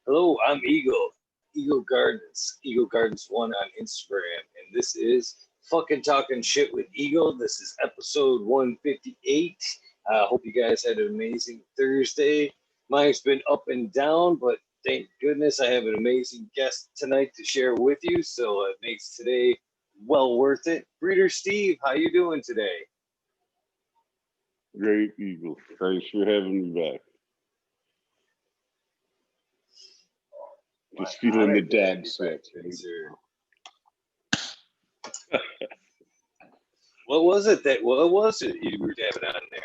Hello, I'm Eagle Gardens 1 on Instagram, and this is fucking talking shit with Eagle. This is episode 158. I hope you guys had an amazing Thursday. Mine's been up and down, but thank goodness I have an amazing guest tonight to share with you, so it makes today well worth it. Breeder Steve, how you doing today? Great, Eagle. Thanks for having me back. Just feeling the dad sweat. What was it you were dabbing on there?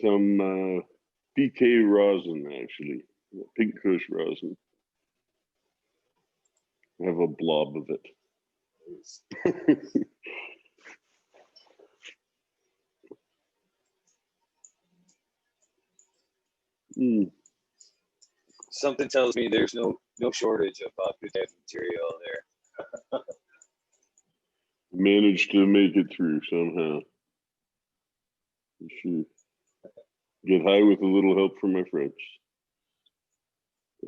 Some PK rosin, actually. Pink Kush rosin. I have a blob of it. Something tells me there's no shortage of good material there. Managed to make it through somehow. For sure. Get high with a little help from my friends.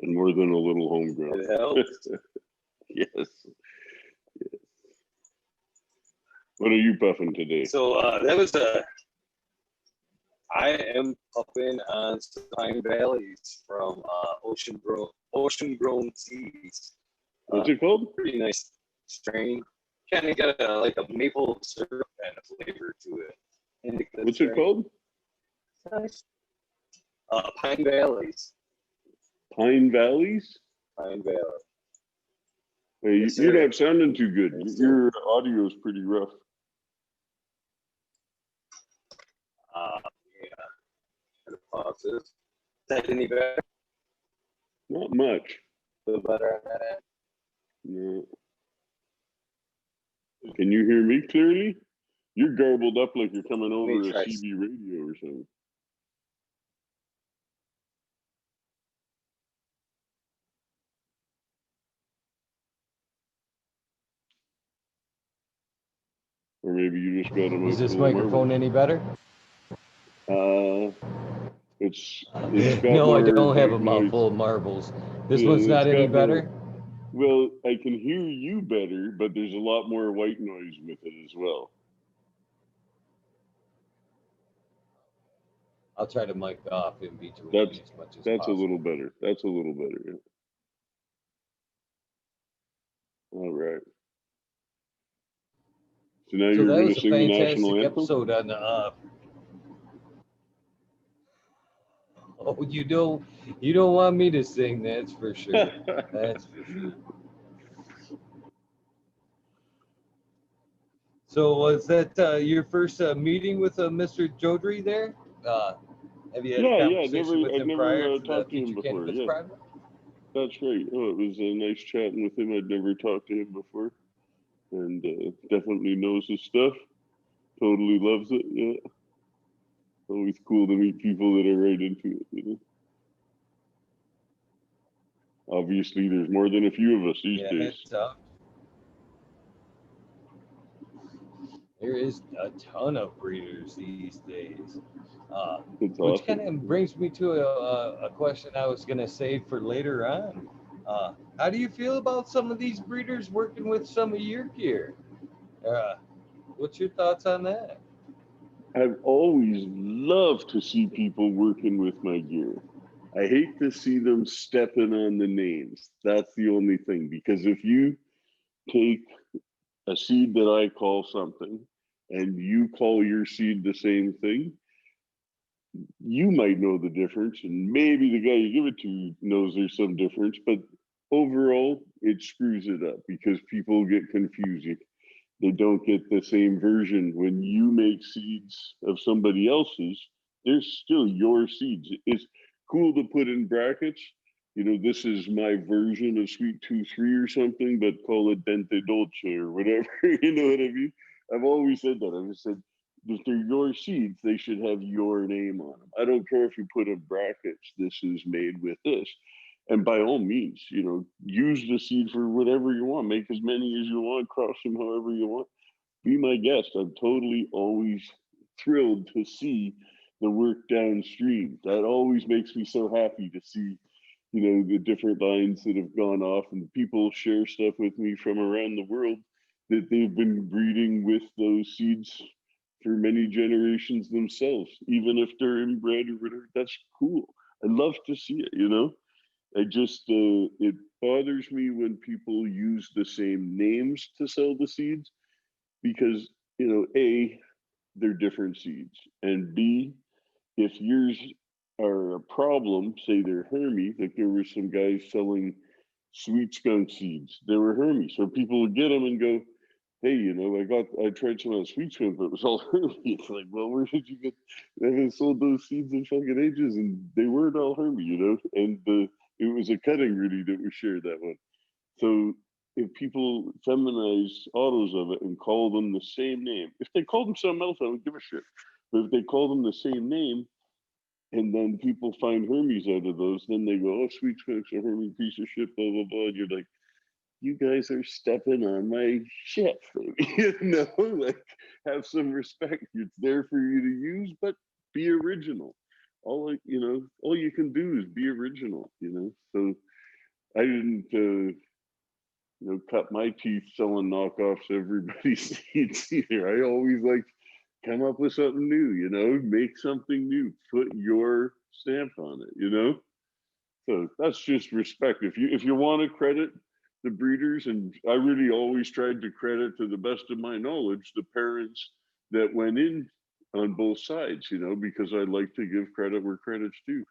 And more than a little homegrown. It helps. Yes. What are you puffing today? So I am puffing on some Pine Valleys from Ocean Grown Seeds. What's it called? Pretty nice strain. Kind of got like a maple syrup kind of flavor to it. What's it called? Nice. Pine Valleys. Pine Valleys? Pine Valley. Hey, Yes, you're not sounding too good. Yes, your audio is pretty rough. Yeah. Pauses. Is that any better? Not much. A little better on that end? No. Can you hear me clearly? You're garbled up like you're coming over a CB radio or something. Or maybe you just got a microphone. Is this microphone any better? It's no, I don't have a mouthful of marbles. This one's not any better? Well, I can hear you better, but there's a lot more white noise with it as well. I'll try to mic off in between that's, as much as that's possible. A little better. That's a little better. Yeah. All right. So now you're going to sing the national anthem? Episode on oh, you don't want me to sing, that's for sure. That's for sure. So was that your first meeting with Mr. Jodry there? Have you had a conversation with him prior to the Future Cannabis Project? That's right. Oh, it was a nice chatting with him. I'd never talked to him before. And definitely knows his stuff. Totally loves it, yeah. Always cool to meet people that are right into it, you know. Obviously, there's more than a few of us these days. There is a ton of breeders these days. Which awesome. Kind of brings me to a question I was going to save for later on. How do you feel about some of these breeders working with some of your gear? What's your thoughts on that? I've always loved to see people working with my gear. I hate to see them stepping on the names. That's the only thing. Because if you take a seed that I call something and you call your seed the same thing, you might know the difference, and maybe the guy you give it to knows there's some difference, but overall it screws it up because people get confused. They don't get the same version. When you make seeds of somebody else's, they're still your seeds. It's cool to put in brackets, you know, this is my version of Sweet 2-3 or something, but call it Dente Dolce or whatever, you know what I mean? I've always said that. I've said, if they're your seeds, they should have your name on them. I don't care if you put in brackets, this is made with this. And by all means, you know, use the seed for whatever you want. Make as many as you want, cross them however you want. Be my guest. I'm totally always thrilled to see the work downstream. That always makes me so happy to see, you know, the different lines that have gone off, and people share stuff with me from around the world that they've been breeding with those seeds for many generations themselves, even if they're inbred or whatever. That's cool. I love to see it, you know. I just it bothers me when people use the same names to sell the seeds, because, you know, A, they're different seeds, and B, if yours are a problem, say they're Hermy, like there were some guys selling sweet skunk seeds. They were Hermy. So people would get them and go, hey, you know, I tried some of that sweet skunk, but it was all Hermy. It's like, well, where did you get, I haven't sold those seeds in fucking ages, and they weren't all Hermy, you know? And it was a cutting really that was shared that one. So if people feminize autos of it and call them the same name, if they called them something else, I would give a shit. But if they call them the same name, and then people find Hermes out of those, then they go, oh, sweet skunks are Hermes, piece of shit, blah, blah, blah. And you're like, you guys are stepping on my shit, baby. You know, like, have some respect. It's there for you to use, but be original. You know, all you can do is be original, you know? So I didn't, you know, cut my teeth selling knockoffs everybody's seeds either. I always like come up with something new, you know, make something new, put your stamp on it, you know. So that's just respect. If you want to credit the breeders, and I really always tried to credit, to the best of my knowledge, the parents that went in on both sides, you know, because I like to give credit where credit's due.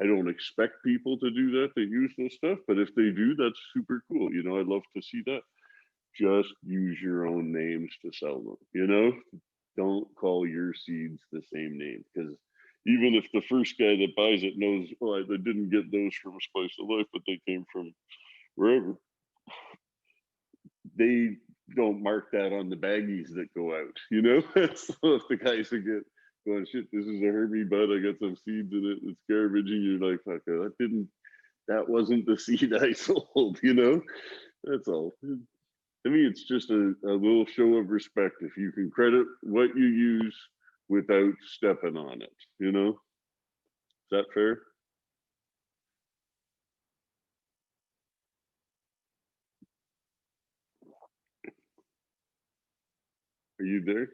I don't expect people to do that, to use this stuff, but if they do, that's super cool. You know, I love to see that. Just use your own names to sell them, you know? Don't call your seeds the same name, because even if the first guy that buys it knows, oh, I didn't get those from a Spice of Life, but they came from wherever, they don't mark that on the baggies that go out, you know? So if the guys that get going, shit, this is a Herbie bud, I got some seeds in it, it's garbage, and you're like, fuck, that wasn't the seed I sold, you know? That's all. To me, it's just a little show of respect if you can credit what you use without stepping on it, you know? Is that fair? Are you there?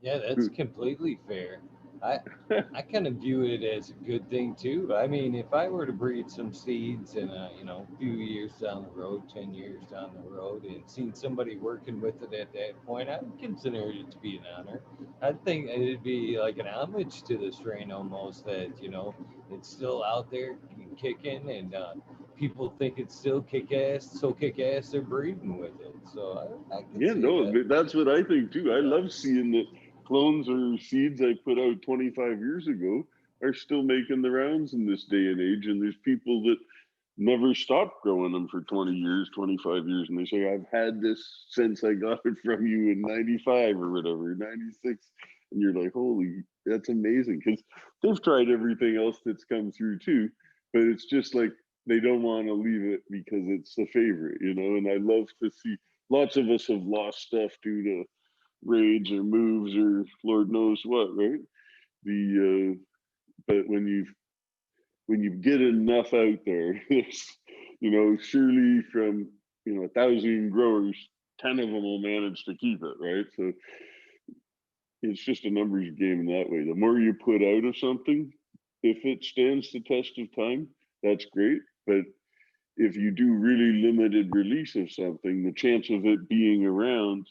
Yeah, that's completely fair. I I kind of view it as a good thing too. I mean, if I were to breed some seeds in a, you know, few years down the road, 10 years down the road, and seen somebody working with it at that point, I would consider it to be an honor. I think it'd be like an homage to the strain almost, that, you know, it's still out there kicking, and people think it's still kick ass, so kick ass they're breeding with it. So I can Yeah, see no, that. that's what I think too. I love seeing that clones or seeds I put out 25 years ago are still making the rounds in this day and age. And there's people that never stopped growing them for 20 years, 25 years. And they say, I've had this since I got it from you in 95 or whatever, 96. And you're like, holy, that's amazing. Because they've tried everything else that's come through too. But it's just like they don't want to leave it because it's a favorite, you know? And I love to see, lots of us have lost stuff due to rage or moves or Lord knows what, right? But when you get enough out there, there's, you know, surely from, you know, 1,000 growers, 10 of them will manage to keep it, right? So it's just a numbers game in that way. The more you put out of something, if it stands the test of time, that's great. But if you do really limited release of something, the chance of it being around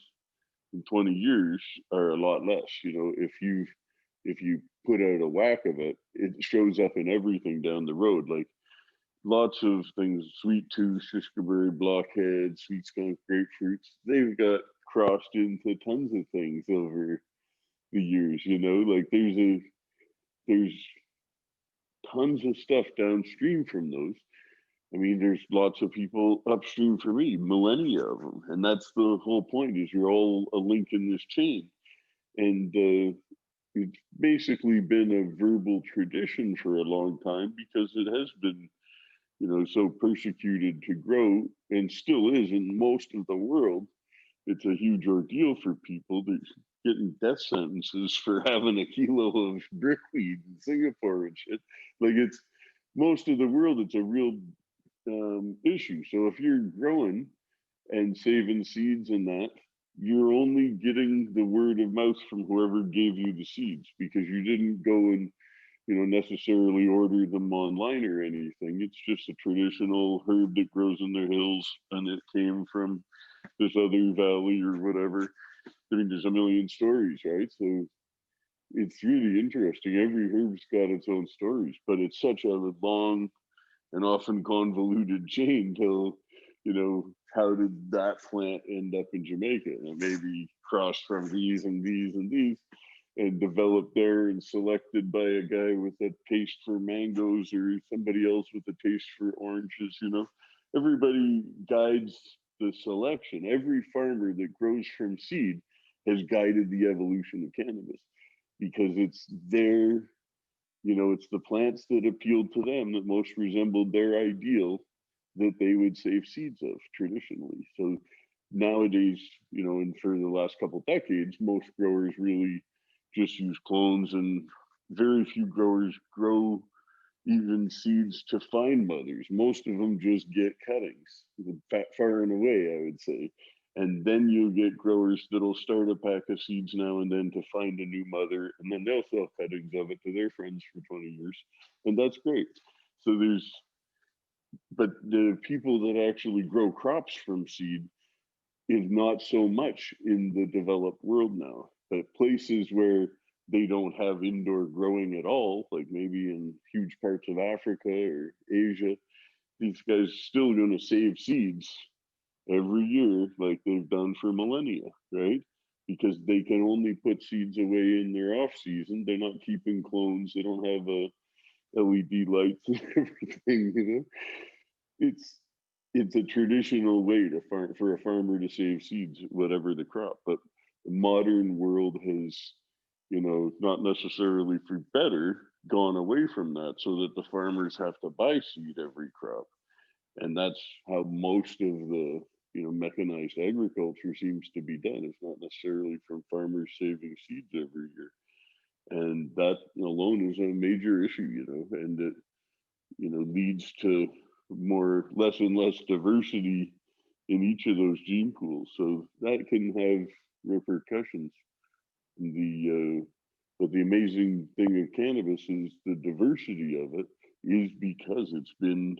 in 20 years are a lot less. You know, if you put out a whack of it, it shows up in everything down the road. Like lots of things, sweet tooth, shishkaberry, blockhead, sweet skunk, grapefruits, they've got crossed into tons of things over the years, you know, like there's tons of stuff downstream from those. I mean, there's lots of people upstream for me, millennia of them, and that's the whole point. Is you're all a link in this chain, and it's basically been a verbal tradition for a long time because it has been, so persecuted to grow, and still is in most of the world. It's a huge ordeal for people. They're getting death sentences for having a kilo of brickweed in Singapore and shit. Like, it's most of the world, it's a real issue. So if you're growing and saving seeds and that, you're only getting the word of mouth from whoever gave you the seeds, because you didn't go and necessarily order them online or anything. It's just a traditional herb that grows in the hills, and it came from this other valley or whatever. I mean, there's a million stories, right? So it's really interesting. Every herb's got its own stories, but it's such a long and often convoluted chain till, how did that plant end up in Jamaica? And maybe crossed from these and these and these, and developed there and selected by a guy with a taste for mangoes or somebody else with a taste for oranges. Everybody guides the selection. Every farmer that grows from seed has guided the evolution of cannabis, because it's their, it's the plants that appealed to them that most resembled their ideal that they would save seeds of traditionally. So nowadays, and for the last couple decades, most growers really just use clones, and very few growers grow even seeds to find mothers. Most of them just get cuttings, far and away, I would say. And then you'll get growers that'll start a pack of seeds now and then to find a new mother, and then they'll sell cuttings of it to their friends for 20 years. And that's great. So but the people that actually grow crops from seed is not so much in the developed world now. But places where they don't have indoor growing at all, like maybe in huge parts of Africa or Asia, these guys still going to save seeds every year like they've done for millennia, right? Because they can only put seeds away in their off season. They're not keeping clones. They don't have LED lights and everything. It's a traditional way to farm, for a farmer to save seeds, whatever the crop. But the modern world has, not necessarily for better, gone away from that, so that the farmers have to buy seed every crop. And that's how most of the mechanized agriculture seems to be done. It's not necessarily from farmers saving seeds every year. And that alone is a major issue, and it leads to less and less diversity in each of those gene pools. So that can have repercussions. But the amazing thing of cannabis is the diversity of it is because it's been,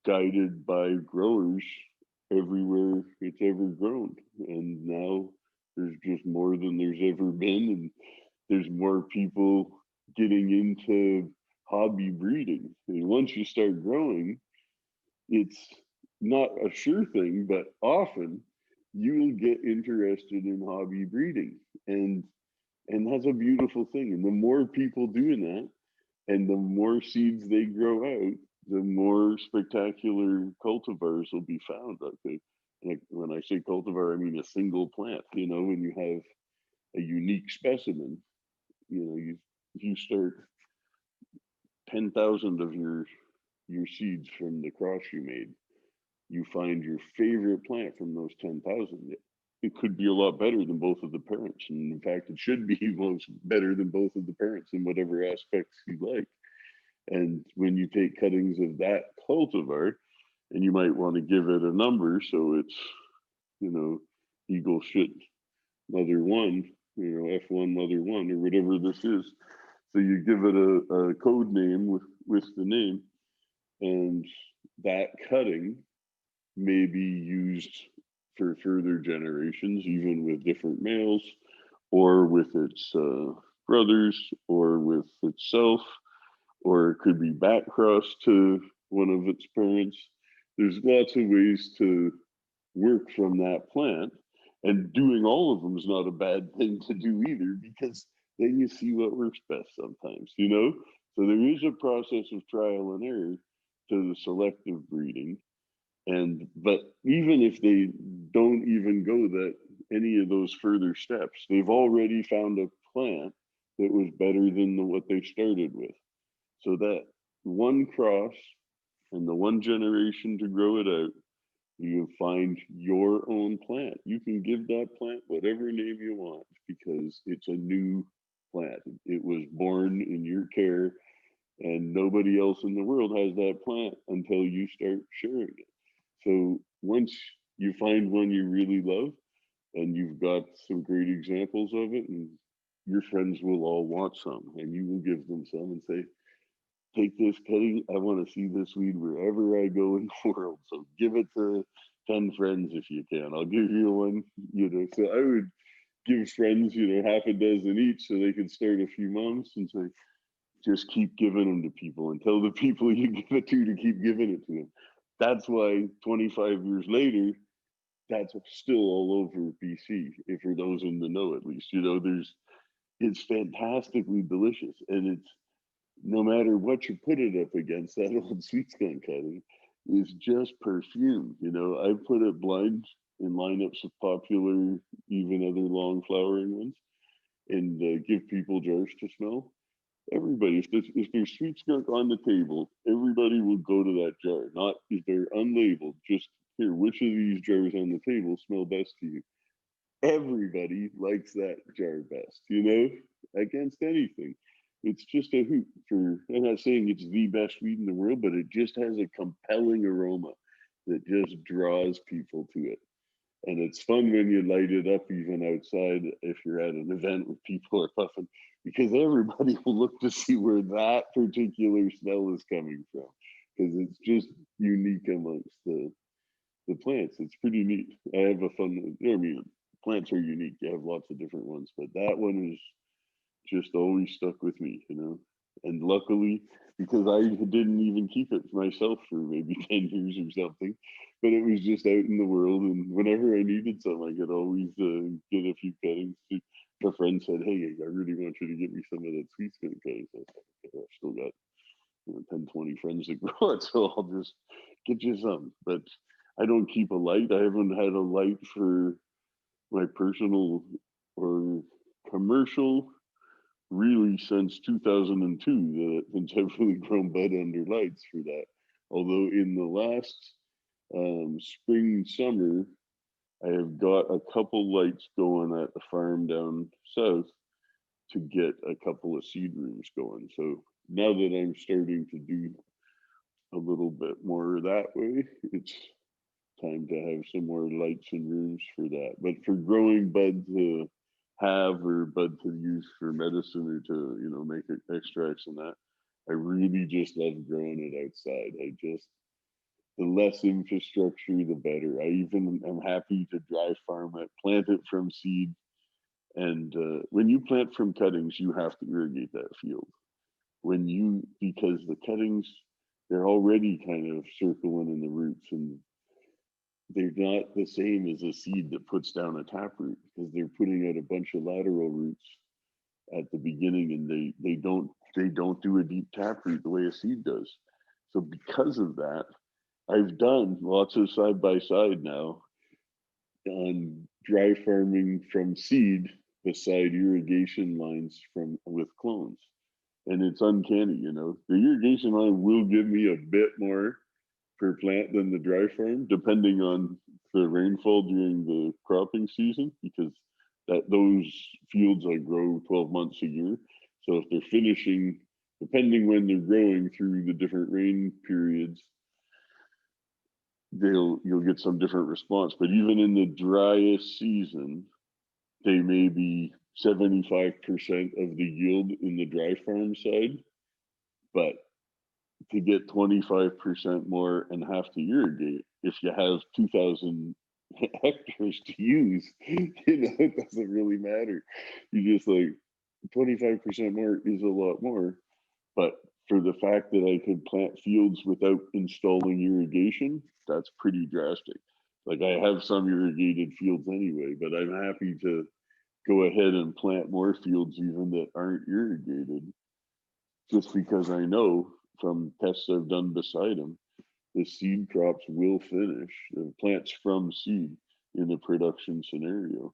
guided by growers everywhere it's ever grown. And now there's just more than there's ever been. And there's more people getting into hobby breeding. And once you start growing, it's not a sure thing, but often you will get interested in hobby breeding. And that's a beautiful thing. And the more people doing that, and the more seeds they grow out, the more spectacular cultivars will be found. Okay. And when I say cultivar, I mean a single plant. When you have a unique specimen, you start 10,000 of your seeds from the cross you made. You find your favorite plant from those 10,000. It could be a lot better than both of the parents. And in fact, it should be most better than both of the parents in whatever aspects you like. And when you take cuttings of that cultivar, and you might want to give it a number, so it's, eagle shit mother one, F1 mother one, or whatever this is. So you give it a code name with the name, and that cutting may be used for further generations, even with different males, or with its brothers, or with itself, or it could be back crossed to one of its parents. There's lots of ways to work from that plant, and doing all of them is not a bad thing to do either, because then you see what works best sometimes, So there is a process of trial and error to the selective breeding. But even if they don't even go that any of those further steps, they've already found a plant that was better than what they started with. So that one cross and the one generation to grow it out, you find your own plant. You can give that plant whatever name you want because it's a new plant. It was born in your care, and nobody else in the world has that plant until you start sharing it. So once you find one you really love, and you've got some great examples of it, and your friends will all want some, and you will give them some and say, take this cutting. I want to see this weed wherever I go in the world. So give it to 10 friends if you can. I'll give you one, So I would give friends, half a dozen each so they could start a few months and say, just keep giving them to people and tell the people you give it to keep giving it to them. That's why 25 years later, that's still all over BC, if for those in the know at least. It's fantastically delicious, and it's no matter what you put it up against, that old sweet skunk cutting is just perfume. I put it blind in lineups of popular, even other long flowering ones, and give people jars to smell. Everybody, if there's sweet skunk on the table, everybody will go to that jar. Not if they're unlabeled, just here, which of these jars on the table smell best to you? Everybody likes that jar best, against anything. It's just a hoot for, I'm not saying it's the best weed in the world, but it just has a compelling aroma that just draws people to it. And it's fun when you light it up even outside if you're at an event where people are puffing, because everybody will look to see where that particular smell is coming from, because it's just unique amongst the plants. It's pretty neat. I have a fun, plants are unique. You have lots of different ones, but that one is just always stuck with me, And luckily, because I didn't even keep it for myself for maybe 10 years or something, but it was just out in the world. And whenever I needed some, I could always get a few cuttings. A friend said, hey, I really want you to get me some of that sweet skunk cuttings. I said, okay, I've still got 10, 20 friends that grow it, so I'll just get you some. But I don't keep a light. I haven't had a light for my personal or commercial really since 2002, since I've really grown bud under lights for that. Although in the last spring, summer, I have got a couple lights going at the farm down south to get a couple of seed rooms going. So now that I'm starting to do a little bit more that way, it's time to have some more lights and rooms for that. But for growing bud to have or bud to use for medicine or to, make extracts and that, I really just love growing it outside. The less infrastructure, the better. I even am happy to dry farm it, plant it from seed. And when you plant from cuttings, you have to irrigate that field. Because the cuttings, they're already kind of circling in the roots, and they're not the same as a seed that puts down a taproot, because they're putting out a bunch of lateral roots at the beginning, and they don't do a deep taproot the way a seed does. So because of that, I've done lots of side by side now on dry farming from seed beside irrigation lines with clones. And it's uncanny, The irrigation line will give me a bit more per plant than the dry farm, depending on the rainfall during the cropping season, because those fields I grow 12 months a year. So if they're finishing, depending when they're growing through the different rain periods, you'll get some different response. But even in the driest season, they may be 75% of the yield in the dry farm side, but to get 25% more and have to irrigate, if you have 2,000 hectares to use, it doesn't really matter. You just 25% more is a lot more. But for the fact that I could plant fields without installing irrigation, that's pretty drastic. I have some irrigated fields anyway, but I'm happy to go ahead and plant more fields even that aren't irrigated, just because I know from tests I've done beside them, the seed crops will finish the plants from seed in the production scenario.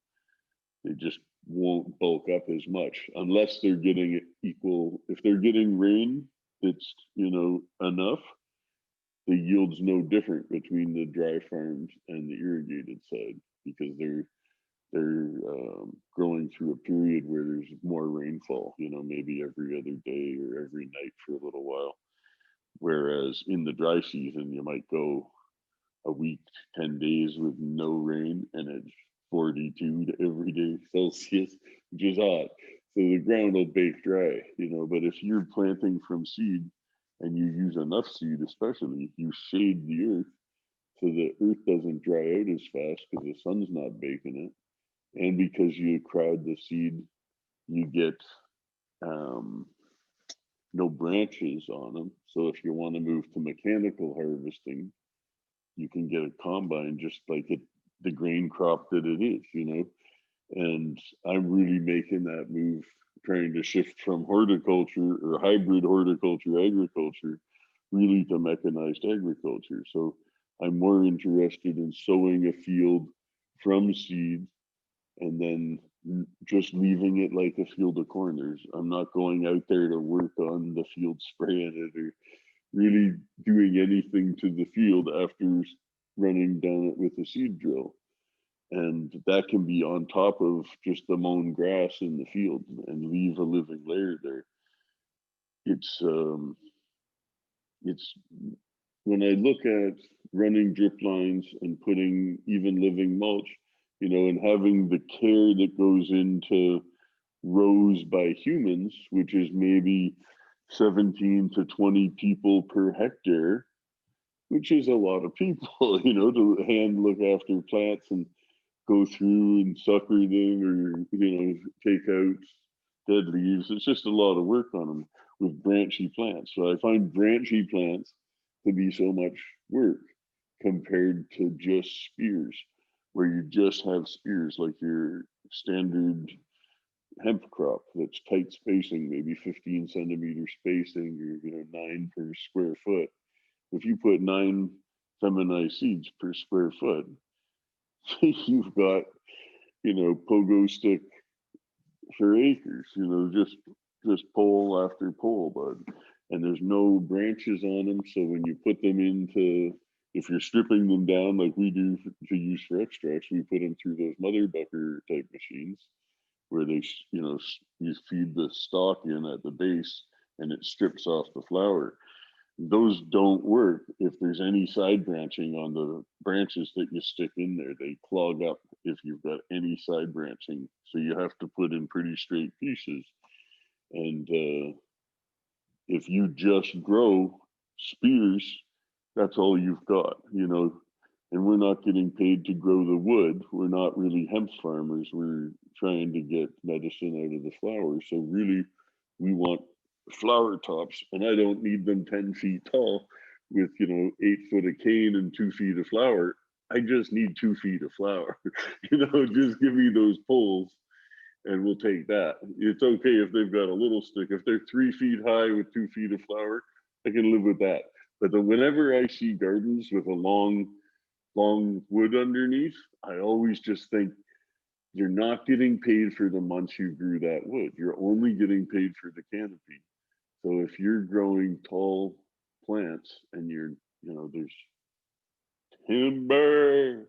They just won't bulk up as much unless they're getting equal. If they're getting rain that's enough, the yield's no different between the dry farms and the irrigated side, because they're growing through a period where there's more rainfall, maybe every other day or every night for a little while. Whereas in the dry season, you might go a week, 10 days with no rain, and it's 42 every day Celsius, which is hot. So the ground will bake dry, but if you're planting from seed and you use enough seed, especially, you shade the earth so the earth doesn't dry out as fast because the sun's not baking it. And because you crowd the seed, you get no branches on them. So if you want to move to mechanical harvesting, you can get a combine just like the grain crop that it is. And I'm really making that move, trying to shift from horticulture or hybrid horticulture agriculture really to mechanized agriculture. So I'm more interested in sowing a field from seed and then just leaving it like a field of corn. I'm not going out there to work on the field spraying it or really doing anything to the field after running down it with a seed drill. And that can be on top of just the mown grass in the field and leave a living layer there. It's when I look at running drip lines and putting even living mulch, and having the care that goes into rows by humans, which is maybe 17 to 20 people per hectare, which is a lot of people, to hand look after plants and go through and sucker them or, take out dead leaves. It's just a lot of work on them with branchy plants. So I find branchy plants to be so much work compared to just spears, where you just have spears like your standard hemp crop that's tight spacing, maybe 15 centimeter spacing or 9 per square foot. If you put 9 feminized seeds per square foot, you've got pogo stick for acres, just pole after pole bud, and there's no branches on them. So when you put them into, if you're stripping them down like we do to use for extracts, we put them through those mother bucker type machines where they you feed the stalk in at the base and it strips off the flower. Those don't work if there's any side branching on the branches that you stick in there. They clog up if you've got any side branching. So you have to put in pretty straight pieces. And if you just grow spears, that's all you've got, and we're not getting paid to grow the wood. We're not really hemp farmers. We're trying to get medicine out of the flowers. So really, we want flower tops, and I don't need them 10 feet tall with 8 foot of cane and 2 feet of flower. I just need 2 feet of flower. Just give me those poles and we'll take that. It's okay if they've got a little stick. If they're 3 feet high with 2 feet of flower, I can live with that. But whenever I see gardens with a long wood underneath, I always just think you're not getting paid for the months you grew that wood. You're only getting paid for the canopy. So if you're growing tall plants and there's timber,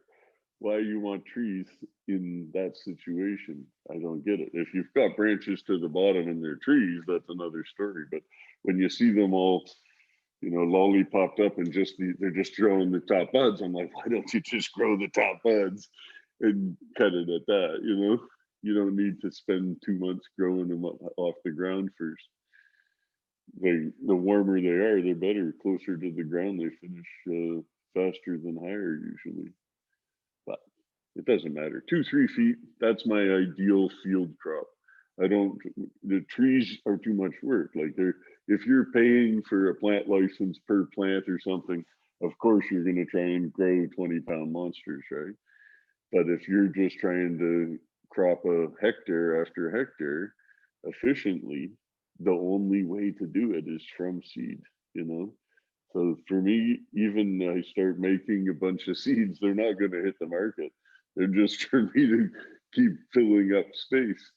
why you want trees in that situation, I don't get it. If you've got branches to the bottom and they're trees, that's another story. But when you see them all, lollipopped up and they're just growing the top buds, I'm like, why don't you just grow the top buds and cut it at that? You don't need to spend 2 months growing them off the ground first. The warmer they are, the better. Closer to the ground, they finish faster than higher usually. But it doesn't matter. 2-3 feet, that's my ideal field crop. The trees are too much work. Like if you're paying for a plant license per plant or something, of course you're going to try and grow 20-pound monsters, right? But if you're just trying to crop a hectare after hectare efficiently, the only way to do it is from seed, So for me, even I start making a bunch of seeds, they're not going to hit the market. They're just for me to keep filling up space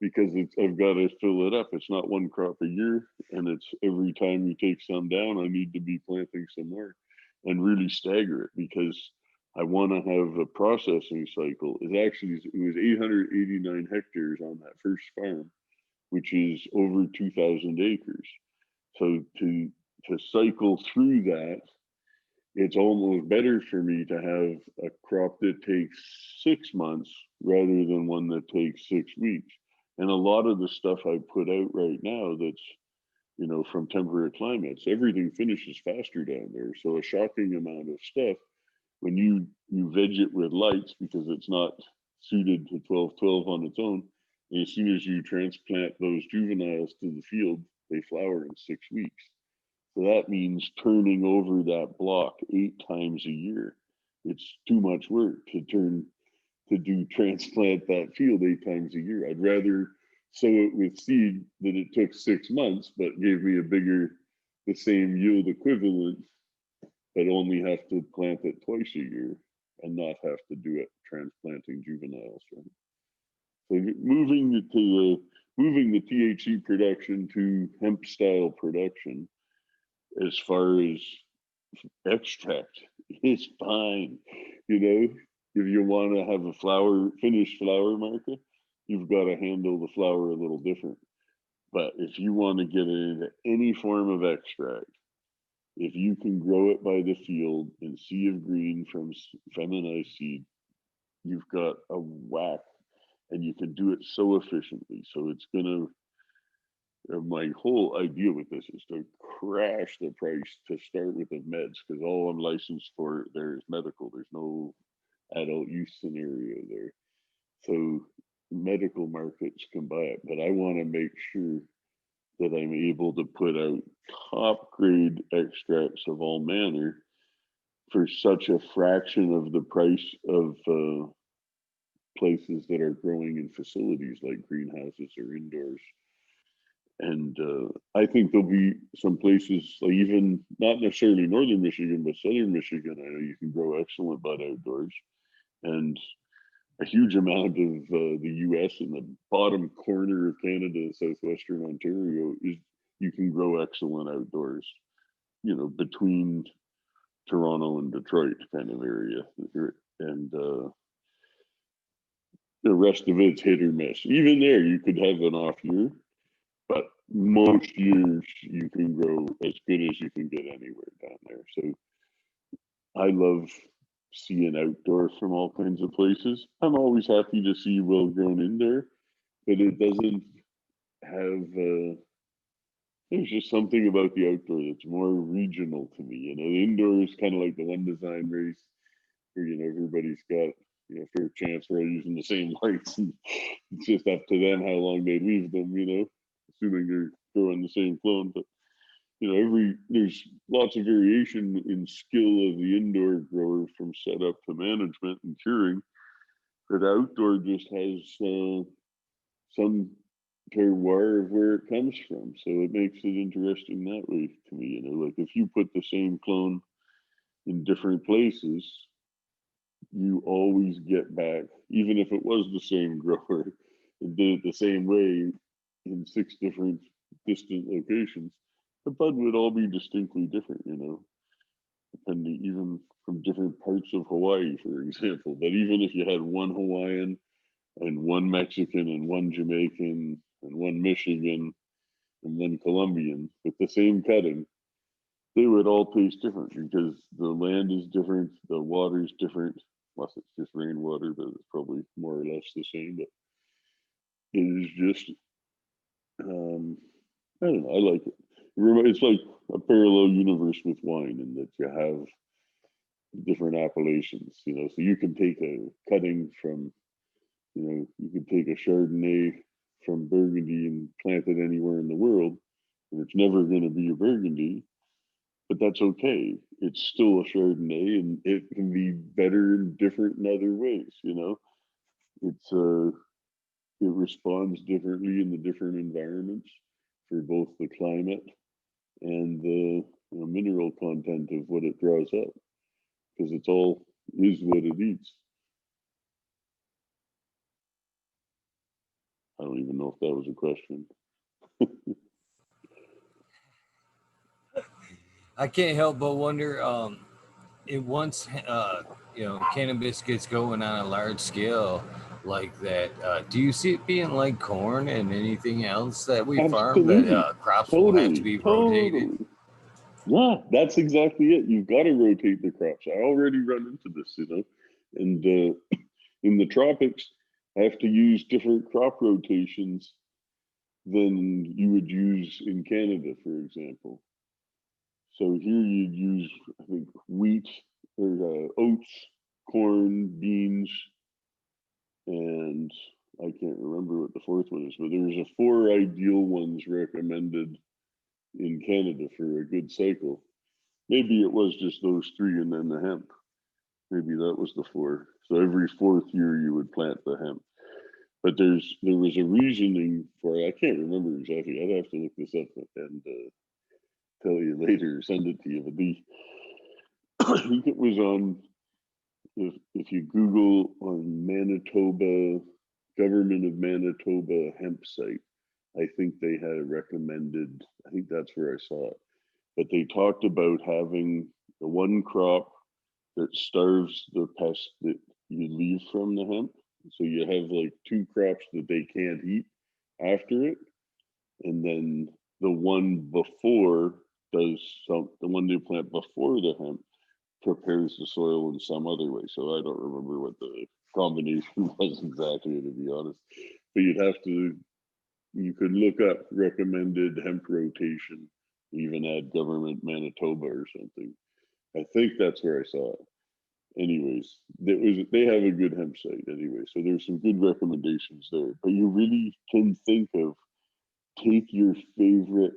because I've got to fill it up. It's not one crop a year, and it's every time you take some down, I need to be planting some more. and really stagger it, because I want to have a processing cycle. It was 889 hectares on that first farm, which is over 2,000 acres. So to cycle through that, it's almost better for me to have a crop that takes 6 months rather than one that takes 6 weeks. And a lot of the stuff I put out right now that's, from temperate climates, everything finishes faster down there. So a shocking amount of stuff, when you veg it with lights, because it's not suited to 12-12 on its own, and as soon as you transplant those juveniles to the field, they flower in 6 weeks. So that means turning over that block 8 times a year. It's too much work to transplant that field 8 times a year. I'd rather sow it with seed that it took 6 months, but gave me the same yield equivalent, but only have to plant it twice a year and not have to do it transplanting juveniles. Right? So moving the THC production to hemp style production, as far as extract, is fine. If you want to have a finished flower market, you've got to handle the flower a little different. But if you want to get into any form of extract, if you can grow it by the field in sea of green from feminized seed, you've got a whack, and you can do it so efficiently. So it's going to, my whole idea with this is to crash the price to start with of meds, because all I'm licensed for there is medical. There's no adult use scenario there. So medical markets can buy it, but I want to make sure that I'm able to put out top grade extracts of all manner for such a fraction of the price of places that are growing in facilities like greenhouses or indoors. And I think there'll be some places, like even not necessarily northern Michigan, but southern Michigan, I know you can grow excellent bud outdoors. And a huge amount of the US in the bottom corner of Canada, southwestern Ontario, is you can grow excellent outdoors, between Toronto and Detroit kind of area. And the rest of it's hit or miss. Even there, you could have an off year, but most years you can grow as good as you can get anywhere down there. So I love seeing outdoor from all kinds of places. I'm always happy to see well grown indoor, but it doesn't have. There's just something about the outdoor that's more regional to me. The indoor is kind of like the one design race, where everybody's got fair chance for using the same lights, and it's just up to them how long they leave them. Assuming they're growing the same clone, but there's lots of variation in skill of the indoor grower from setup to management and curing. But outdoor just has some terroir of where it comes from, so it makes it interesting that way to me. Like if you put the same clone in different places, you always get back, even if it was the same grower and did it the same way in 6 different distant locations, the bud would all be distinctly different, depending even from different parts of Hawaii, for example. But even if you had one Hawaiian and one Mexican and one Jamaican and one Michigan and one Colombian with the same cutting, they would all taste different because the land is different, the water is different, unless it's just rainwater, but it's probably more or less the same. But it is just, I don't know, I like it. It's like a parallel universe with wine, in that you have different appellations, so you can take a cutting from, you can take a Chardonnay from Burgundy and plant it anywhere in the world, and it's never going to be a Burgundy, but that's okay. It's still a Chardonnay, and it can be better and different in other ways. It's it responds differently in the different environments for both the climate and the mineral content of what it draws up, because it's all is what it eats. I don't even know if that was a question. I can't help but wonder, once cannabis gets going on a large scale like that, do you see it being like corn and anything else that we farm, that Absolutely. crops will have to Totally. be rotated? Totally. Yeah, that's exactly it. You've got to rotate the crops. I already run into this, and in the tropics, I have to use different crop rotations than you would use in Canada, for example. So here you'd use, I think, wheat or oats, corn, beans, and I can't remember what the fourth one is, but there's a four ideal ones recommended in Canada for a good cycle. Maybe it was just those three and then the hemp. Maybe that was the four. So every fourth year you would plant the hemp. But there was a reasoning for it. I can't remember exactly. I'd have to look this up and tell you later, send it to you. But I think it was on, if you Google on Manitoba, Government of Manitoba hemp site, I think they had a recommended, I think that's where I saw it. But they talked about having the one crop that starves the pest that you leave from the hemp. So you have like two crops that they can't eat after it. And then the one before the one they plant before the hemp prepares the soil in some other way. So I don't remember what the combination was exactly, to be honest. But you could look up recommended hemp rotation, even add Government Manitoba or something. I think that's where I saw it. Anyways, they have a good hemp site anyway, so there's some good recommendations there. But you really can think of, take your favorite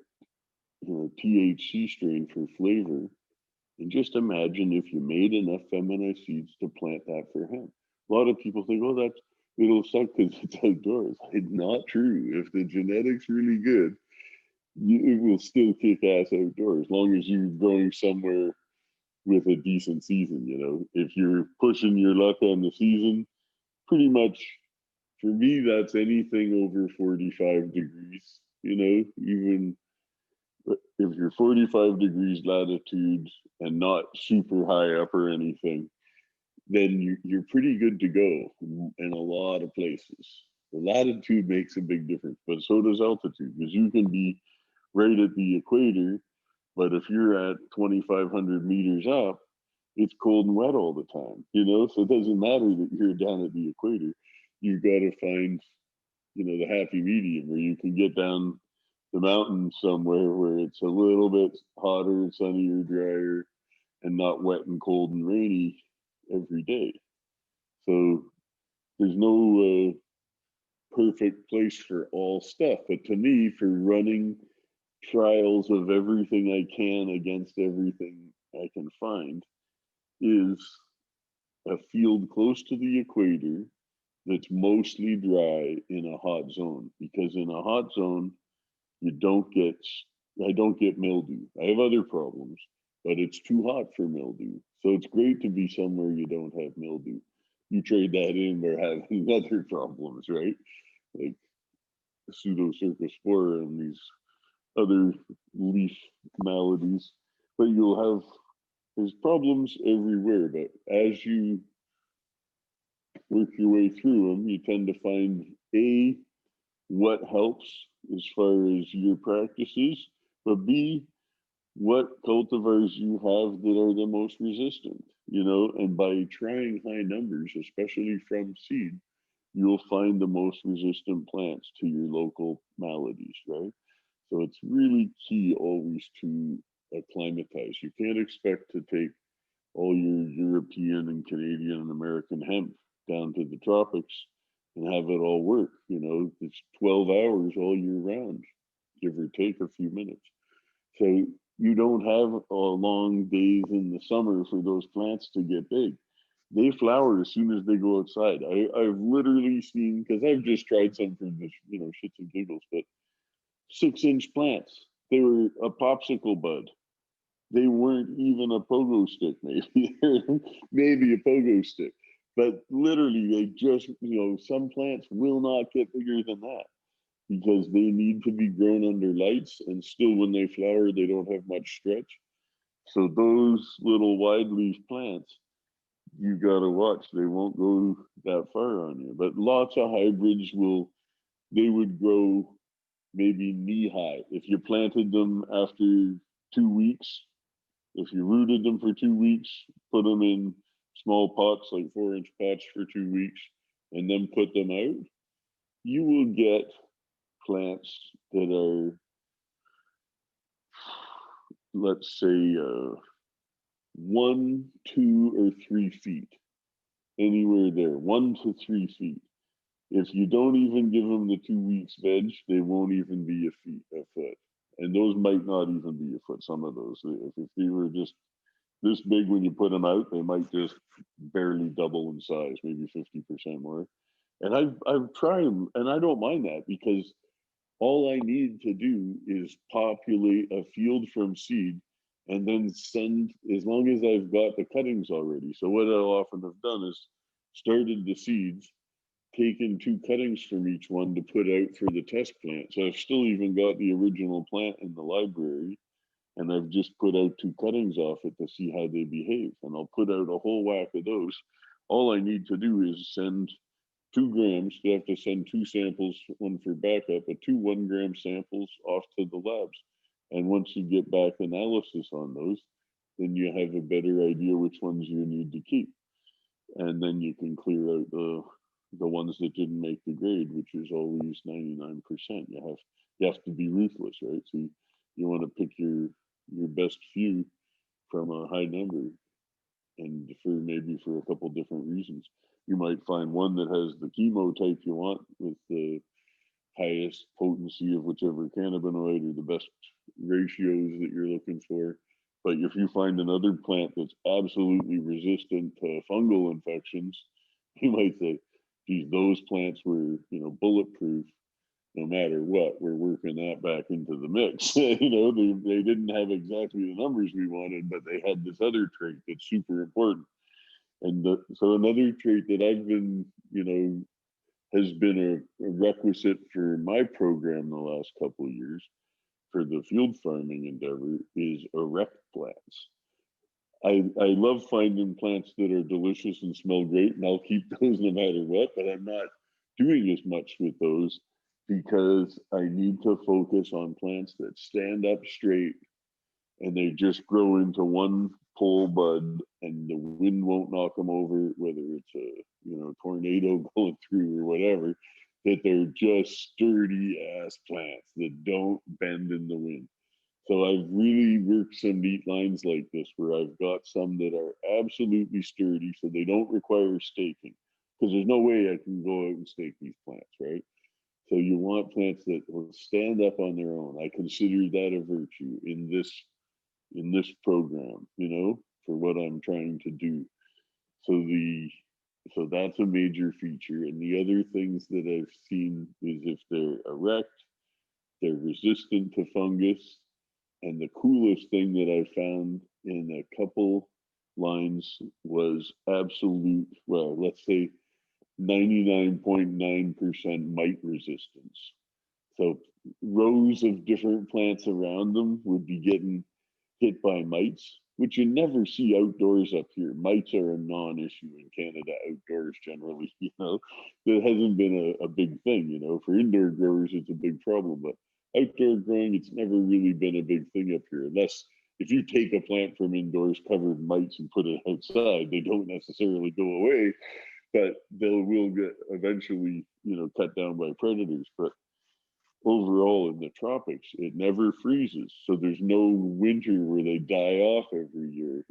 THC strain for flavor, and just imagine if you made enough feminized seeds to plant that for hemp. A lot of people think, oh, it'll suck because it's outdoors. It's not true. If the genetics really good, it will still kick ass outdoors, as long as you're growing somewhere with a decent season. If you're pushing your luck on the season, pretty much for me, that's anything over 45 degrees. Even if you're 45 degrees latitude and not super high up or anything, then you're pretty good to go in a lot of places. The latitude makes a big difference, but so does altitude, because you can be right at the equator, but if you're at 2,500 meters up, it's cold and wet all the time, so it doesn't matter that you're down at the equator. You've got to find, the happy medium where you can get down the mountain somewhere where it's a little bit hotter, sunnier, drier, and not wet and cold and rainy every day. So there's no perfect place for all stuff. But to me, for running trials of everything I can against everything I can find, is a field close to the equator that's mostly dry in a hot zone. Because in a hot zone, I don't get mildew. I have other problems, but it's too hot for mildew. So it's great to be somewhere you don't have mildew. You trade that in for having other problems, right? Like pseudocercospora and these other leaf maladies. But there's problems everywhere. But as you work your way through them, you tend to find what helps as far as your practices, but B, what cultivars you have that are the most resistant, and by trying high numbers, especially from seed, you'll find the most resistant plants to your local maladies, right? So it's really key always to acclimatize. You can't expect to take all your European and Canadian and American hemp down to the tropics and have it all work. It's 12 hours all year round, give or take a few minutes. So you don't have long days in the summer for those plants to get big. They flower as soon as they go outside. I've literally seen, because I've just tried some for the shits and giggles, but 6-inch plants. They were a popsicle bud. They weren't even a pogo stick, maybe. Maybe a pogo stick. But literally, they just, some plants will not get bigger than that because they need to be grown under lights. And still, when they flower, they don't have much stretch. So those little wide leaf plants, you got to watch. They won't go that far on you. But lots of hybrids they would grow maybe knee high. If you planted them after 2 weeks, if you rooted them for 2 weeks, put them in small pots, like 4-inch pots for 2 weeks, and then put them out, you will get plants that are, let's say, 1, 2, or 3 feet, anywhere there, 1 to 3 feet. If you don't even give them the 2 weeks veg, they won't even be a foot. And those might not even be a foot, some of those. If they were just this big when you put them out, they might just barely double in size, maybe 50% more. And I've tried them, and I don't mind that, because all I need to do is populate a field from seed and then send, as long as I've got the cuttings already. So what I'll often have done is started the seeds, taken 2 cuttings from each one to put out for the test plant. So I've still even got the original plant in the library, and I've just put out 2 cuttings off it to see how they behave. And I'll put out a whole whack of those. All I need to do is send 2 grams. You have to send 2 samples, one for backup, but 2 1-gram samples off to the labs. And once you get back analysis on those, then you have a better idea which ones you need to keep. And then you can clear out the ones that didn't make the grade, which is always 99%. You have to be ruthless, right? So you want to pick your best few from a high number, and for a couple different reasons. You might find one that has the chemo type you want, with the highest potency of whichever cannabinoid or the best ratios that you're looking for. But if you find another plant that's absolutely resistant to fungal infections, you might say, geez, those plants were, bulletproof no matter what. We're working that back into the mix. They didn't have exactly the numbers we wanted, but they had this other trait that's super important. And so another trait that I've been, has been a requisite for my program the last couple of years for the field farming endeavor is erect plants. I love finding plants that are delicious and smell great, and I'll keep those no matter what, but I'm not doing as much with those because I need to focus on plants that stand up straight and they just grow into one pole bud, and the wind won't knock them over, whether it's a tornado going through or whatever, that they're just sturdy ass plants that don't bend in the wind. So I've really worked some neat lines like this where I've got some that are absolutely sturdy, so they don't require staking, because there's no way I can go out and stake these plants, right? So you want plants that will stand up on their own. I consider that a virtue in this program, for what I'm trying to do. So that's a major feature. And the other things that I've seen is if they're erect, they're resistant to fungus. And the coolest thing that I found in a couple lines was absolute, well, let's say 99.9% mite resistance. So rows of different plants around them would be getting hit by mites, which you never see outdoors up here. Mites are a non-issue in Canada outdoors generally. That hasn't been a big thing. For indoor growers, it's a big problem, but outdoor growing, it's never really been a big thing up here. Unless if you take a plant from indoors covered in mites and put it outside, they don't necessarily go away, but they will get eventually, cut down by predators. But overall in the tropics, it never freezes, so there's no winter where they die off every year.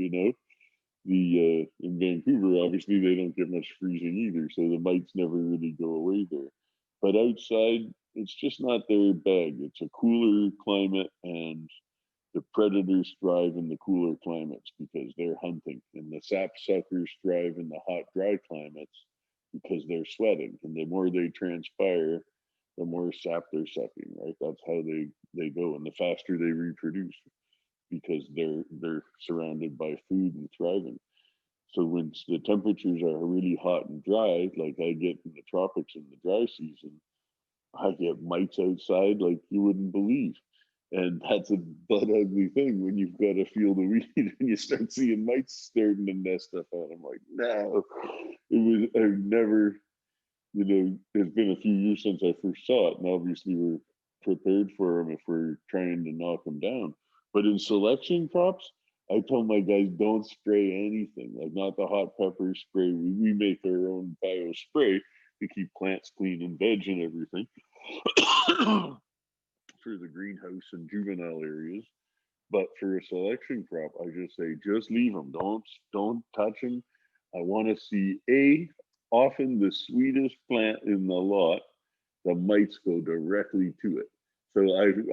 In Vancouver, obviously they don't get much freezing either, so the mites never really go away there. But outside, it's just not their bag. It's a cooler climate, and the predators thrive in the cooler climates because they're hunting, and the sapsuckers thrive in the hot, dry climates because they're sweating, and the more they transpire, the more sap they're sucking, right? That's how they go, and the faster they reproduce because they're surrounded by food and thriving. So when the temperatures are really hot and dry, like I get in the tropics in the dry season, I get mites outside like you wouldn't believe. And that's a butt ugly thing when you've got a field of weed and you start seeing mites starting to nest up on them. Like, no, I've never, it's been a few years since I first saw it. And obviously we're prepared for them if we're trying to knock them down. But in selection crops, I tell my guys, don't spray anything, like not the hot pepper spray. We make our own bio spray to keep plants clean and veg and everything. For the greenhouse and juvenile areas, but for a selection crop, I just say just leave them. Don't touch them. I want to see often the sweetest plant in the lot. The mites go directly to it. So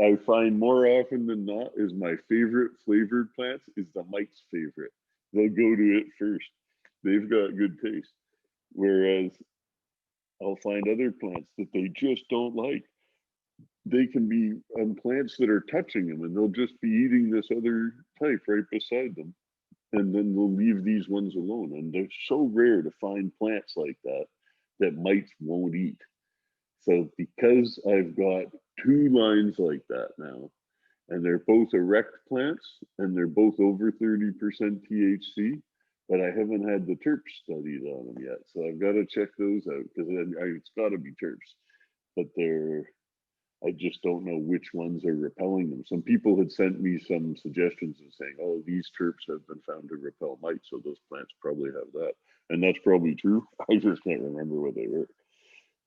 I find more often than not is my favorite flavored plants is the mites' favorite. They'll go to it first. They've got good taste. Whereas I'll find other plants that they just don't like. They can be on plants that are touching them and they'll just be eating this other type right beside them. And then they'll leave these ones alone. And they're so rare to find plants like that that mites won't eat. So because I've got two lines like that now, and they're both erect plants and they're both over 30% THC, but I haven't had the terps studied on them yet. So I've got to check those out because it's got to be terps. But I just don't know which ones are repelling them. Some people had sent me some suggestions and saying, oh, these terps have been found to repel mites, so those plants probably have that. And that's probably true. I just can't remember what they were.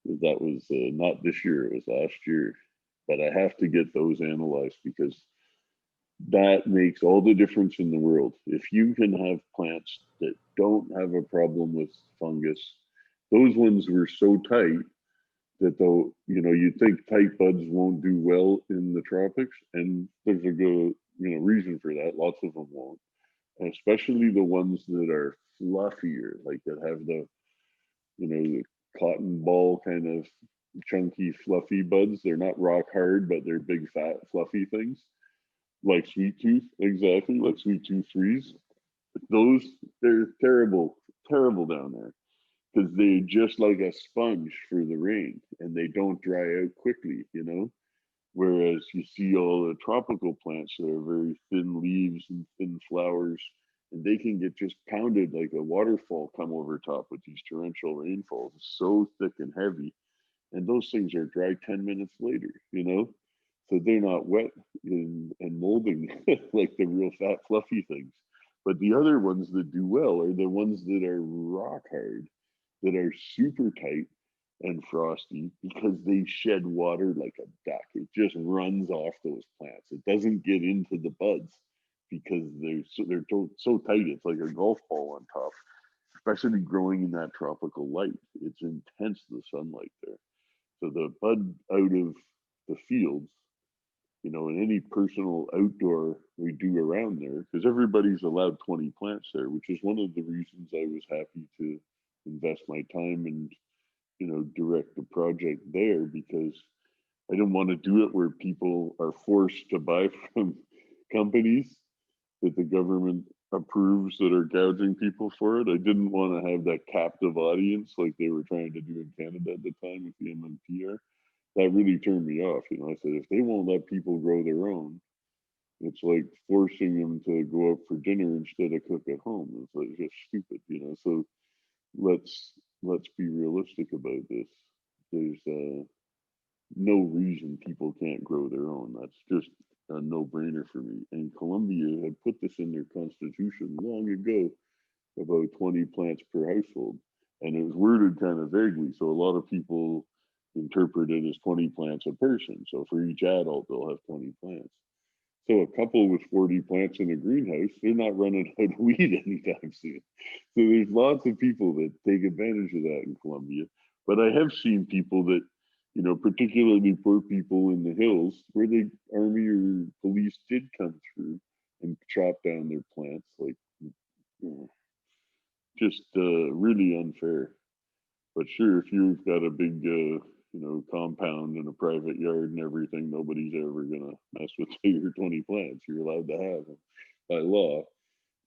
That was not this year, it was last year. But I have to get those analyzed because that makes all the difference in the world. If you can have plants that don't have a problem with fungus, those ones were so tight that though you'd think tight buds won't do well in the tropics, and there's a good reason for that. Lots of them won't, and especially the ones that are fluffier, like that have the cotton ball kind of chunky fluffy buds. They're not rock hard, but they're big fat fluffy things, like sweet tooth, exactly like sweet tooth threes. Those, they're terrible down there because they're just like a sponge for the rain and they don't dry out quickly. Whereas you see all the tropical plants that are very thin leaves and thin flowers, and they can get just pounded like a waterfall come over top with these torrential rainfalls. It's so thick and heavy, and those things are dry 10 minutes later. So they're not wet and molding like the real fat, fluffy things. But the other ones that do well are the ones that are rock hard, that are super tight and frosty because they shed water like a duck. It just runs off those plants. It doesn't get into the buds because they're so tight. It's like a golf ball on top, especially growing in that tropical light. It's intense, the sunlight there. So the bud out of the fields, and any personal outdoor we do around there, because everybody's allowed 20 plants there, which is one of the reasons I was happy to invest my time and direct the project there, because I didn't want to do it where people are forced to buy from companies that the government approves that are gouging people for it. I didn't want to have that captive audience like they were trying to do in Canada at the time with the MMPR. That really turned me off. I said, if they won't let people grow their own, it's like forcing them to go out for dinner instead of cook at home. It's like just stupid. So let's be realistic about this. There's no reason people can't grow their own. That's just a no-brainer for me. And Colombia had put this in their constitution long ago, about 20 plants per household, and it was worded kind of vaguely. So a lot of people interpret it as 20 plants a person. So for each adult, they'll have 20 plants. So a couple with 40 plants in a greenhouse, they're not running out of weed anytime soon. So there's lots of people that take advantage of that in Colombia. But I have seen people that, particularly poor people in the hills, where the army or police did come through and chop down their plants, like just really unfair. But sure, if you've got a big, compound and a private yard and everything, nobody's ever gonna mess with your 20 plants. You're allowed to have them by law.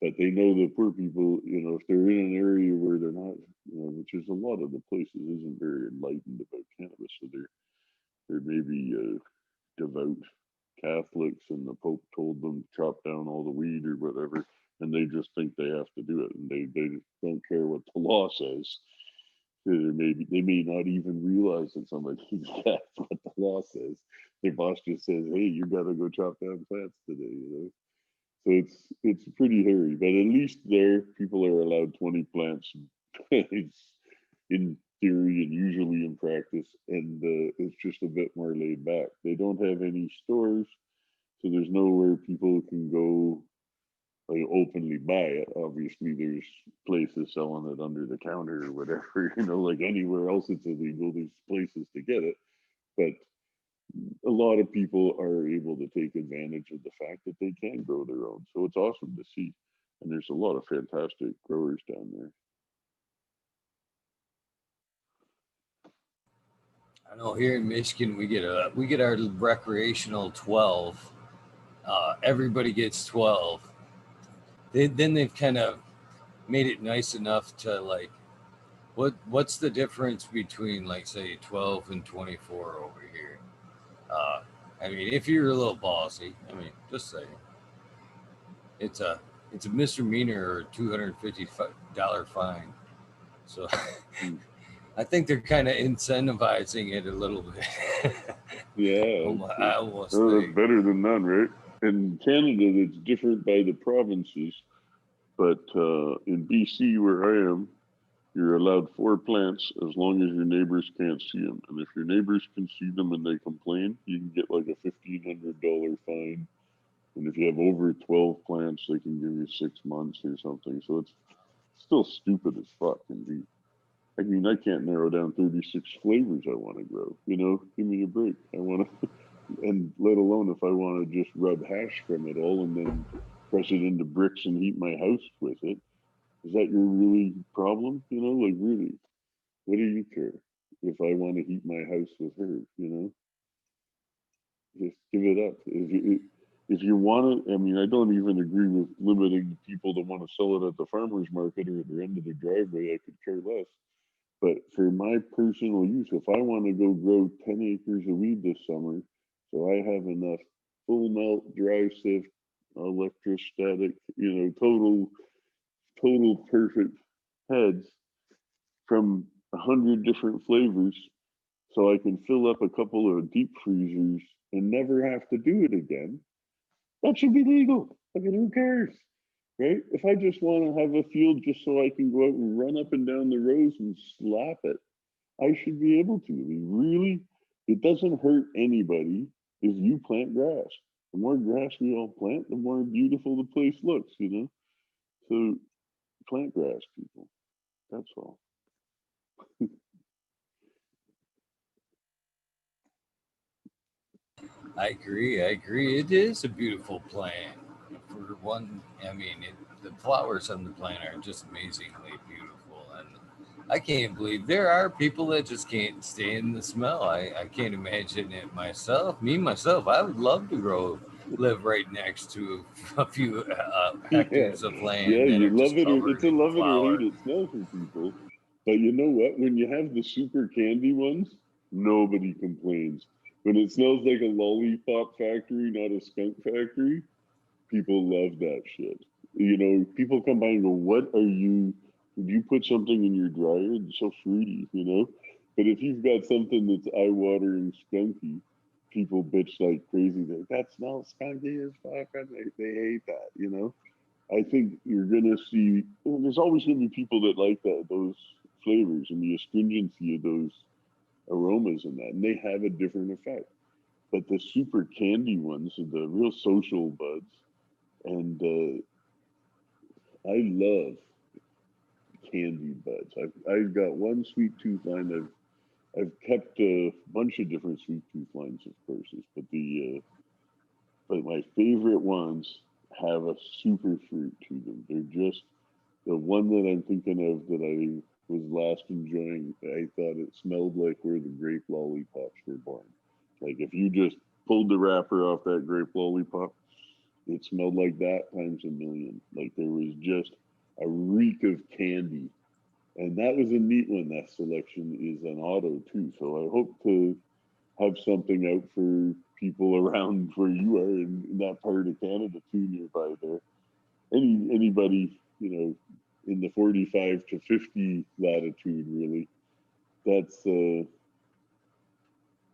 But they know the poor people, if they're in an area where they're not, which is a lot of the places isn't very enlightened about cannabis, so they're maybe devout Catholics and the Pope told them to chop down all the weed or whatever, and they just think they have to do it, and they don't care what the law says. They may not even realize that somebody that's what the law says. Their boss just says, "Hey, you got to go chop down plants today," you know. So it's pretty hairy, but at least there people are allowed 20 plants in theory and usually in practice, and it's just a bit more laid back. They don't have any stores, so there's nowhere people can go like openly buy it. Obviously, there's places selling it under the counter or whatever, you know, like anywhere else it's illegal. There's places to get it, but a lot of people are able to take advantage of the fact that they can grow their own. So it's awesome to see. And there's a lot of fantastic growers down there. I know here in Michigan we get our recreational 12. Everybody gets 12. Then they've kind of made it nice enough to like, what's the difference between like say 12 and 24 over here? I mean, if you're a little bossy, I mean, just saying, it's a misdemeanor or $250 fine. So I think they're kind of incentivizing it a little bit. Yeah, I almost that's think. better than none, right? In Canada, it's different by the provinces, but in BC, where I am, you're allowed 4 plants as long as your neighbors can't see them. And if your neighbors can see them and they complain, you can get like a $1,500 fine. And if you have over 12 plants, they can give you 6 months or something. So it's still stupid as fuck. And I mean, I can't narrow down 36 flavors I want to grow. You know, give me a break. I want to, and let alone if I want to just rub hash from it all and then press it into bricks and heat my house with it. Is that your really problem? You know, like really, what do you care if I want to heat my house with her? You know, just give it up. If you want it, I mean, I don't even agree with limiting people that want to sell it at the farmer's market or at the end of the driveway. I could care less. But for my personal use, if I want to go grow 10 acres of weed this summer, so I have enough full melt, dry sift, electrostatic, you know, total perfect heads from 100 different flavors, so I can fill up a couple of deep freezers and never have to do it again. That should be legal. I mean, who cares? Right? If I just want to have a field just so I can go out and run up and down the rows and slap it, I should be able to. I mean, really, it doesn't hurt anybody if you plant grass. The more grass we all plant, the more beautiful the place looks, you know? So plant grass, people. That's all. I agree. I agree. It is a beautiful plant. For one, I mean, the flowers on the plant are just amazingly beautiful, and I can't believe there are people that just can't stand the smell. I can't imagine it myself. Me myself, I would love to live right next to a few Yeah, hectares of yeah, land that you are love just it or it's covered a in love it or hate flower. it smell for people. But you know what? When you have the super candy ones, nobody complains. When it smells like a lollipop factory, not a skunk factory, people love that shit. You know, people come by and go, "What are you? Did you put something in your dryer? It's so fruity," you know. But if you've got something that's eye-watering skunky, people bitch like crazy. That smells skunky as fuck. And they hate that, you know. I think you're gonna see. Well, there's always gonna be people that like those flavors and the astringency of those aromas and that, and they have a different effect. But the super candy ones, the real social buds, and I love candy buds. I've got one sweet tooth line. I've kept a bunch of different sweet tooth lines, of course, but my favorite ones have a super fruit to them. They're just the one that I'm thinking of that I was last enjoying. I thought it smelled like where the grape lollipops were born. Like if you just pulled the wrapper off that grape lollipop, it smelled like that times a million. Like there was just a reek of candy. And that was a neat one. That selection is an auto too. So I hope to have something out for people around where you are in that part of Canada too, nearby there. Anybody, in the 45 to 50 latitude, really, that's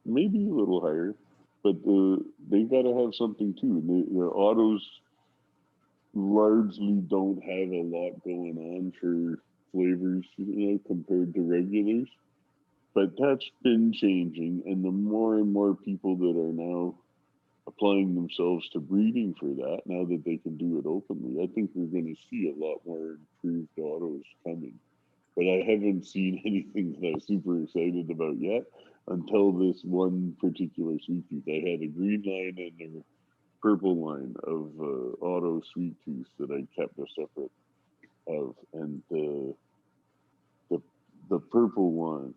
maybe a little higher, but they got to have something too. And the autos largely don't have a lot going on for flavors, compared to regulars. But that's been changing, and the more and more people that are now applying themselves to breeding for that, now that they can do it openly, I think we're going to see a lot more improved autos coming. But I haven't seen anything that I'm super excited about yet until this one particular sweet tooth. I had a green line and a purple line of auto sweet tooth that I kept a separate of, and the the purple one,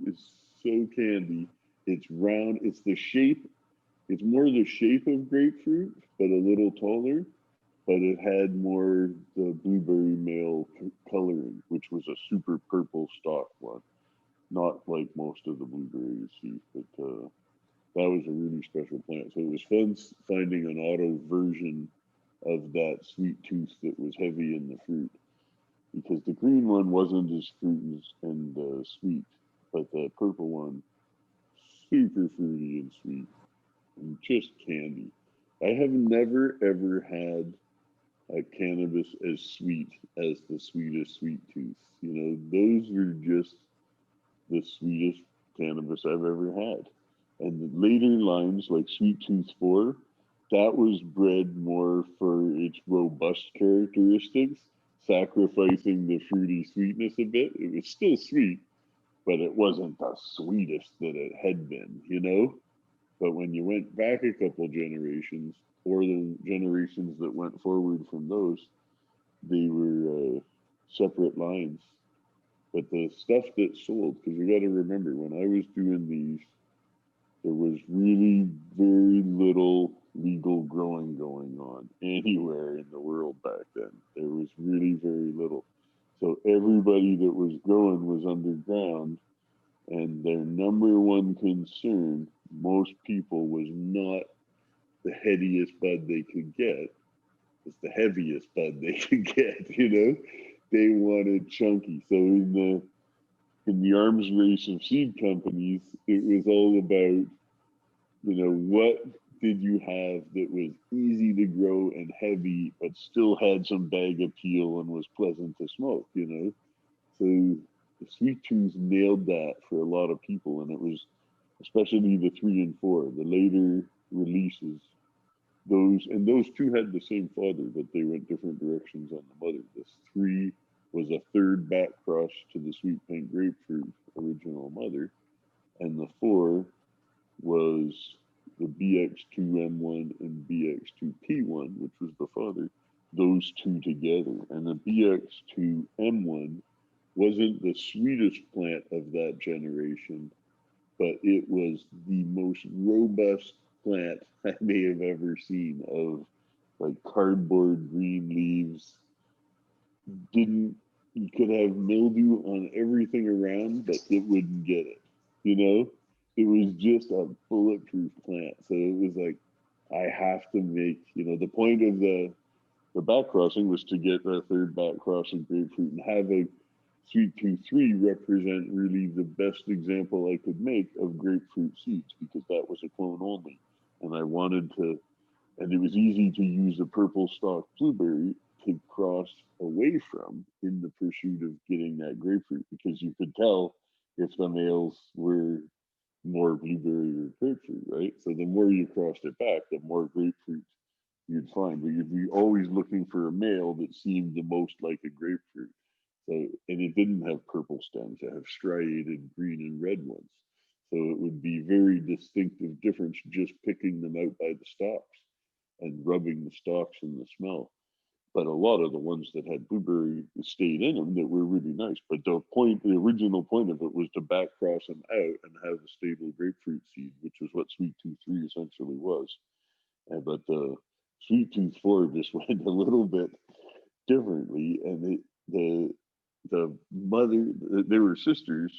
is so candy. It's round. It's the shape. It's more the shape of grapefruit, but a little taller. But it had more the blueberry male coloring, which was a super purple stalk one. Not like most of the blueberries you see, but that was a really special plant. So it was fun finding an auto version of that sweet tooth that was heavy in the fruit, because the green one wasn't as fruit and sweet, but the purple one, super fruity and sweet and just candy. I have never ever had a cannabis as sweet as the sweetest sweet tooth. Those are just the sweetest cannabis I've ever had. And the later lines, like Sweet Tooth 4, that was bred more for its robust characteristics, sacrificing the fruity sweetness a bit. It was still sweet, but it wasn't the sweetest that it had been. But when you went back a couple generations, or the generations that went forward from those, they were separate lines. But the stuff that sold, because you got to remember, when I was doing these, there was really very little legal growing going on anywhere in the world back then. There was really very little. So everybody that was growing was underground, and their number one concern, most people, was not the headiest bud they could get. It's the heaviest bud they could get. They wanted chunky. So in the arms race of seed companies, it was all about, what did you have that was easy to grow and heavy, but still had some bag appeal and was pleasant to smoke. So the sweet tooth nailed that for a lot of people, and it was especially the 3 and 4, the later releases. Those two had the same father, but they went different directions on the mother. This 3 was a third back cross to the sweet pink grapefruit original mother, and the 4 was the BX2M1 and BX2P1, which was the father. Those two together, and the BX2M1 wasn't the sweetest plant of that generation, but it was the most robust plant I may have ever seen, of like cardboard green leaves. Didn't You could have mildew on everything around, but it wouldn't get it. You know, it was just a bulletproof plant. So it was like, I have to make, the point of the back crossing was to get a third back cross of grapefruit and have a Sweet Tooth 3 represent really the best example I could make of grapefruit seeds, because that was a clone only. And I wanted to, and it was easy to use a purple stalk blueberry to cross away from in the pursuit of getting that grapefruit, because you could tell if the males were more blueberry or grapefruit, right? So the more you crossed it back, the more grapefruit you'd find, but you'd be always looking for a male that seemed the most like a grapefruit. So, and it didn't have purple stems; it had striated green and red ones. So it would be very distinctive difference just picking them out by the stalks and rubbing the stalks in the smell. But a lot of the ones that had blueberry stayed in them that were really nice. But the original point of it was to back cross them out and have a stable grapefruit seed, which was what Sweet Tooth 3 essentially was. But the Sweet Tooth 4 just went a little bit differently, and the mother, they were sisters,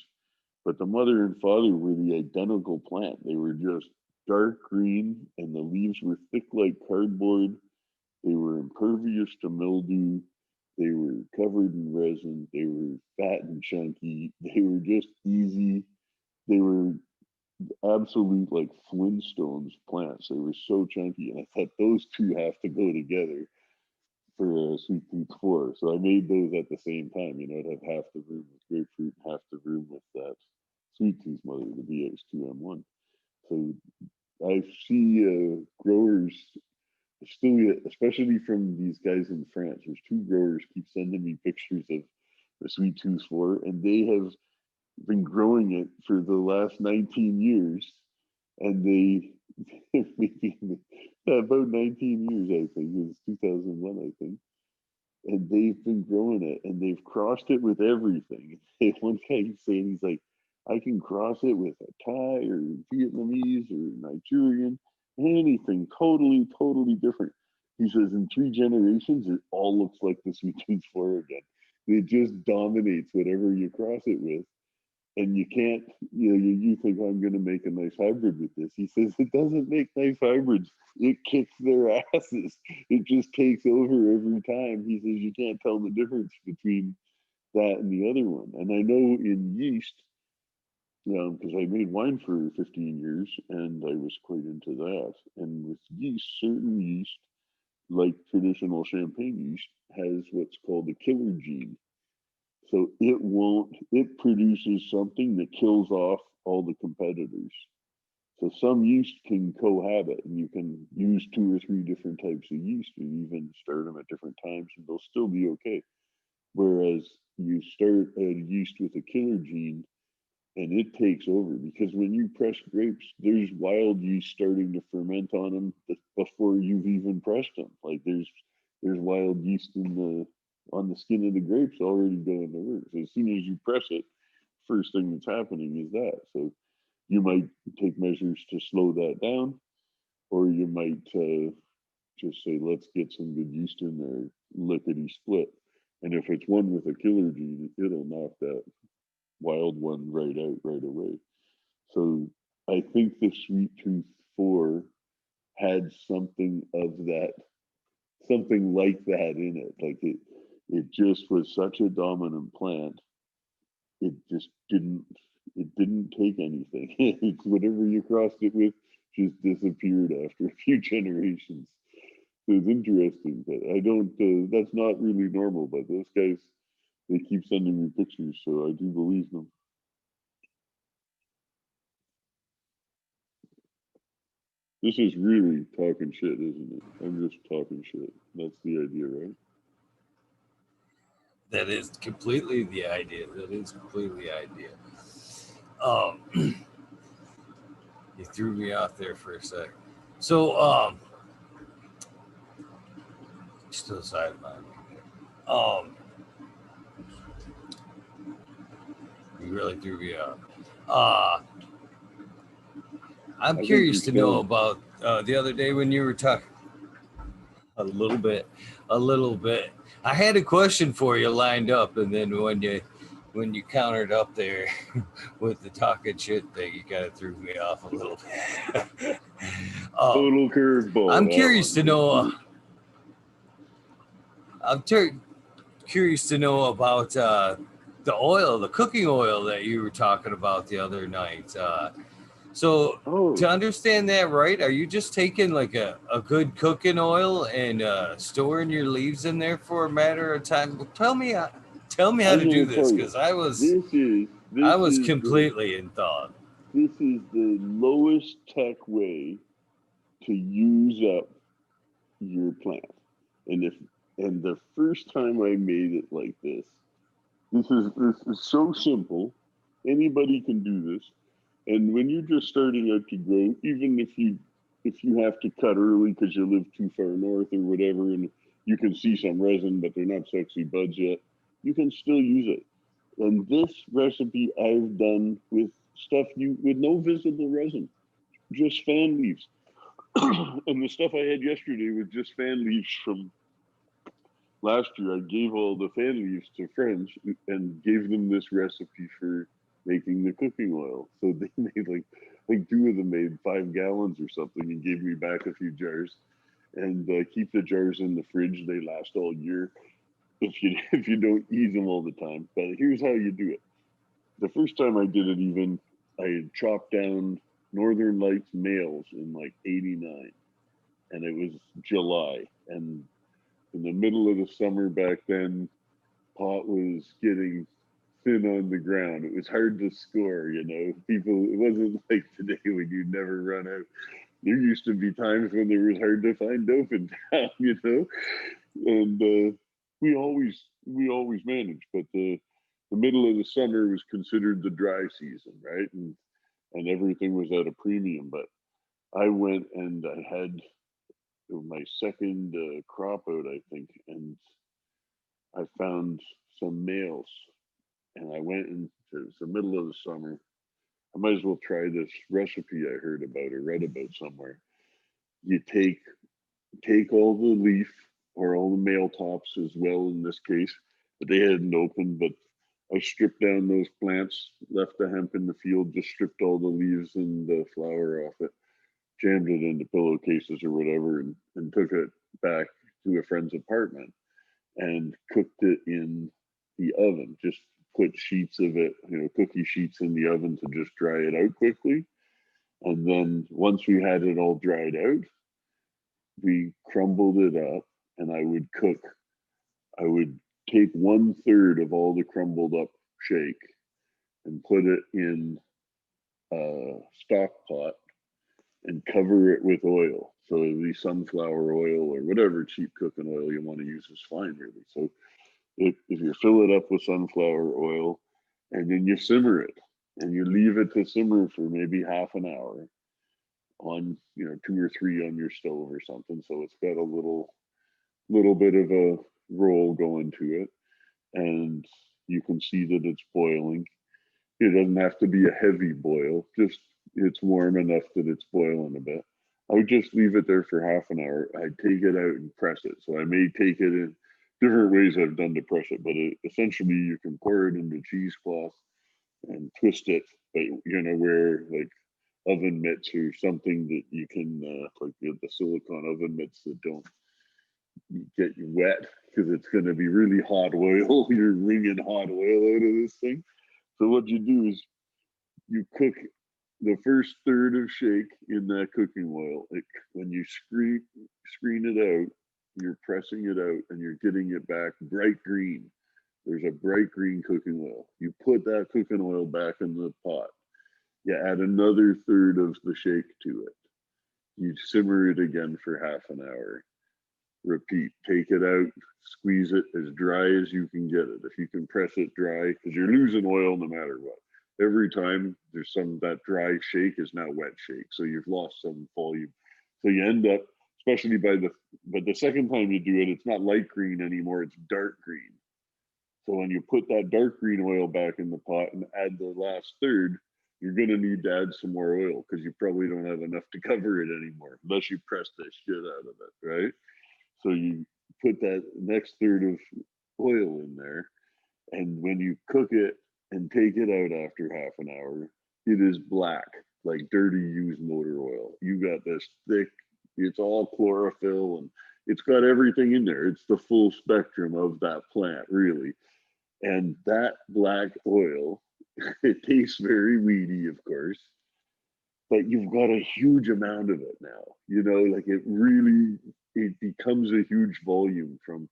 but the mother and father were the identical plant. They were just dark green, and the leaves were thick like cardboard. They were impervious to mildew. They were covered in resin. They were fat and chunky. They were just easy. They were absolute like Flintstones plants. They were so chunky, and I thought those two have to go together for Sweet Tooth 4. So I made those at the same time. You know, I'd have half the room with grapefruit and half the room with that Sweet Tooth mother, the BX2M1. So I see growers still, especially from these guys in France. There's two growers keep sending me pictures of the Sweet Tooth 4, and they have been growing it for the last 19 years, and they about 19 years, I think it was 2001, I think, and they've been growing it, and they've crossed it with everything. One guy he's saying, he's like, I can cross it with a Thai or Vietnamese or Nigerian, anything totally different. He says in 3 generations it all looks like the Sweet Tooth 4 again. It just dominates whatever you cross it with. And you can't, you think, oh, I'm going to make a nice hybrid with this. He says it doesn't make nice hybrids. It kicks their asses. It just takes over every time. He says you can't tell the difference between that and the other one. And I know in yeast, because I made wine for 15 years and I was quite into that. And with yeast, certain yeast, like traditional champagne yeast, has what's called a killer gene. So it produces something that kills off all the competitors. So some yeast can cohabit, and you can use 2 or 3 different types of yeast and even start them at different times and they'll still be okay. Whereas you start a yeast with a killer gene and it takes over, because when you press grapes, there's wild yeast starting to ferment on them before you've even pressed them. Like there's wild yeast on the skin of the grapes already going to work. So as soon as you press it, first thing that's happening is that. So you might take measures to slow that down, or you might just say, let's get some good yeast in there, lickety split. And if it's one with a killer gene, it'll knock that wild one right out right away. So I think the Sweet Tooth 4 had something of that, something like that in it. Like it just was such a dominant plant. It just didn't take anything. It's whatever you crossed it with just disappeared after a few generations. So it's interesting, but I don't, that's not really normal, but those guys, they keep sending me pictures, so I do believe them. This is really talking shit, isn't it? I'm just talking shit. That's the idea, right? That is completely the idea. You threw me off there for a sec. So, still sideline. You really threw me off. I'm curious to know about the other day when you were talking a little bit. I had a question for you lined up, and then when you countered up there with the talking shit thing, you kind of threw me off a little bit. Total curveball. I'm curious to know. Curious to know about the oil, the cooking oil that you were talking about the other night. So to understand that right, are you just taking like a good cooking oil and storing your leaves in there for a matter of time? Tell me how to do this, because I was completely in thought. This is the lowest tech way to use up your plant. And the first time I made it like this is so simple. Anybody can do this. And when you're just starting out to grow, even if you have to cut early because you live too far north or whatever, and you can see some resin, but they're not sexy buds yet, you can still use it. And this recipe I've done with stuff with no visible resin, just fan leaves. And the stuff I had yesterday was just fan leaves from last year. I gave all the fan leaves to friends and gave them this recipe for making the cooking oil. So they made like think two of them made 5 gallons or something, and gave me back a few jars. And keep the jars in the fridge; they last all year if you if you don't use them all the time. But here's how you do it. The first time I did it, even I had chopped down Northern Lights males in like '89, and it was July, and in the middle of the summer back then, pot was getting thin on the ground. It was hard to score, you know. People, it wasn't like today when you'd never run out. There used to be times when it was hard to find dope in town, you know. And we always managed, but the middle of the summer was considered the dry season, right? And everything was at a premium. But I went and I had my second crop out, I think, and I found some males, and I went into the middle of the summer. I might as well try this recipe I heard about or read about somewhere. You take all the leaf or all the male tops as well in this case, but they hadn't opened. But I stripped down those plants, left the hemp in the field, just stripped all the leaves and the flower off it, jammed it into pillowcases or whatever, and took it back to a friend's apartment and cooked it in the oven. Just put sheets of it, cookie sheets in the oven to just dry it out quickly. And then once we had it all dried out, we crumbled it up, and I would take 1/3 of all the crumbled up shake and put it in a stock pot and cover it with oil. So it'd be sunflower oil or whatever cheap cooking oil you want to use is fine, really. So if you fill it up with sunflower oil, and then you simmer it, and you leave it to simmer for maybe half an hour on, 2 or 3 on your stove or something. So it's got a little bit of a roll going to it, and you can see that it's boiling. It doesn't have to be a heavy boil, just it's warm enough that it's boiling a bit. I would just leave it there for half an hour. I take it out and press it. So I may take it in different ways I've done to press it, but essentially you can pour it into cheesecloth and twist it, but where like oven mitts or something that you can like the silicone oven mitts that don't get you wet, because it's going to be really hot oil. You're wringing hot oil out of this thing. So what you do is you cook the first third of shake in that cooking oil. When you screen it out, you're pressing it out and you're getting it back bright green. There's a bright green cooking oil. You put that cooking oil back in the pot. You add another third of the shake to it. You simmer it again for half an hour. Repeat. Take it out, squeeze it as dry as you can get it. If you can press it dry, because you're losing oil no matter what. Every time there's that dry shake is now wet shake. So you've lost some volume. So you end up, especially but the second time you do it, it's not light green anymore, it's dark green. So when you put that dark green oil back in the pot and add the last third, you're going to need to add some more oil, because you probably don't have enough to cover it anymore, unless you press the shit out of it, right? So you put that next third of oil in there, and when you cook it and take it out after half an hour, it is black, like dirty used motor oil. You got this thick, it's all chlorophyll, and it's got everything in there. It's the full spectrum of that plant, really. And that black oil, it tastes very weedy, of course, but you've got a huge amount of it now. Like it becomes a huge volume from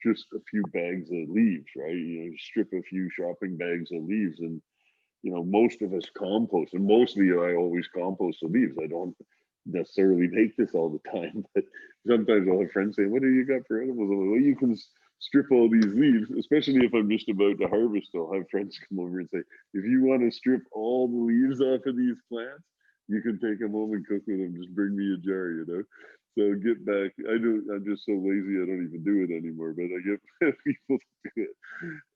just a few bags of leaves, right? Strip a few shopping bags of leaves, and most of us compost, and mostly I always compost the leaves. I don't necessarily make this all the time, but sometimes I'll have friends say, "What do you got for animals?" I'm like, "Well, you can strip all these leaves," especially if I'm just about to harvest. I'll have friends come over and say, "If you want to strip all the leaves off of these plants, you can take them home and cook with them. Just bring me a jar." So get back. I'm just so lazy. I don't even do it anymore. But I get people to do it,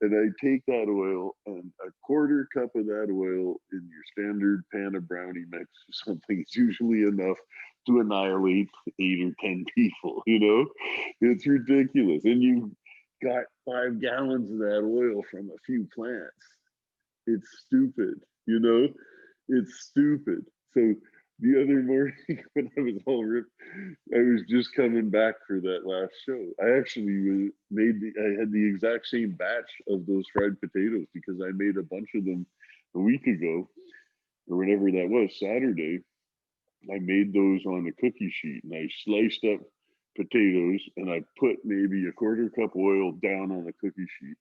and I take that oil, and a quarter cup of that oil in your standard pan of brownie mix or something is usually enough to annihilate 8 or 10 people. It's ridiculous, and you got 5 gallons of that oil from a few plants. It's stupid. It's stupid. So the other morning when I was all ripped, I was just coming back for that last show. I actually I had the exact same batch of those fried potatoes because I made a bunch of them a week ago or whenever that was, Saturday. I made those on a cookie sheet and I sliced up potatoes and I put maybe a quarter cup oil down on a cookie sheet.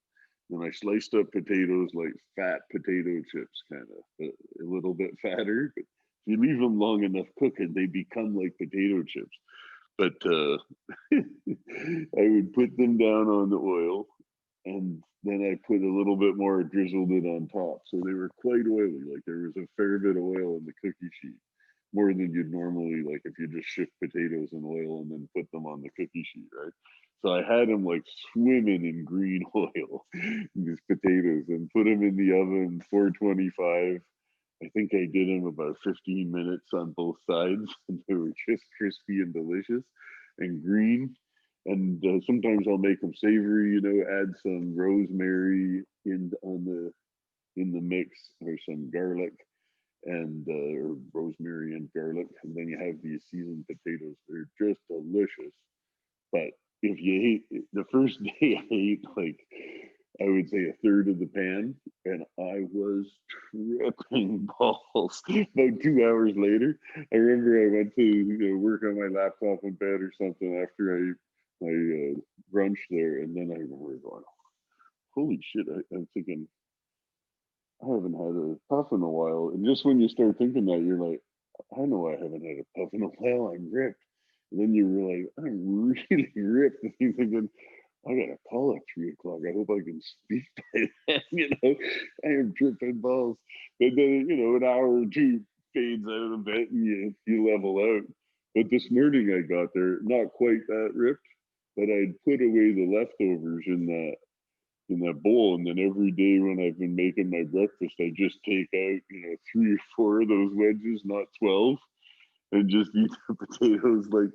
And I sliced up potatoes like fat potato chips, kind of a little bit fatter. But if you leave them long enough cooking, they become like potato chips. But I would put them down on the oil and then I put a little bit more, drizzled it on top. So they were quite oily. Like there was a fair bit of oil in the cookie sheet, more than you'd normally like if you just shift potatoes in oil and then put them on the cookie sheet, right? So I had them like swimming in green oil, these potatoes, and put them in the oven 425. I think I did them about 15 minutes on both sides, and they were just crispy and delicious and green. And sometimes I'll make them savory, add some rosemary in the mix or some garlic and or rosemary and garlic, and then you have these seasoned potatoes. They're just delicious. But if you ate the first day, I ate like I would say a third of the pan, and I was tripping balls. About 2 hours later, I remember I went to work on my laptop in bed or something after I my brunch there, and then I remember going, "Holy shit!" I'm thinking I haven't had a puff in a while, and just when you start thinking that, you're like, "I know I haven't had a puff in a while. I'm ripped." And then you realize I'm really ripped, and you're thinking, I got a call at 3 o'clock. I hope I can speak by then. I am tripping balls. But then, an hour or two fades out a bit and you level out. But this morning I got there, not quite that ripped, but I'd put away the leftovers in that bowl. And then every day when I've been making my breakfast, I just take out, 3 or 4 of those wedges, not 12, and just eat the potatoes like.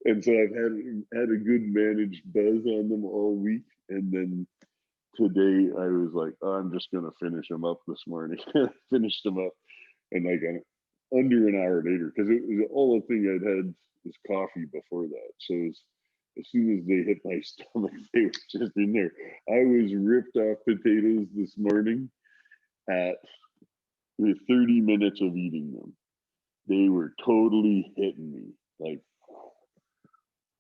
And so I've had a good managed buzz on them all week, and then today I was like, oh, I'm just gonna finish them up this morning. Finished them up, and like under an hour later, because it was all the thing I'd had was coffee before that. So as soon as they hit my stomach, they were just in there. I was ripped off potatoes this morning at with 30 minutes of eating them. They were totally hitting me like,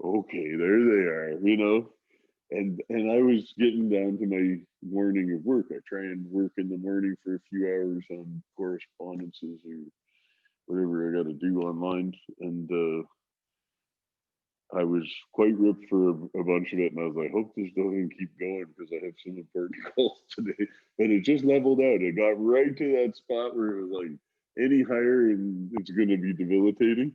okay, there they are. And I was getting down to my morning of work. I try and work in the morning for a few hours on correspondences or whatever I got to do online. And I was quite ripped for a bunch of it. And I was like, hope this doesn't keep going because I have some important calls today. But it just leveled out. It got right to that spot where it was like any higher and it's going to be debilitating.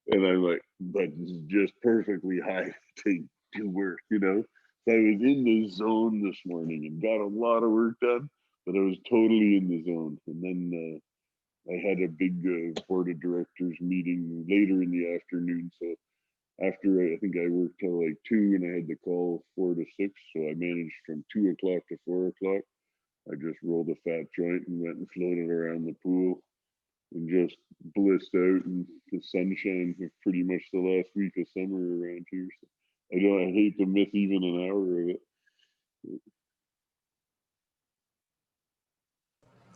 And I'm like, but this is just perfectly high to work. So I was in the zone this morning and got a lot of work done, but I was totally in the zone. And then I had a big board of directors meeting later in the afternoon. So after I think I worked till like 2 and I had the call 4 to 6. So I managed from 2 o'clock to 4 o'clock. I just rolled a fat joint and went and floated around the pool and just blissed out in the sunshine for pretty much the last week of summer around here. So I hate to miss even an hour of it.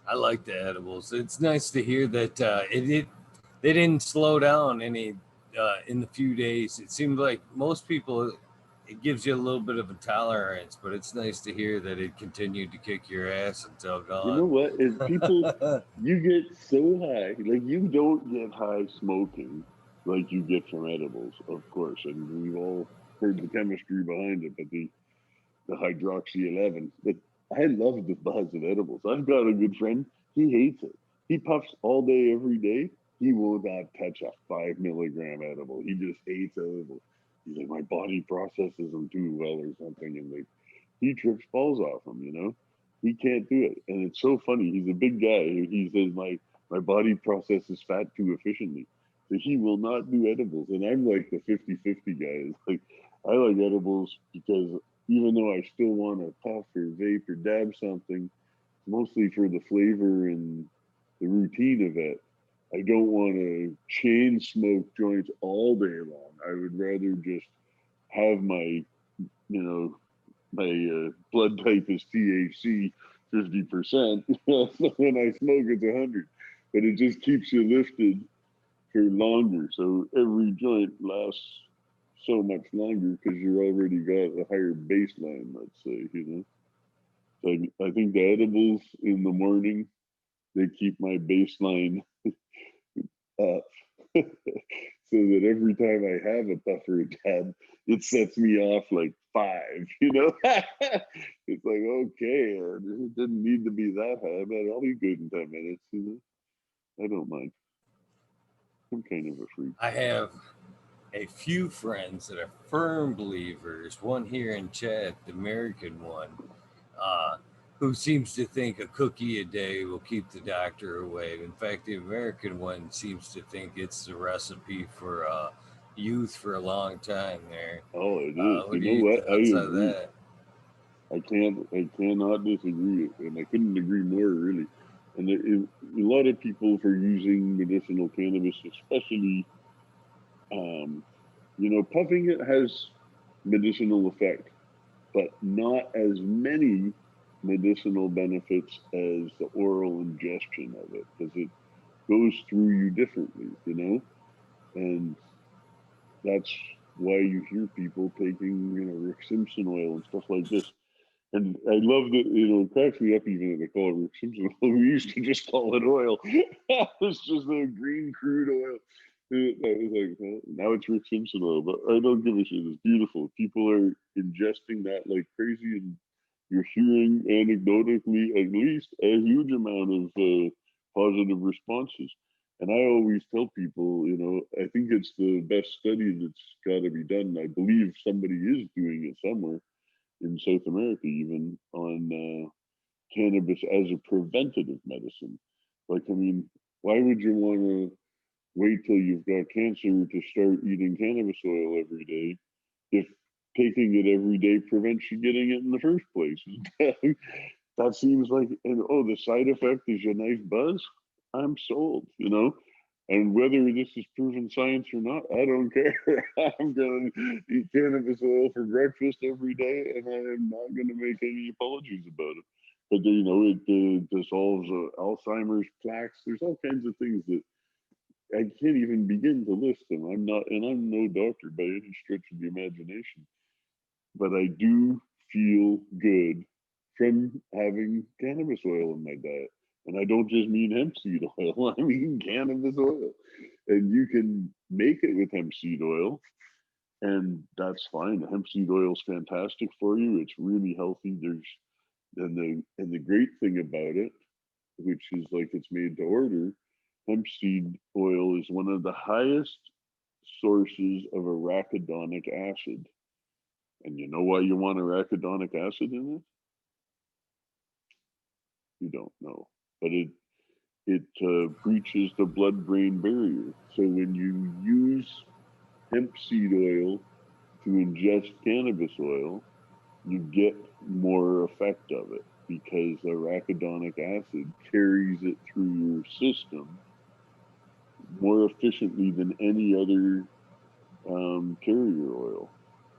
I like the edibles. It's nice to hear that they didn't slow down any in the few days. It seemed like most people, it gives you a little bit of a tolerance, but it's nice to hear that it continued to kick your ass until You know gone. what? Is people you get so high, like you don't get high smoking like you get from edibles, of course. And we've all heard the chemistry behind it, but the hydroxy 11. But I love the buzz of edibles. I've got a good friend. He hates it. He puffs all day, every day. He will not touch a 5 milligram edible. He just hates edibles. He's like, my body processes them too well or something. And like, he trips balls off them. He can't do it. And it's so funny. He's a big guy. He says, my body processes fat too efficiently. So he will not do edibles. And I'm like the 50-50 guy. It's like, I like edibles because even though I still want to puff or vape or dab something, mostly for the flavor and the routine of it. I don't want to chain smoke joints all day long. I would rather just have my, you know, my blood type is THC 50%. So when I smoke, it's 100. But it just keeps you lifted for longer. So every joint lasts so much longer because you're already got a higher baseline, let's say, you know. So I think the edibles in the morning, they keep my baseline up so that every time I have a puff or a dab, it sets me off like 5, you know? It's like, okay, it didn't need to be that high, but I'll be good in 10 minutes, you know? I don't mind. I'm kind of a freak. I have a few friends that are firm believers. One here in Chad, the American one, uh, who seems to think a cookie a day will keep the doctor away. In fact, the American one seems to think it's the recipe for youth for a long time. There, Oh, it is. what You are know your what? I thoughts on agree. that? I cannot disagree, and I couldn't agree more, really. And a lot of people for using medicinal cannabis, especially, um, you know, puffing it has medicinal effect, but not as many medicinal benefits as the oral ingestion of it, because it goes through you differently, you know, and that's why you hear people taking, you know, Rick Simpson oil and stuff like this. And I love that, you know, it cracks me up even that they call it Rick Simpson oil. We used to just call it oil. It's just a green crude oil. I was like, well, now it's Rick Simpson oil, but I don't give a shit. It's beautiful. People are ingesting that like crazy, and you're hearing anecdotally at least a huge amount of positive responses. And I always tell people, you know, I think it's the best study that's got to be done. I believe somebody is doing it somewhere in South America, even on cannabis as a preventative medicine. Like, I mean, why would you want to wait till you've got cancer to start eating cannabis oil every day if taking it every day prevents you getting it in the first place? That seems like, and oh, the side effect is a nice buzz. I'm sold, you know. And whether this is proven science or not, I don't care. I'm gonna eat cannabis oil for breakfast every day, and I am not gonna make any apologies about it. But you know, it dissolves Alzheimer's plaques. There's all kinds of things that I can't even begin to list them. I'm not, and I'm no doctor by any stretch of the imagination, but I do feel good from having cannabis oil in my diet. And I don't just mean hemp seed oil, I mean cannabis oil. And you can make it with hemp seed oil, and that's fine. The hemp seed oil is fantastic for you. It's really healthy. And the great thing about it, which is like it's made to order, hemp seed oil is one of the highest sources of arachidonic acid. And you know why you want arachidonic acid in it? You don't know, but it breaches the blood-brain barrier. So when you use hemp seed oil to ingest cannabis oil, you get more effect of it because arachidonic acid carries it through your system more efficiently than any other carrier oil.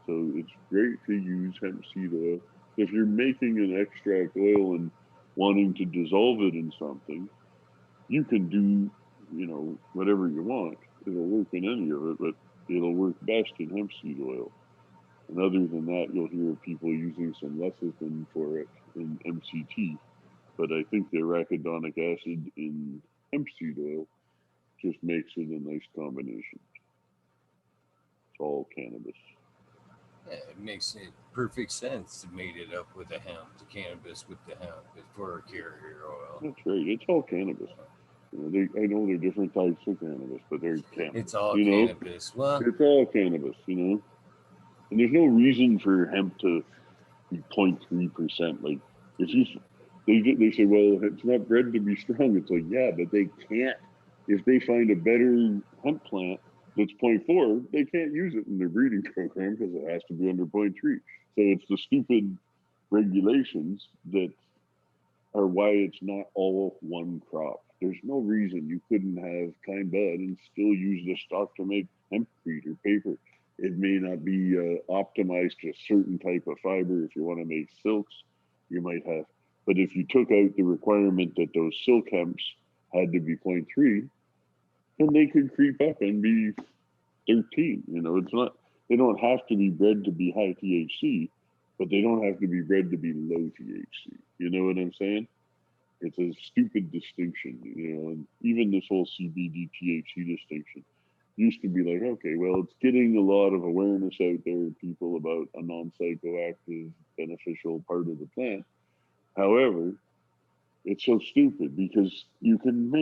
So it's great to use hemp seed oil. If you're making an extract oil and wanting to dissolve it in something, you can do, you know, whatever you want. It'll work in any of it, but it'll work best in hemp seed oil. And other than that, you'll hear people using some lecithin for it in MCT. But I think the arachidonic acid in hemp seed oil just makes it a nice combination. It's all cannabis. Yeah, it makes it perfect sense to mate it up with the hemp, the cannabis with the hemp for a carrier oil. That's right. It's all cannabis. You know, I know they're different types of cannabis, but they're It's cannabis. all You know, cannabis. Well, it's all cannabis. You know, and there's no reason for hemp to be 0.3%. Like if you they say, well, it's not bred to be strong. It's like, yeah, but they can't. If they find a better hemp plant that's zero point 0.4, they can't use it in their breeding program because it has to be under 0.3. So it's the stupid regulations that or why it's not all one crop. There's no reason you couldn't have kind bud and still use the stock to make hempcrete or paper. It may not be optimized to a certain type of fiber. If you want to make silks, you might have. But if you took out the requirement that those silk hemps had to be 0.3, then they could creep up and be 13. You know, it's not, they don't have to be bred to be high THC, but they don't have to be bred to be low THC. You know what I'm saying? It's a stupid distinction, you know, and even this whole CBD THC distinction used to be like, okay, well, it's getting a lot of awareness out there, people, about a non-psychoactive beneficial part of the plant. However, it's so stupid because you can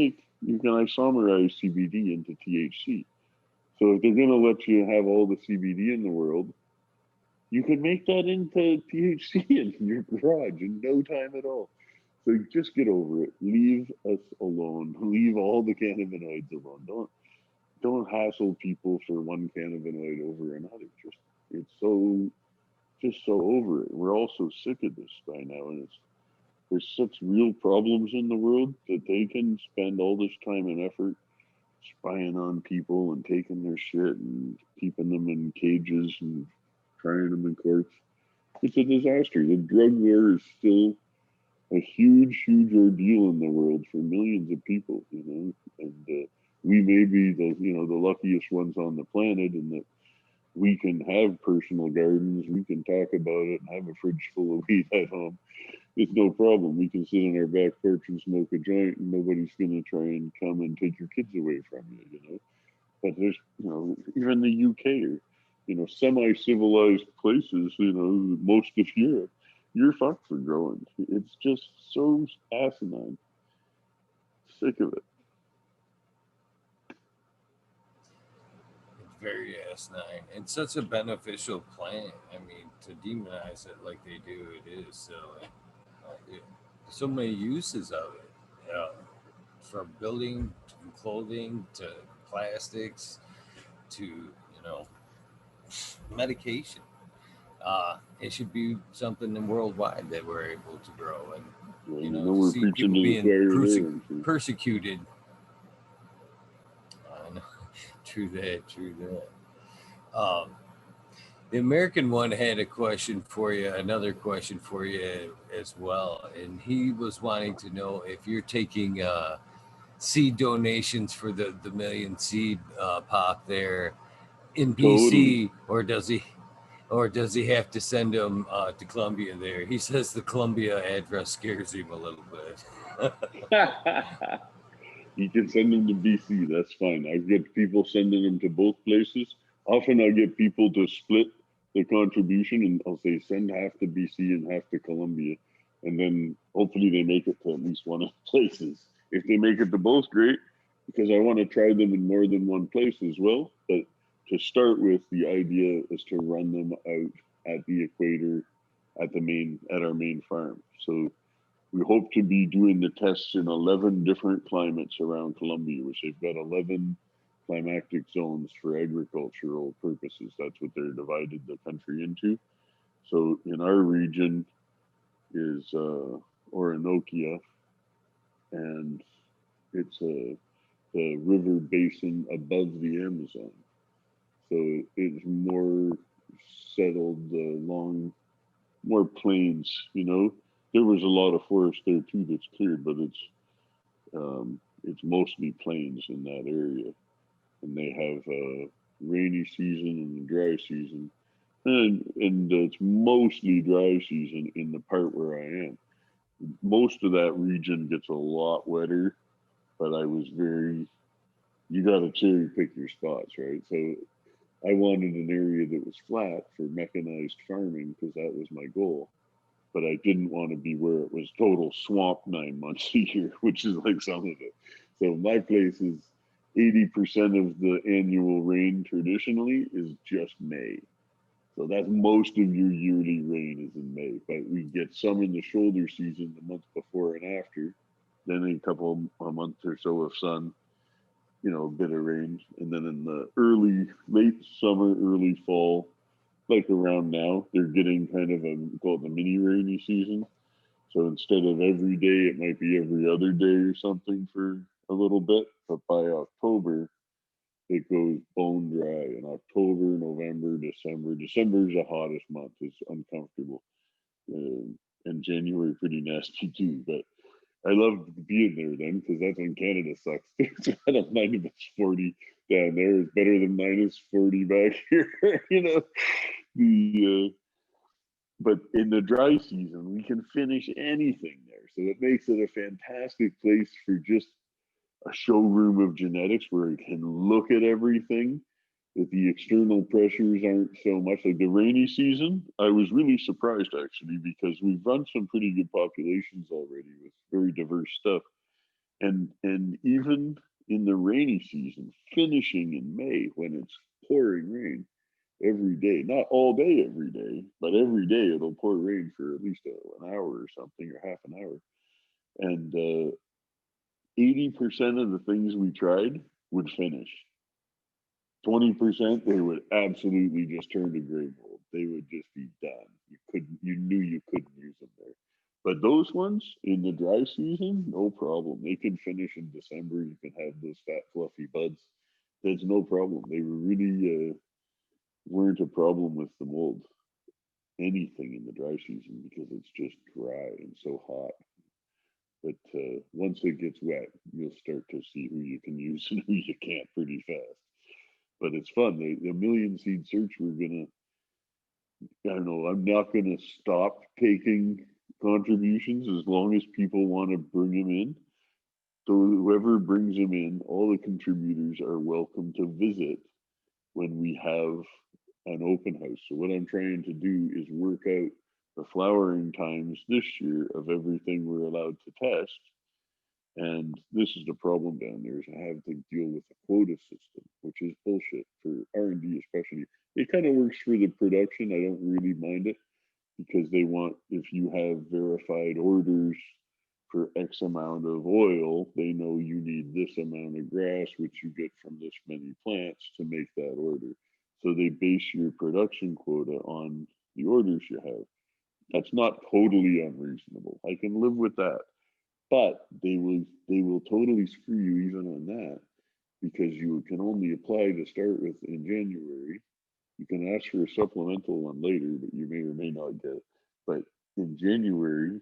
isomerize CBD into THC. So if they're going to let you have all the CBD in the world, you can make that into THC in your garage in no time at all. So just get over it. Leave us alone. Leave all the cannabinoids alone. Don't hassle people for one cannabinoid over another. Just so over it. We're all so sick of this by now, and there's such real problems in the world that they can spend all this time and effort spying on people and taking their shit and keeping them in cages and trying them in courts. It's a disaster. The drug war is still a huge, huge ordeal in the world for millions of people, you know, and we may be the luckiest ones on the planet, in that we can have personal gardens, we can talk about it and have a fridge full of weed at home. It's no problem. We can sit on our back porch and smoke a joint, and nobody's going to try and come and take your kids away from you, you know. But there's, you know, even the UK, or, you know, semi-civilized places, you know, most of Europe, you're fucked for growing. It's just so asinine. Sick of it. It's very asinine. It's such a beneficial plant. I mean, to demonize it like they do, it is silly. It, so many uses of it, from building to clothing to plastics to, medication. It should be something worldwide that we're able to grow, and Well, to we're see preaching people to the being choir there. persecuted. No, true that. True that. The American one had a question for you, another question for you as well, and he was wanting to know if you're taking seed donations for the million seed pop there in BC, Totally. or does he have to send them to Columbia there? He says the Columbia address scares him a little bit. You can send them to BC. That's fine. I get people sending them to both places. Often I get people to split the contribution, and I'll say send half to BC and half to Columbia. And then hopefully they make it to at least one of the places. If they make it to both, great, because I want to try them in more than one place as well. But to start with, the idea is to run them out at the equator at our main farm. So we hope to be doing the tests in 11 different climates around Colombia, which they've got 11 climatic zones for agricultural purposes. That's what they're divided the country into. So in our region is Orinoquia, and it's the river basin above the Amazon. So it's more settled along more plains, you know. There was a lot of forest there too that's cleared, but it's mostly plains in that area, and they have a rainy season and a dry season, and it's mostly dry season in the part where I am. Most of that region gets a lot wetter, but you got to cherry pick your spots, right? So I wanted an area that was flat for mechanized farming because that was my goal. But I didn't want to be where it was total swamp 9 months a year, which is like some of it. So my place is 80% of the annual rain traditionally is just May. So that's most of your yearly rain is in May. But we get some in the shoulder season, the month before and after. Then a month or so of sun, a bit of rain. And then in the late summer, early fall, like around now, they're getting kind of called the mini rainy season. So instead of every day, it might be every other day or something for a little bit. But by October, it goes bone dry. In October, November, December. December is the hottest month. It's uncomfortable. And January pretty nasty too. But I love being there then because that's when Canada sucks. So I don't mind if it's 40 down there. It's better than minus 40 back here. You know, the but in the dry season we can finish anything there, so it makes it a fantastic place for just a showroom of genetics where it can look at everything. That the external pressures aren't so much like the rainy season. I was really surprised actually because we've run some pretty good populations already with very diverse stuff. And even in the rainy season, finishing in May when it's pouring rain every day, not all day every day, but every day it'll pour rain for at least an hour or something or half an hour. And 80% of the things we tried would finish. 20% they would absolutely just turn to gray mold. They would just be done. You knew you couldn't use them there. But those ones in the dry season, no problem. They can finish in December. You can have those fat, fluffy buds. That's no problem. They were really weren't a problem with the mold. Anything in the dry season because it's just dry and so hot. But once it gets wet, you'll start to see who you can use and who you can't pretty fast. But it's fun. The million seed search, I don't know, I'm not gonna stop taking contributions as long as people want to bring them in. So whoever brings them in, all the contributors are welcome to visit when we have an open house. So what I'm trying to do is work out the flowering times this year of everything we're allowed to test. And this is the problem down there is I have to deal with the quota system, which is bullshit for R&D especially. It kind of works for the production. I don't really mind it because they want, if you have verified orders for X amount of oil, they know you need this amount of grass, which you get from this many plants to make that order. So they base your production quota on the orders you have. That's not totally unreasonable. I can live with that. But they will totally screw you even on that because you can only apply to start with in January. You can ask for a supplemental one later, but you may or may not get it. But in January,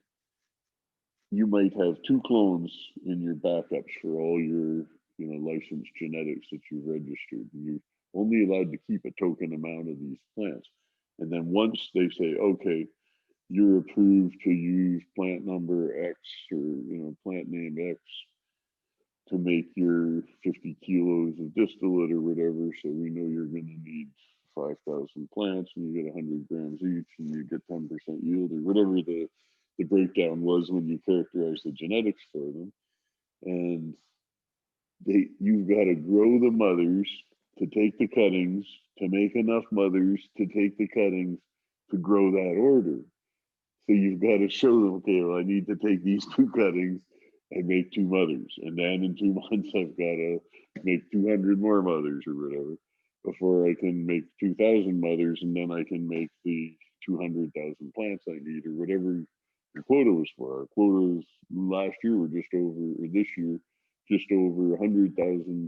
you might have 2 clones in your backups for all your licensed genetics that you've registered. And you're only allowed to keep a token amount of these plants. And then once they say, okay, you're approved to use plant number X or plant name X to make your 50 kilos of distillate or whatever. So we know you're going to need 5,000 plants and you get 100 grams each and you get 10% yield or whatever the breakdown was when you characterize the genetics for them. And you've got to grow the mothers to take the cuttings, to make enough mothers to take the cuttings to grow that order. So you've got to show them, okay, well, I need to take these 2 cuttings and make 2 mothers. And then in 2 months, I've got to make 200 more mothers or whatever before I can make 2,000 mothers. And then I can make the 200,000 plants I need or whatever your quota was for. Our quotas last year were just over, or this year, just over 100,000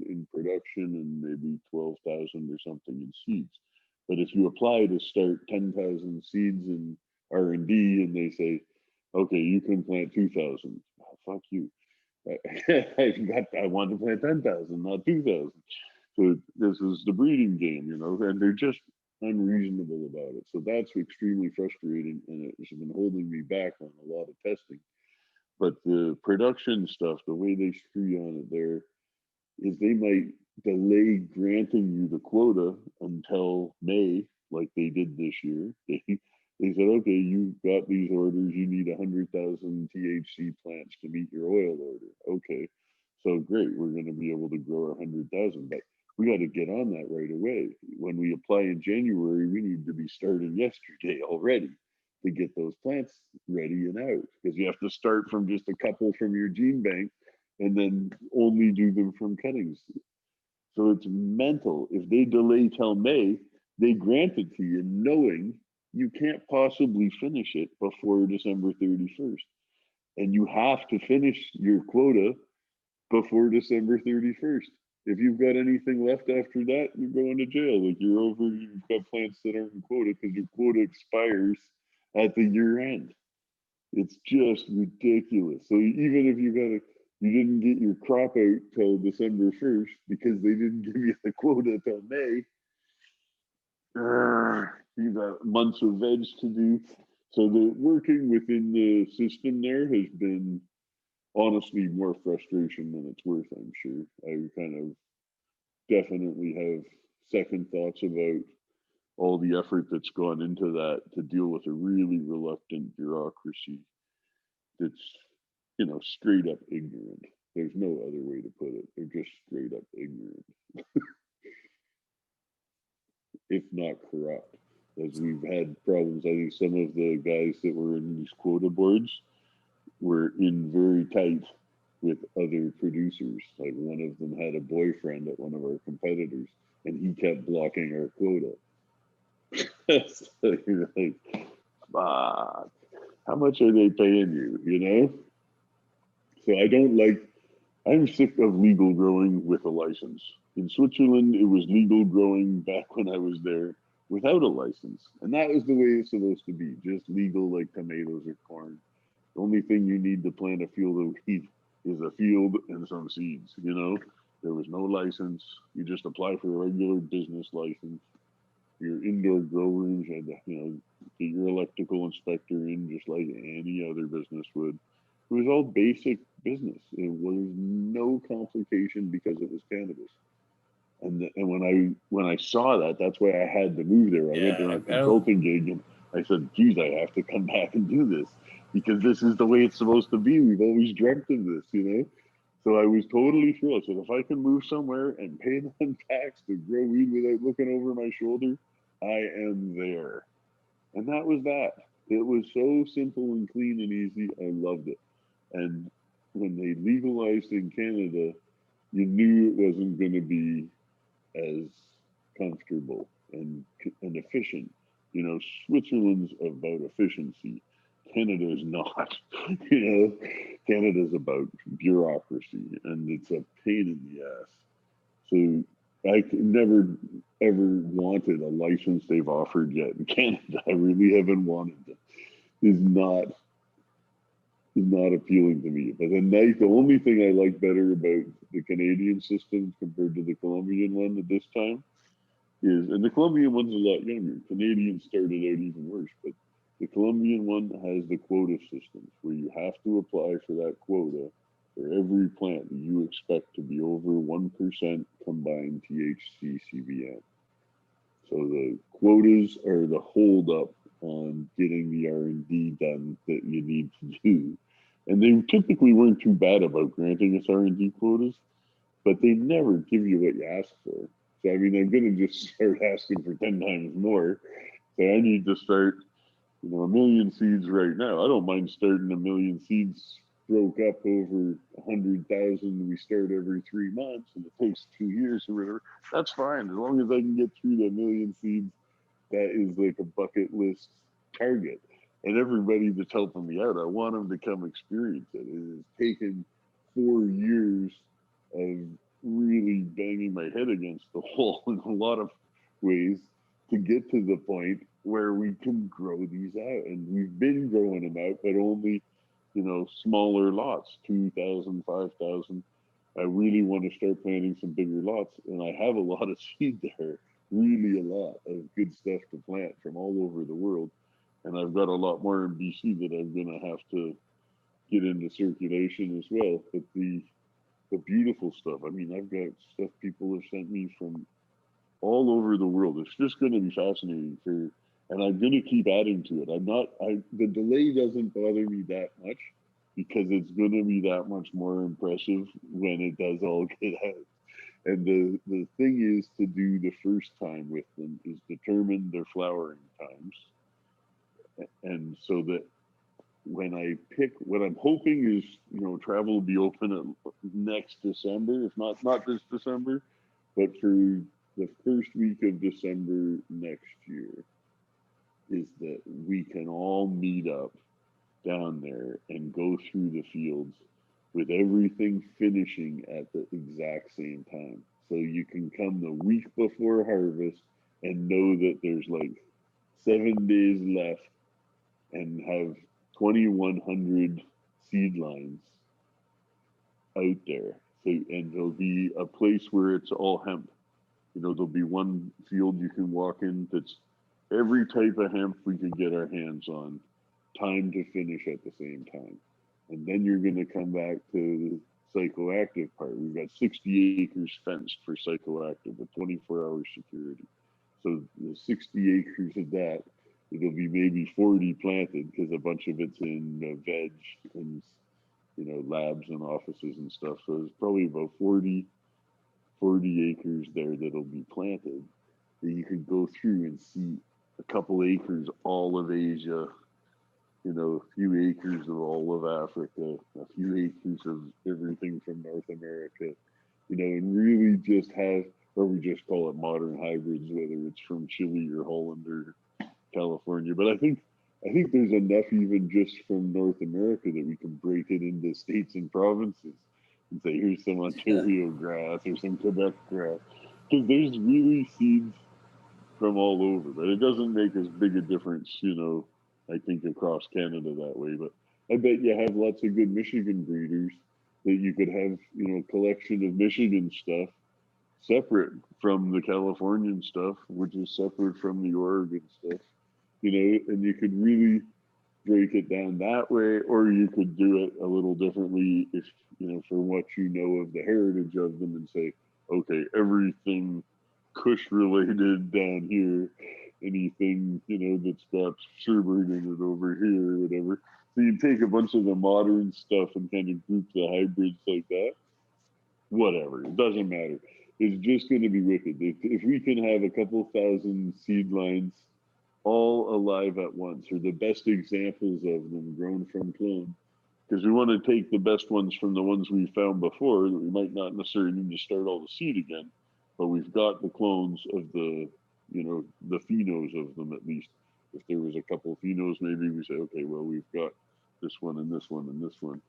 in production and maybe 12,000 or something in seeds. But if you apply to start 10,000 seeds in R&D and they say, okay, you can plant 2,000. Oh, fuck you. I want to plant 10,000, not 2,000. So this is the breeding game, and they're just unreasonable about it. So that's extremely frustrating, and it's been holding me back on a lot of testing. But the production stuff, the way they screw you on it there, is they might delay granting you the quota until May, like they did this year. They said, okay, you got these orders. You need 100,000 THC plants to meet your oil order. Okay, so great. We're going to be able to grow 100,000, but we got to get on that right away. When we apply in January, we need to be starting yesterday already to get those plants ready and out because you have to start from just a couple from your gene bank and then only do them from cuttings. So it's mental. If they delay till May, they grant it to you knowing you can't possibly finish it before December 31st. and you have to finish your quota before December 31st. If you've got anything left after that, you're going to jail. Like you've got plants that aren't in quota because your quota expires at the year end. It's just ridiculous. So even if you didn't get your crop out till December 1st because they didn't give you the quota till May, you've got months of veg to do. So the working within the system there has been honestly more frustration than it's worth, I'm sure. I kind of definitely have second thoughts about all the effort that's gone into that to deal with a really reluctant bureaucracy that's, straight up ignorant. There's no other way to put it. They're just straight up ignorant, if not corrupt. As we've had problems, I think some of the guys that were in these quota boards were in very tight with other producers. Like one of them had a boyfriend at one of our competitors, and he kept blocking our quota. like, fuck, how much are they paying you? So I'm sick of legal growing with a license. In Switzerland, it was legal growing back when I was there without a license. And that was the way it's supposed to be, just legal like tomatoes or corn. The only thing you need to plant a field of wheat is a field and some seeds, There was no license. You just apply for a regular business license. Your indoor grow rooms had to, get your electrical inspector in just like any other business would. It was all basic business. It was no complication because it was cannabis. And when I saw that, that's why I had to move there. I went there on a consulting gig, and I said, "Geez, I have to come back and do this because this is the way it's supposed to be. We've always dreamt of this, So I was totally thrilled. I said, if I can move somewhere and pay them tax to grow weed without looking over my shoulder, I am there. And that was that. It was so simple and clean and easy. I loved it. And when they legalized in Canada, you knew it wasn't going to be as comfortable and efficient. Switzerland's about efficiency. Canada is not. Canada's about bureaucracy, and it's a pain in the ass. So I never ever wanted a license they've offered yet in Canada. I really haven't wanted it. Is not appealing to me. But the only thing I like better about the Canadian system compared to the Colombian one at this time is, and the Colombian one's a lot younger. Canadian started out even worse, but the Colombian one has the quota systems where you have to apply for that quota for every plant that you expect to be over 1% combined THC CBN. So the quotas are the holdup on getting the R&D done that you need to do. And they typically weren't too bad about granting us R&D quotas, but they never give you what you ask for. So, I'm going to just start asking for 10 times more. So I need to start, 1 million seeds right now. I don't mind starting 1 million seeds broke up over 100,000. We start every 3 months and it takes 2 years or whatever. That's fine. As long as I can get through the 1 million seeds, that is like a bucket list target. And everybody that's helping me out, I want them to come experience it. It has taken 4 years of really banging my head against the wall in a lot of ways to get to the point where we can grow these out. And we've been growing them out, but only, smaller lots, 2,000, 5,000. I really want to start planting some bigger lots. And I have a lot of seed there, really a lot of good stuff to plant from all over the world. And I've got a lot more in BC that I'm going to have to get into circulation as well. But the beautiful stuff, I've got stuff people have sent me from all over the world. It's just going to be fascinating and I'm going to keep adding to it. The delay doesn't bother me that much because it's going to be that much more impressive when it does all get out. And the thing is to do the first time with them is determine their flowering times. And so that when I pick, what I'm hoping is, travel will be open next December, if not this December, but for the first week of December next year, is that we can all meet up down there and go through the fields with everything finishing at the exact same time. So you can come the week before harvest and know that there's like 7 days left and have 2,100 seed lines out there. So, and there'll be a place where it's all hemp. You know, there'll be one field you can walk in that's every type of hemp we could get our hands on, time to finish at the same time. And then you're going to come back to the psychoactive part. We've got 60 acres fenced for psychoactive with 24-hour security. So the 60 acres of that, it'll be maybe 40 planted because a bunch of it's in veg and, you know, labs and offices and stuff. So there's probably about 40 acres there that'll be planted that you could go through and see a couple acres all of Asia, you know, a few acres of all of Africa, a few acres of everything from North America, you know, and really just have, or we just call it modern hybrids, whether it's from Chile or Holland or California. But I think there's enough even just from North America that we can break it into states and provinces and say, here's some Ontario grass or some Quebec grass. Because there's really seeds from all over, but it doesn't make as big a difference, you know, I think across Canada that way. But I bet you have lots of good Michigan breeders that you could have, you know, a collection of Michigan stuff separate from the Californian stuff, which is separate from the Oregon stuff, you know, and you could really break it down that way, or you could do it a little differently if, you know, for what you know of the heritage of them and say, okay, everything Kush related down here, anything, you know, that's got Sherburne in it over here or whatever. So you take a bunch of the modern stuff and kind of group the hybrids like that. Whatever, it doesn't matter. It's just going to be wicked. If we can have a couple thousand seed lines all alive at once, or the best examples of them grown from clone, because we want to take the best ones from the ones we found before that we might not necessarily need to start all the seed again, but we've got the clones of the, you know, the phenos of them at least. If there was a couple phenos, maybe we say, okay, well, we've got this one and this one and this one,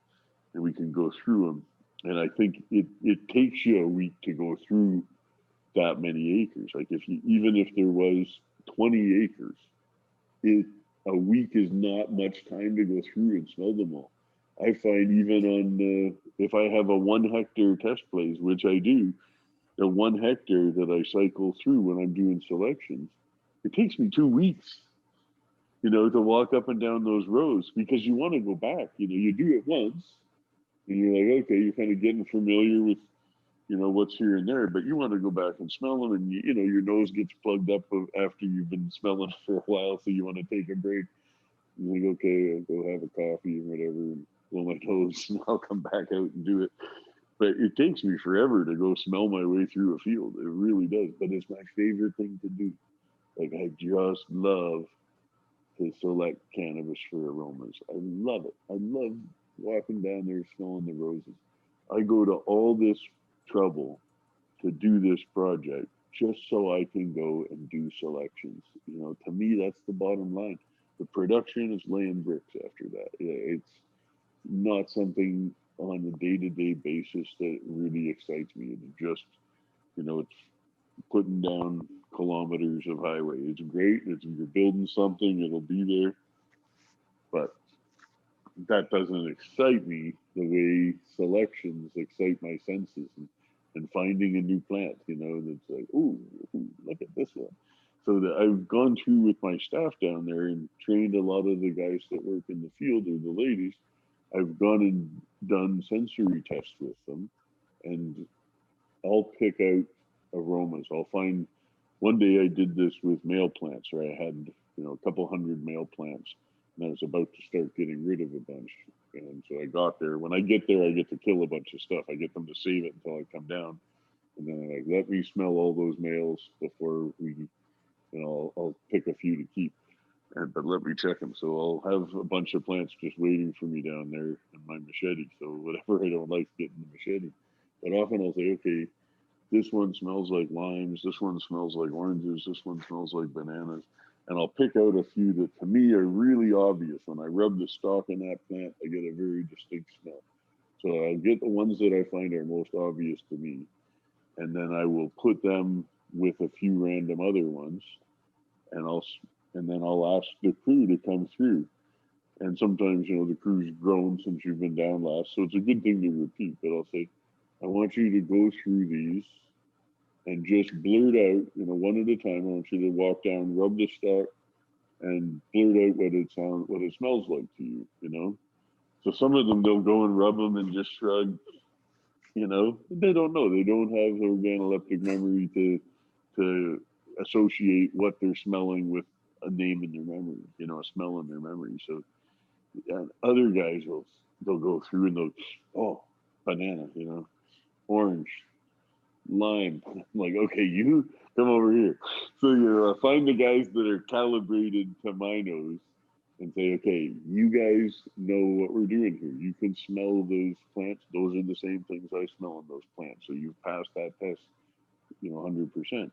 and we can go through them. And I think it takes you a week to go through that many acres. Like if you, even if there was 20 acres, a week is not much time to go through and smell them all. I find even on, if I have a 1 hectare test plays, which I do, the 1 hectare that I cycle through when I'm doing selections, it takes me 2 weeks, you know, to walk up and down those rows because you want to go back. You know, you do it once and you're like, okay, you're kind of getting familiar with, you know, what's here and there, but you want to go back and smell them, and you know, your nose gets plugged up after you've been smelling for a while, so you want to take a break. You think, okay, I'll go have a coffee or whatever and blow my nose, and I'll come back out and do it. But it takes me forever to go smell my way through a field. It really does. But it's my favorite thing to do. Like, I just love to select cannabis for aromas. I love it. I love walking down there smelling the roses. I go to all this trouble to do this project just so I can go and do selections. You know, to me, that's the bottom line. The production is laying bricks after that. It's not something on a day-to-day basis that really excites me. It's just, you know, it's putting down kilometers of highway. It's great. You're building something, it'll be there. But that doesn't excite me the way selections excite my senses, and finding a new plant, you know, that's like, ooh, look at this one. So that I've gone through with my staff down there and trained a lot of the guys that work in the field, or the ladies. I've gone and done sensory tests with them, and I'll pick out aromas. I'll find, one day I did this with male plants, where I had, you know, a couple hundred male plants, and I was about to start getting rid of a bunch. And so I got there. When I get there, I get to kill a bunch of stuff. I get them to save it until I come down. And then I'm like, let me smell all those males before we, you know, I'll pick a few to keep. But let me check them. So I'll have a bunch of plants just waiting for me down there in my machete. So whatever I don't like, get in the machete. But often I'll say, okay, this one smells like limes. This one smells like oranges. This one smells like bananas. and I'll pick out a few that to me are really obvious. When I rub the stalk on that plant, I get a very distinct smell. So I'll get the ones that I find are most obvious to me, and then I will put them with a few random other ones, and then I'll ask the crew to come through. And sometimes, the crew's grown since you've been down last, so it's a good thing to repeat. But I'll say, I want you to go through these and just blurt out, one at a time. I want you to walk down, rub the stalk, and blurt out what it smells like to you. So some of them, they'll go and rub them and just shrug. They don't know. They don't have the organoleptic memory to associate what they're smelling with a name in their memory, a smell in their memory. So other guys they'll go through and banana, orange, lime. I'm like, okay, you come over here. So find the guys that are calibrated to my nose and say, okay, you guys know what we're doing here. You can smell those plants. Those are the same things I smell in those plants. So you've passed that test, 100%.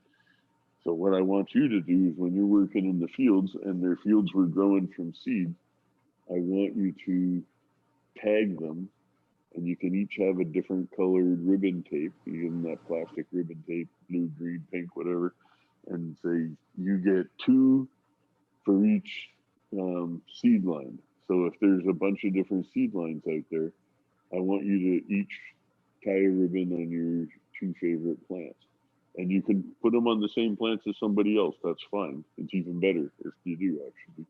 So what I want you to do is when you're working in the fields and their fields were growing from seed, I want you to tag them, and you can each have a different colored ribbon tape. You give them that plastic ribbon tape, blue, green, pink, whatever, and say you get 2 for each seed line. So if there's a bunch of different seed lines out there, I want you to each tie a ribbon on your 2 favorite plants. And you can put them on the same plants as somebody else. That's fine. It's even better if you do, actually.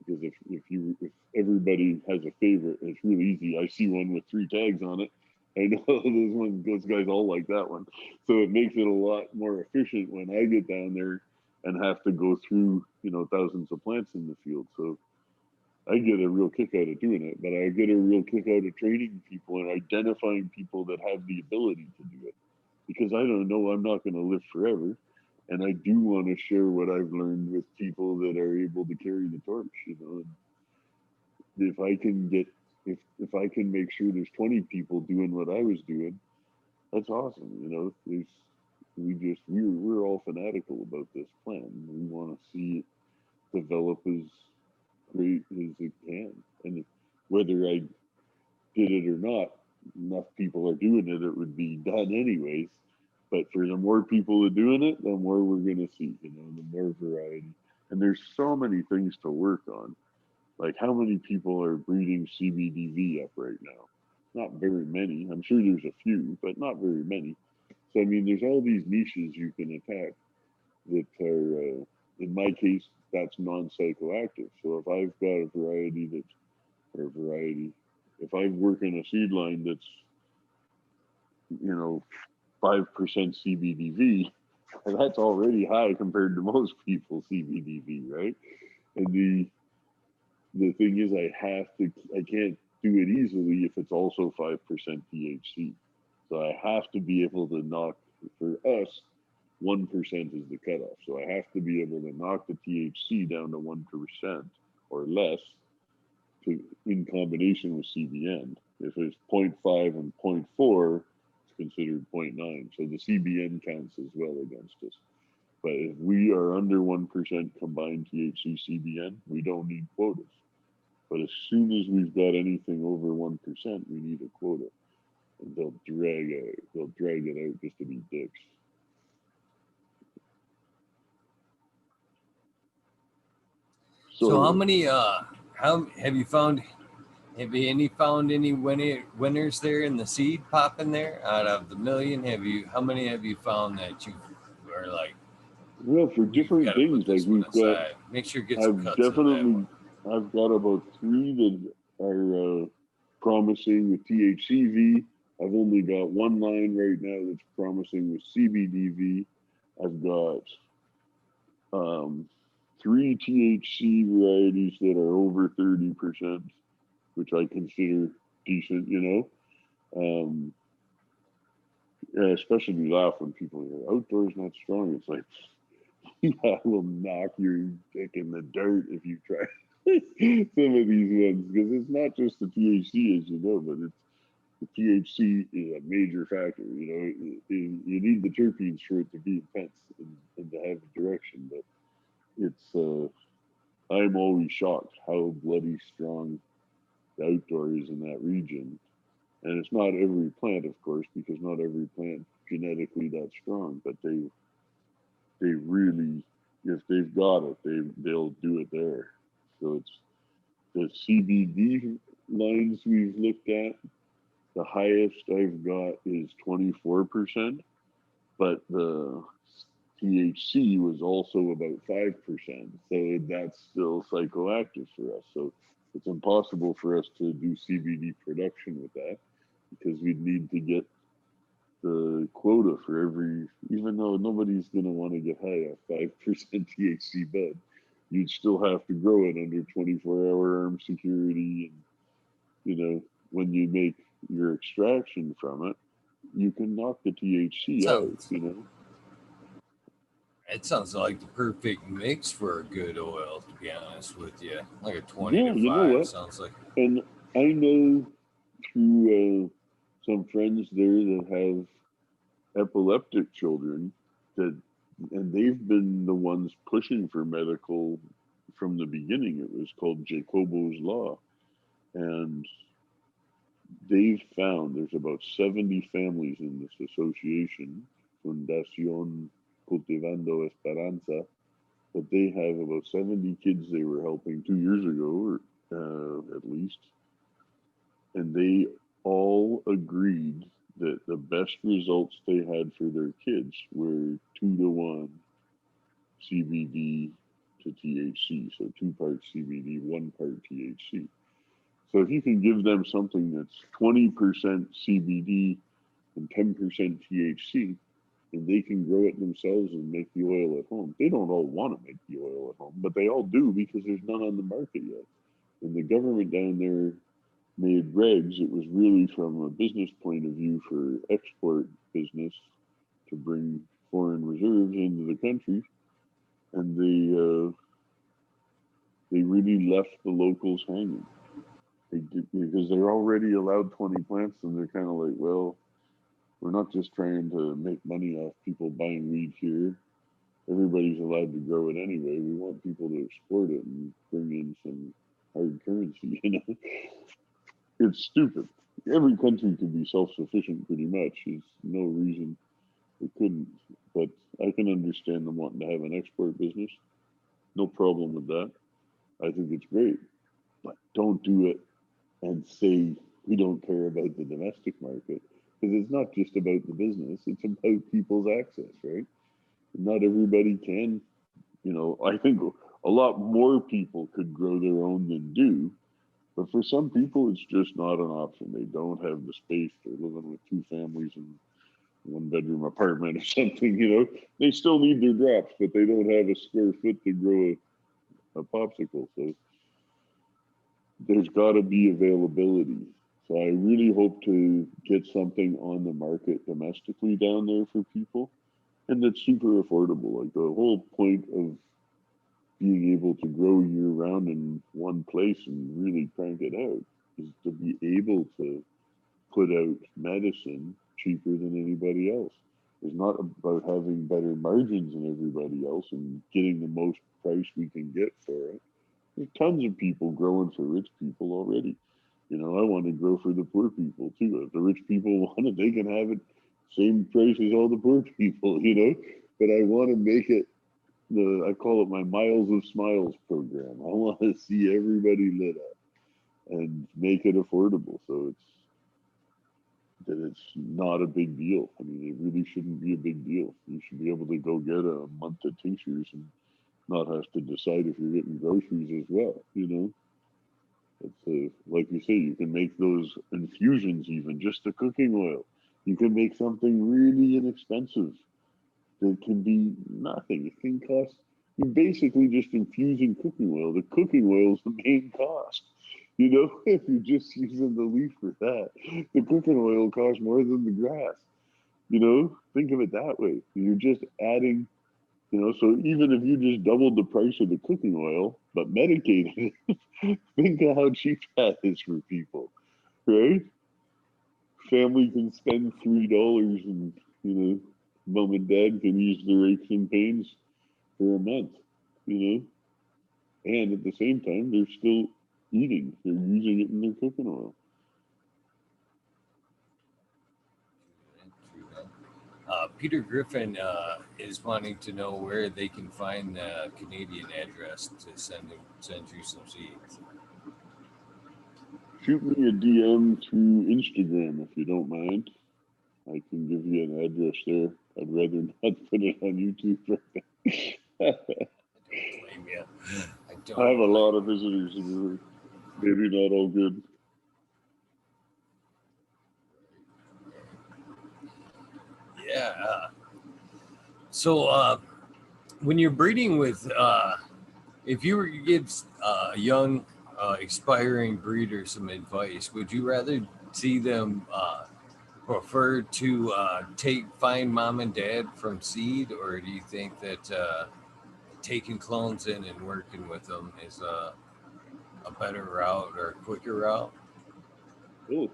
Because if everybody has a favorite, it's really easy. I see one with 3 tags on it. I know those guys all like that one. So it makes it a lot more efficient when I get down there and have to go through, thousands of plants in the field. So I get a real kick out of doing it, but I get a real kick out of training people and identifying people that have the ability to do it. Because I don't know, I'm not going to live forever. And I do want to share what I've learned with people that are able to carry the torch, If I can if I can make sure there's 20 people doing what I was doing, that's awesome. We're all fanatical about this plan. We want to see it develop as great as it can. And whether I did it or not, enough people are doing it, it would be done anyways. But for the more people are doing it, the more we're going to see, the more variety. And there's so many things to work on. Like how many people are breeding CBDV up right now? Not very many. I'm sure there's a few, but not very many. So, I mean, there's all these niches you can attack that are, in my case, that's non-psychoactive. So if I've got a variety if I work in a seed line that's, 5% CBDV, that's already high compared to most people's CBDV, right? And the thing is, I can't do it easily if it's also 5% THC. So I have to be able to knock, for us, 1% is the cutoff. So I have to be able to knock the THC down to 1% or less in combination with CBN. If it's 0.5 and 0.4, considered 0.9. So the CBN counts as well against us. But if we are under 1% combined THC CBN, we don't need quotas. But as soon as we've got anything over 1%, we need a quota. And they'll drag it out just to be dicks. So how many how have you found any winners there in the seed popping there out of the million? How many have you found that you are like? Well, for different things, like we've got, make sure you get some cuts of that one. I've got about 3 that are promising with THCV. I've only got 1 line right now that's promising with CBDV. I've got 3 THC varieties that are over 30%, which I consider decent, Yeah, especially we laugh when people are outdoors not strong. It's like, I will knock your dick in the dirt if you try some of these ones, because it's not just the THC, as you know, but it's the THC is a major factor. You need the terpenes for it to be intense and to have a direction, but it's I'm always shocked how bloody strong the outdoor is in that region. And it's not every plant, of course, because not every plant genetically that strong, but they really, if they've got it, they'll do it there. So it's the CBD lines we've looked at. The highest I've got is 24%, but the THC was also about 5%. So that's still psychoactive for us. So it's impossible for us to do CBD production with that because we'd need to get the quota for every, even though nobody's going to want to get high off 5% THC bud, you'd still have to grow it under 24-hour armed security. And, when you make your extraction from it, you can knock the THC out, Sounds It sounds like the perfect mix for a good oil, to be honest with you. Like a 20 Yeah, to you know 5 what? sounds like. And I know through some friends there that have epileptic children that, and they've been the ones pushing for medical from the beginning. It was called Jacobo's Law. And they've found there's about 70 families in this association, Fundación Cultivando Esperanza, but they have about 70 kids they were helping 2 years ago, or at least, and they all agreed that the best results they had for their kids were 2-to-1 CBD to THC, so 2 parts CBD, 1 part THC. So if you can give them something that's 20% CBD and 10% THC, and they can grow it themselves and make the oil at home. They don't all want to make the oil at home, but they all do because there's none on the market yet. When the government down there made regs, it was really from a business point of view for export business to bring foreign reserves into the country, and they really left the locals hanging. They did, because they're already allowed 20 plants, and they're kind of like, well, we're not just trying to make money off people buying weed here. Everybody's allowed to grow it anyway. We want people to export it and bring in some hard currency, It's stupid. Every country can be self-sufficient pretty much. There's no reason it couldn't. But I can understand them wanting to have an export business. No problem with that. I think it's great. But don't do it and say we don't care about the domestic market, because it's not just about the business, it's about people's access, right? Not everybody can, I think a lot more people could grow their own than do, but for some people it's just not an option. They don't have the space. They're living with 2 families in 1-bedroom apartment or something. They still need their drops, but they don't have a square foot to grow a popsicle. So there's got to be availability. So I really hope to get something on the market domestically down there for people, and that's super affordable. Like the whole point of being able to grow year round in one place and really crank it out is to be able to put out medicine cheaper than anybody else. It's not about having better margins than everybody else and getting the most price we can get for it. There's tons of people growing for rich people already. I want to grow for the poor people too. If the rich people want it, they can have it same price as all the poor people, But I want to make it I call it my Miles of Smiles program. I want to see everybody lit up and make it affordable, so it's not a big deal. I mean, it really shouldn't be a big deal. You should be able to go get a month of tinctures and not have to decide if you're getting groceries as well. It's like you say, you can make those infusions, even just the cooking oil. You can make something really inexpensive that can be nothing. It can cost you basically just infusing cooking oil. The cooking oil is the main cost. If you're just using the leaf for that, the cooking oil costs more than the grass. Think of it that way. You're just adding, so even if you just doubled the price of the cooking oil, but medicated it, think of how cheap that is for people, right? Family can spend $3 and, mom and dad can use their aches and pains for a month, you know, And at the same time, they're still eating. They're using it in their cooking oil. Peter Griffin is wanting to know where they can find the Canadian address to send you some seeds. Shoot me a DM through Instagram if you don't mind. I can give you an address there. I'd rather not put it on YouTube right now. I don't blame you. I have a lot of visitors and maybe not all good. Yeah. So when you're breeding with, if you were to give a young, expiring breeder some advice, would you rather see them prefer to find mom and dad from seed, or do you think that taking clones in and working with them is a better route or a quicker route? Oh,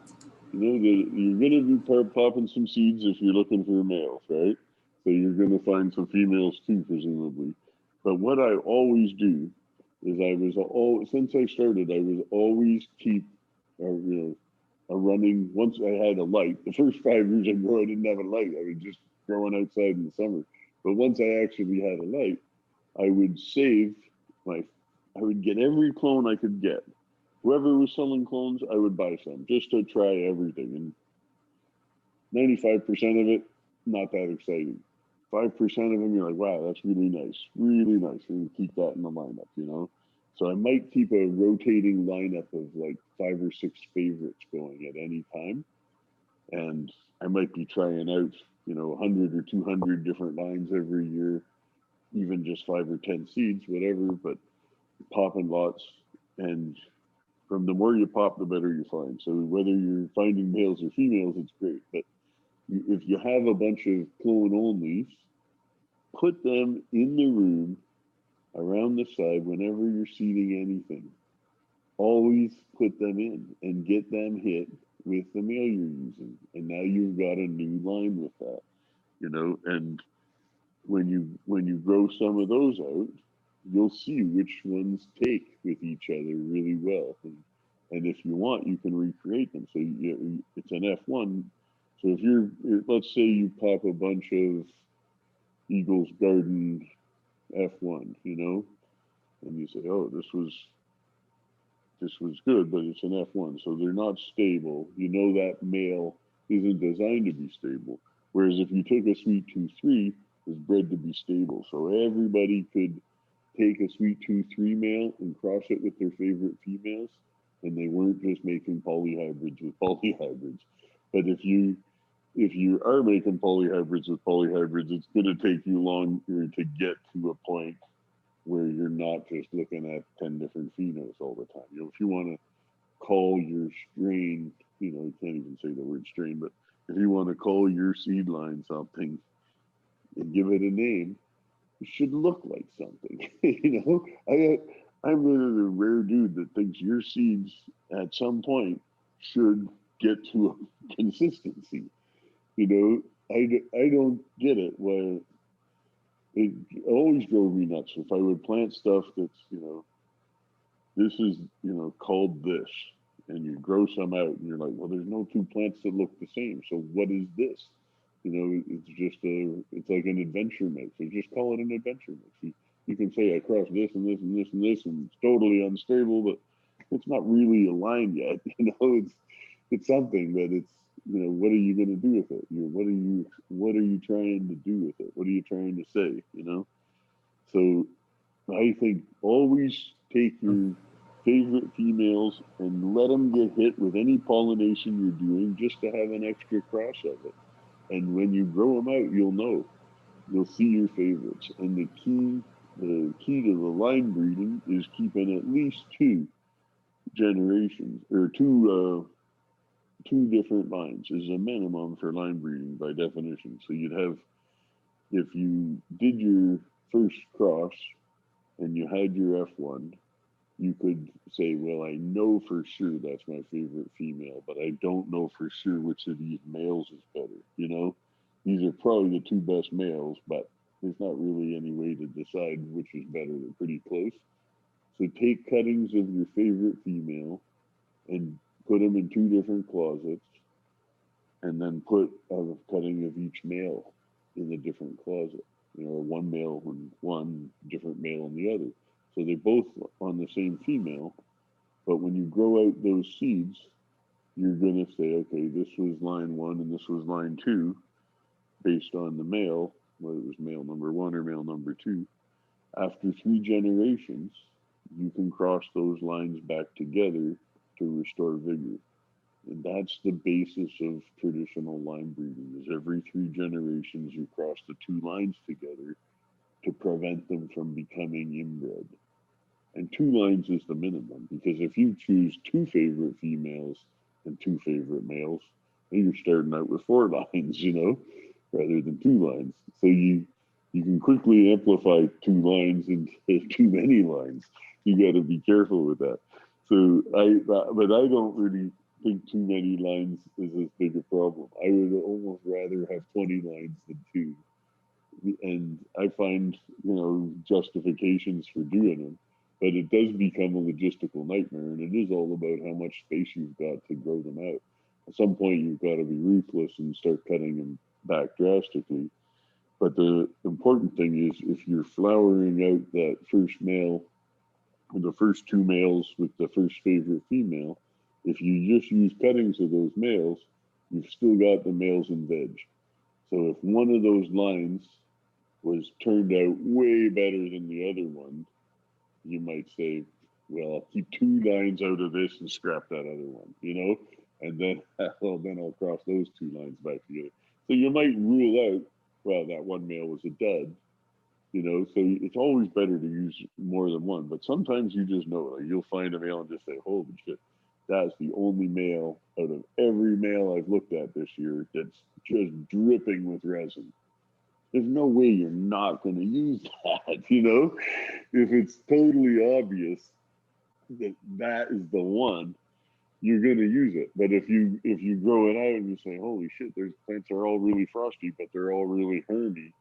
you're going to be popping some seeds if you're looking for males, right? So you're going to find some females too, presumably. But what I always do is since I started, I was always keep, a running. Once I had a light, the first 5 years I grew, I didn't have a light. I was just growing outside in the summer. But once I actually had a light, I would I would get every clone I could get. Whoever was selling clones, I would buy some just to try everything. And 95% of it, not that exciting. 5% of them, you're like, wow, that's really nice. Really nice. And keep that in the lineup. So I might keep a rotating lineup of like 5 or 6 favorites going at any time. And I might be trying out, 100 or 200 different lines every year, even just 5 or 10 seeds, whatever, but popping lots. And from the more you pop, the better you find. So whether you're finding males or females, it's great. But if you have a bunch of clone onlys, put them in the room around the side whenever you're seeding anything. Always put them in and get them hit with the male you're using. And now you've got a new line with that, and when you grow some of those out, you'll see which ones take with each other really well. And if you want, you can recreate them. So it's an F1. So let's say you pop a bunch of Eagles Garden F1, and you say, oh, this was good, but it's an F1. So they're not stable. That male isn't designed to be stable. Whereas if you took a Sweet Tooth 3, it's bred to be stable. So everybody could take a Sweet Tooth 3 male and cross it with their favorite females, and they weren't just making polyhybrids with polyhybrids. But if you are making polyhybrids with polyhybrids, it's going to take you longer to get to a point where you're not just looking at 10 different phenols all the time. If you want to call your strain, you can't even say the word strain, but if you want to call your seed line something and give it a name, it should look like something. I'm the rare dude that thinks your seeds at some point should get to a consistency. I don't get it. Why it always drove me nuts if I would plant stuff that's this is called this, and you grow some out, and you're like, well, there's no two plants that look the same. So what is this? It's like an adventure mix. So just call it an adventure mix. You can say I crossed this and this and this and this, and it's totally unstable, but it's not really aligned yet. It's something, but it's what are you going to do with it? What are you trying to do with it? What are you trying to say? So I think always take your favorite females and let them get hit with any pollination you're doing, just to have an extra cross of it. And when you grow them out, you'll see your favorites. And the key to the line breeding is keeping at least 2 generations, or two different lines is a minimum for line breeding by definition. So if you did your first cross and you had your F1, you could say, well, I know for sure that's my favorite female, but I don't know for sure which of these males is better. These are probably the 2 best males, but there's not really any way to decide which is better. They're pretty close. So take cuttings of your favorite female and put them in two different closets, and then put a cutting of each male in a different closet. You know, one male and one different male in the other. So they both on the same female, but when you grow out those seeds, you're going to say, okay, this was line one and this was line two, based on the male, whether it was male number one or male number two. After 3 generations, you can cross those lines back together to restore vigor. And that's the basis of traditional line breeding, is every 3 generations you cross the two lines together to prevent them from becoming inbred. And 2 lines is the minimum, because if you choose 2 favorite females and 2 favorite males, then you're starting out with 4 lines, rather than 2 lines. So you can quickly amplify 2 lines into too many lines. You got to be careful with that. So but I don't really think too many lines is as big a problem. I would almost rather have 20 lines than 2. And I find, justifications for doing them, but it does become a logistical nightmare, and it is all about how much space you've got to grow them out. At some point, you've got to be ruthless and start cutting them back drastically. But the important thing is, if you're flowering out that first male, or the first 2 males with the first favorite female, if you just use cuttings of those males, you've still got the males in veg. So if one of those lines was turned out way better than the other one, you might say, well, I'll keep 2 lines out of this and scrap that other one, and then, then I'll cross those 2 lines back together. So you might rule out, well, that one male was a dud, so it's always better to use more than one. But sometimes you just know, like, you'll find a male and just say, holy shit, that's the only male out of every male I've looked at this year that's just dripping with resin. There's no way you're not going to use that, If it's totally obvious that that is the one, you're going to use it. But if you grow it out and you say, holy shit, there's plants are all really frosty, but they're all really hermy,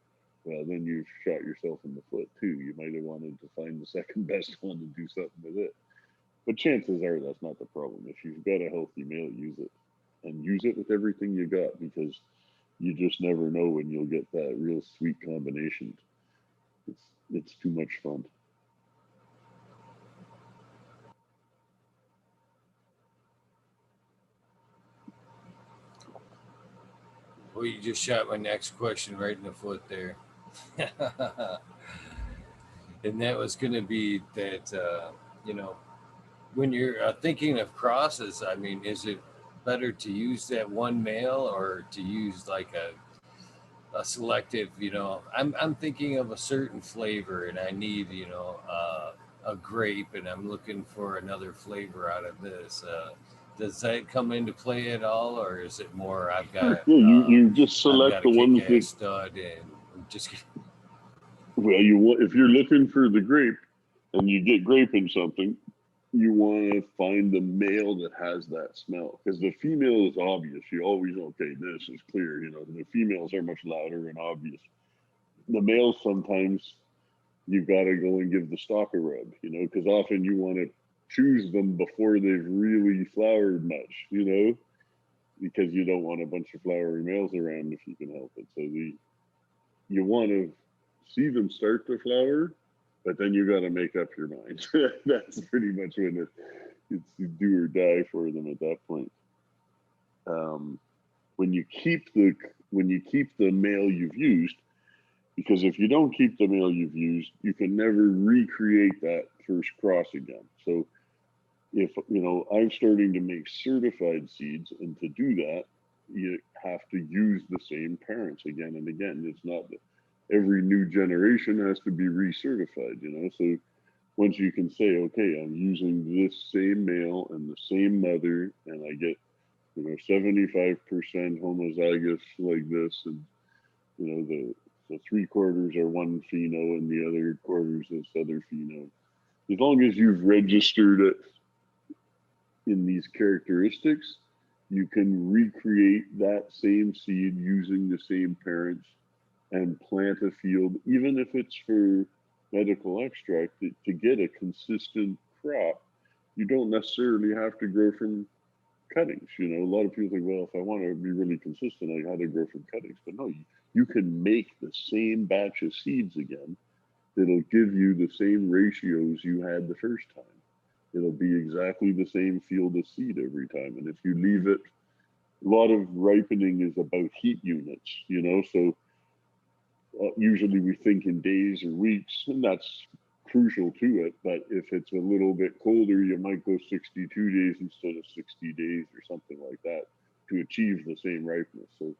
well, then you've shot yourself in the foot too. You might have wanted to find the second best one and do something with it. But chances are that's not the problem. If you've got a healthy male, use it. And use it with everything you got, because you just never know when you'll get that real sweet combination. It's too much fun. Well, you just shot my next question right in the foot there. And that was going to be that, when you're thinking of crosses, I mean, is it better to use that one male or to use like a selective, I'm thinking of a certain flavor and I need, a grape and I'm looking for another flavor out of this. Does that come into play at all, or is it more Yeah, you just I've select got a the ones kick-ass that, stud and just well, if you're looking for the grape and you get grape in something, you want to find the male that has that smell, because the female is obvious. You always, okay, this is clear. The females are much louder and obvious. The males, sometimes you've got to go and give the stalk a rub, because often you want to choose them before they've really flowered much, because you don't want a bunch of flowery males around if you can help it. So you want to see them start to flower, but then you got to make up your mind. That's pretty much when it's do or die for them at that point. When you keep the male you've used, because if you don't keep the male you've used, you can never recreate that first cross again. So if I'm starting to make certified seeds, and to do that, you have to use the same parents again and again. It's not that every new generation has to be recertified, So once you can say, okay, I'm using this same male and the same mother, and I get 75% homozygous like this, and the 3/4 are one pheno and the other quarters this other pheno. As long as you've registered it in these characteristics, you can recreate that same seed using the same parents and plant a field, even if it's for medical extract to get a consistent crop. You don't necessarily have to grow from cuttings. You know, a lot of people think, well, if I want to be really consistent, I got to grow from cuttings. But no, you can make the same batch of seeds again. It'll give you the same ratios you had the first time. It'll be exactly the same field of seed every time. And if you leave it, a lot of ripening is about heat units, you know, so usually we think in days or weeks, and that's crucial to it. But if it's a little bit colder, you might go 62 days instead of 60 days or something like that to achieve the same ripeness. So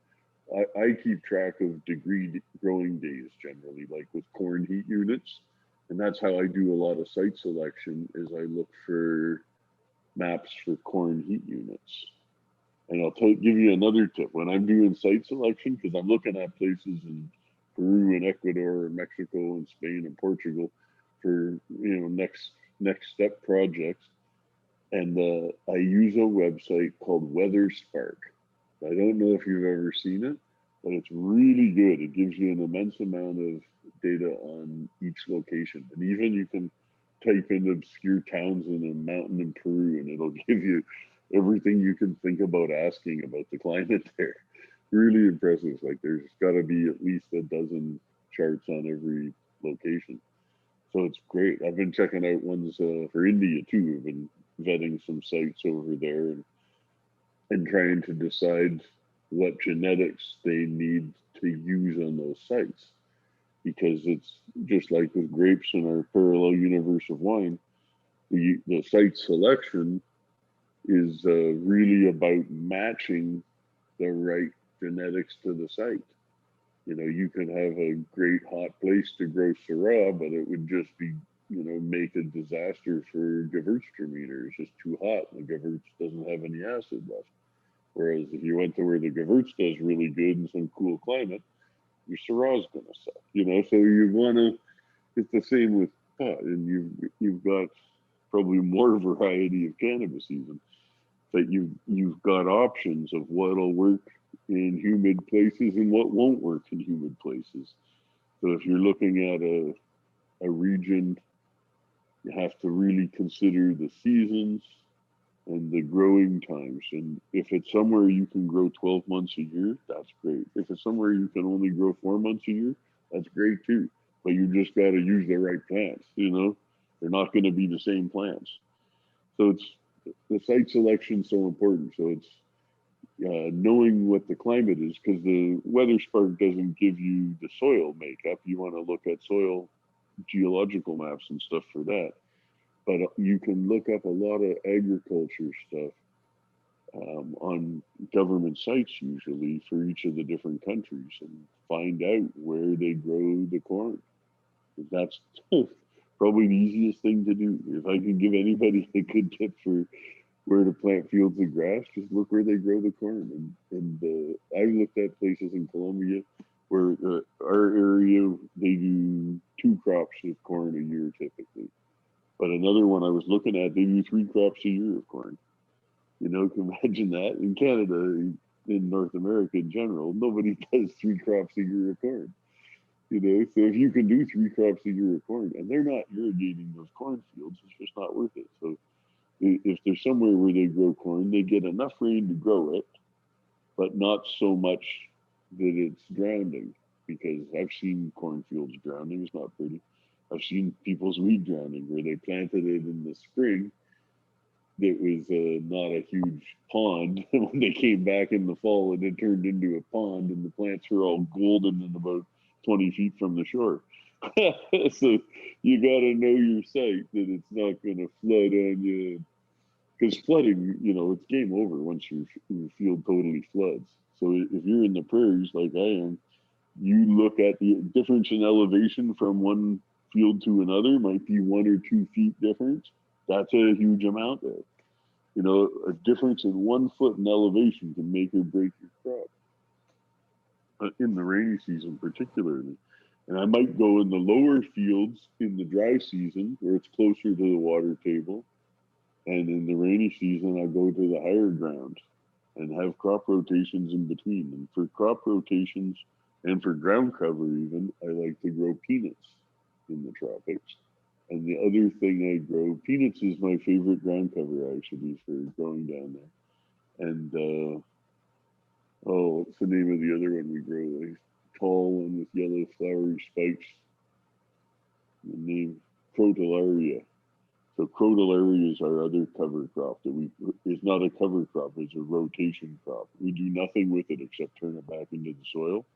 I keep track of degree growing days generally, like with corn heat units. And that's how I do a lot of site selection is I look for maps for corn heat units. And I'll give you another tip. When I'm doing site selection, because I'm looking at places in Peru and Ecuador and Mexico and Spain and Portugal for next step projects, and I use a website called WeatherSpark. I don't know if you've ever seen it, but it's really good. It gives you an immense amount of data on each location, and even you can type in obscure towns in a mountain in Peru, and it'll give you everything you can think about asking about the climate there. Really impressive. Like there's got to be at least a dozen charts on every location. So it's great. I've been checking out ones for India too. I've been vetting some sites over there and trying to decide what genetics they need to use on those sites. Because it's just like with grapes in our parallel universe of wine, the site selection is really about matching the right genetics to the site. You know, you could have a great hot place to grow Syrah, but it would just be, make a disaster for Gewürztraminer. It's just too hot. And the Gewürz doesn't have any acid left. Whereas if you went to where the Gewürz does really good in some cool climate, your Syrah's going to suck. So you want to. It's the same with pot, and you've got probably more variety of cannabis even. That you've got options of what'll work in humid places and what won't work in humid places. So if you're looking at a region, you have to really consider the seasons and the growing times. And if it's somewhere you can grow 12 months a year, that's great. If it's somewhere you can only grow 4 months a year, that's great too. But you just got to use the right plants, They're not going to be the same plants. So the site selection is so important. So it's knowing what the climate is, because the WeatherSpark doesn't give you the soil makeup. You want to look at soil geological maps and stuff for that. But you can look up a lot of agriculture stuff on government sites usually for each of the different countries and find out where they grow the corn. That's probably the easiest thing to do. If I can give anybody a good tip for where to plant fields of grass, just look where they grow the corn. And I've looked at places in Colombia where our area, they do 2 crops of corn a year typically. But another one I was looking at, they do 3 crops a year of corn. Can imagine that. In Canada, in North America in general, nobody does 3 crops a year of corn. So if you can do 3 crops a year of corn, and they're not irrigating those cornfields, it's just not worth it. So if there's somewhere where they grow corn, they get enough rain to grow it, but not so much that it's drowning. Because I've seen cornfields drowning. It's not pretty. I've seen people's wheat drowning where they planted it in the spring. It was not a huge pond. When they came back in the fall, it had turned into a pond, and the plants were all golden and about 20 feet from the shore. So you got to know your site that it's not going to flood on you. Because flooding, it's game over once your field totally floods. So if you're in the prairies like I am, you look at the difference in elevation from one field to another might be 1 or 2 feet difference. That's a huge amount there. A difference in 1 foot in elevation can make or break your crop. In the rainy season, particularly. And I might go in the lower fields in the dry season where it's closer to the water table. And in the rainy season, I go to the higher ground and have crop rotations in between. And for crop rotations and for ground cover even, I like to grow peanuts. in the tropics. And the other thing I grow, peanuts is my favorite ground cover actually for growing down there. And oh, what's the name of the other one we grow? Like tall one with yellow flowery spikes. The name Crotalaria. So Crotalaria is our other cover crop that we is not a cover crop, it's a rotation crop. We do nothing with it except turn it back into the soil,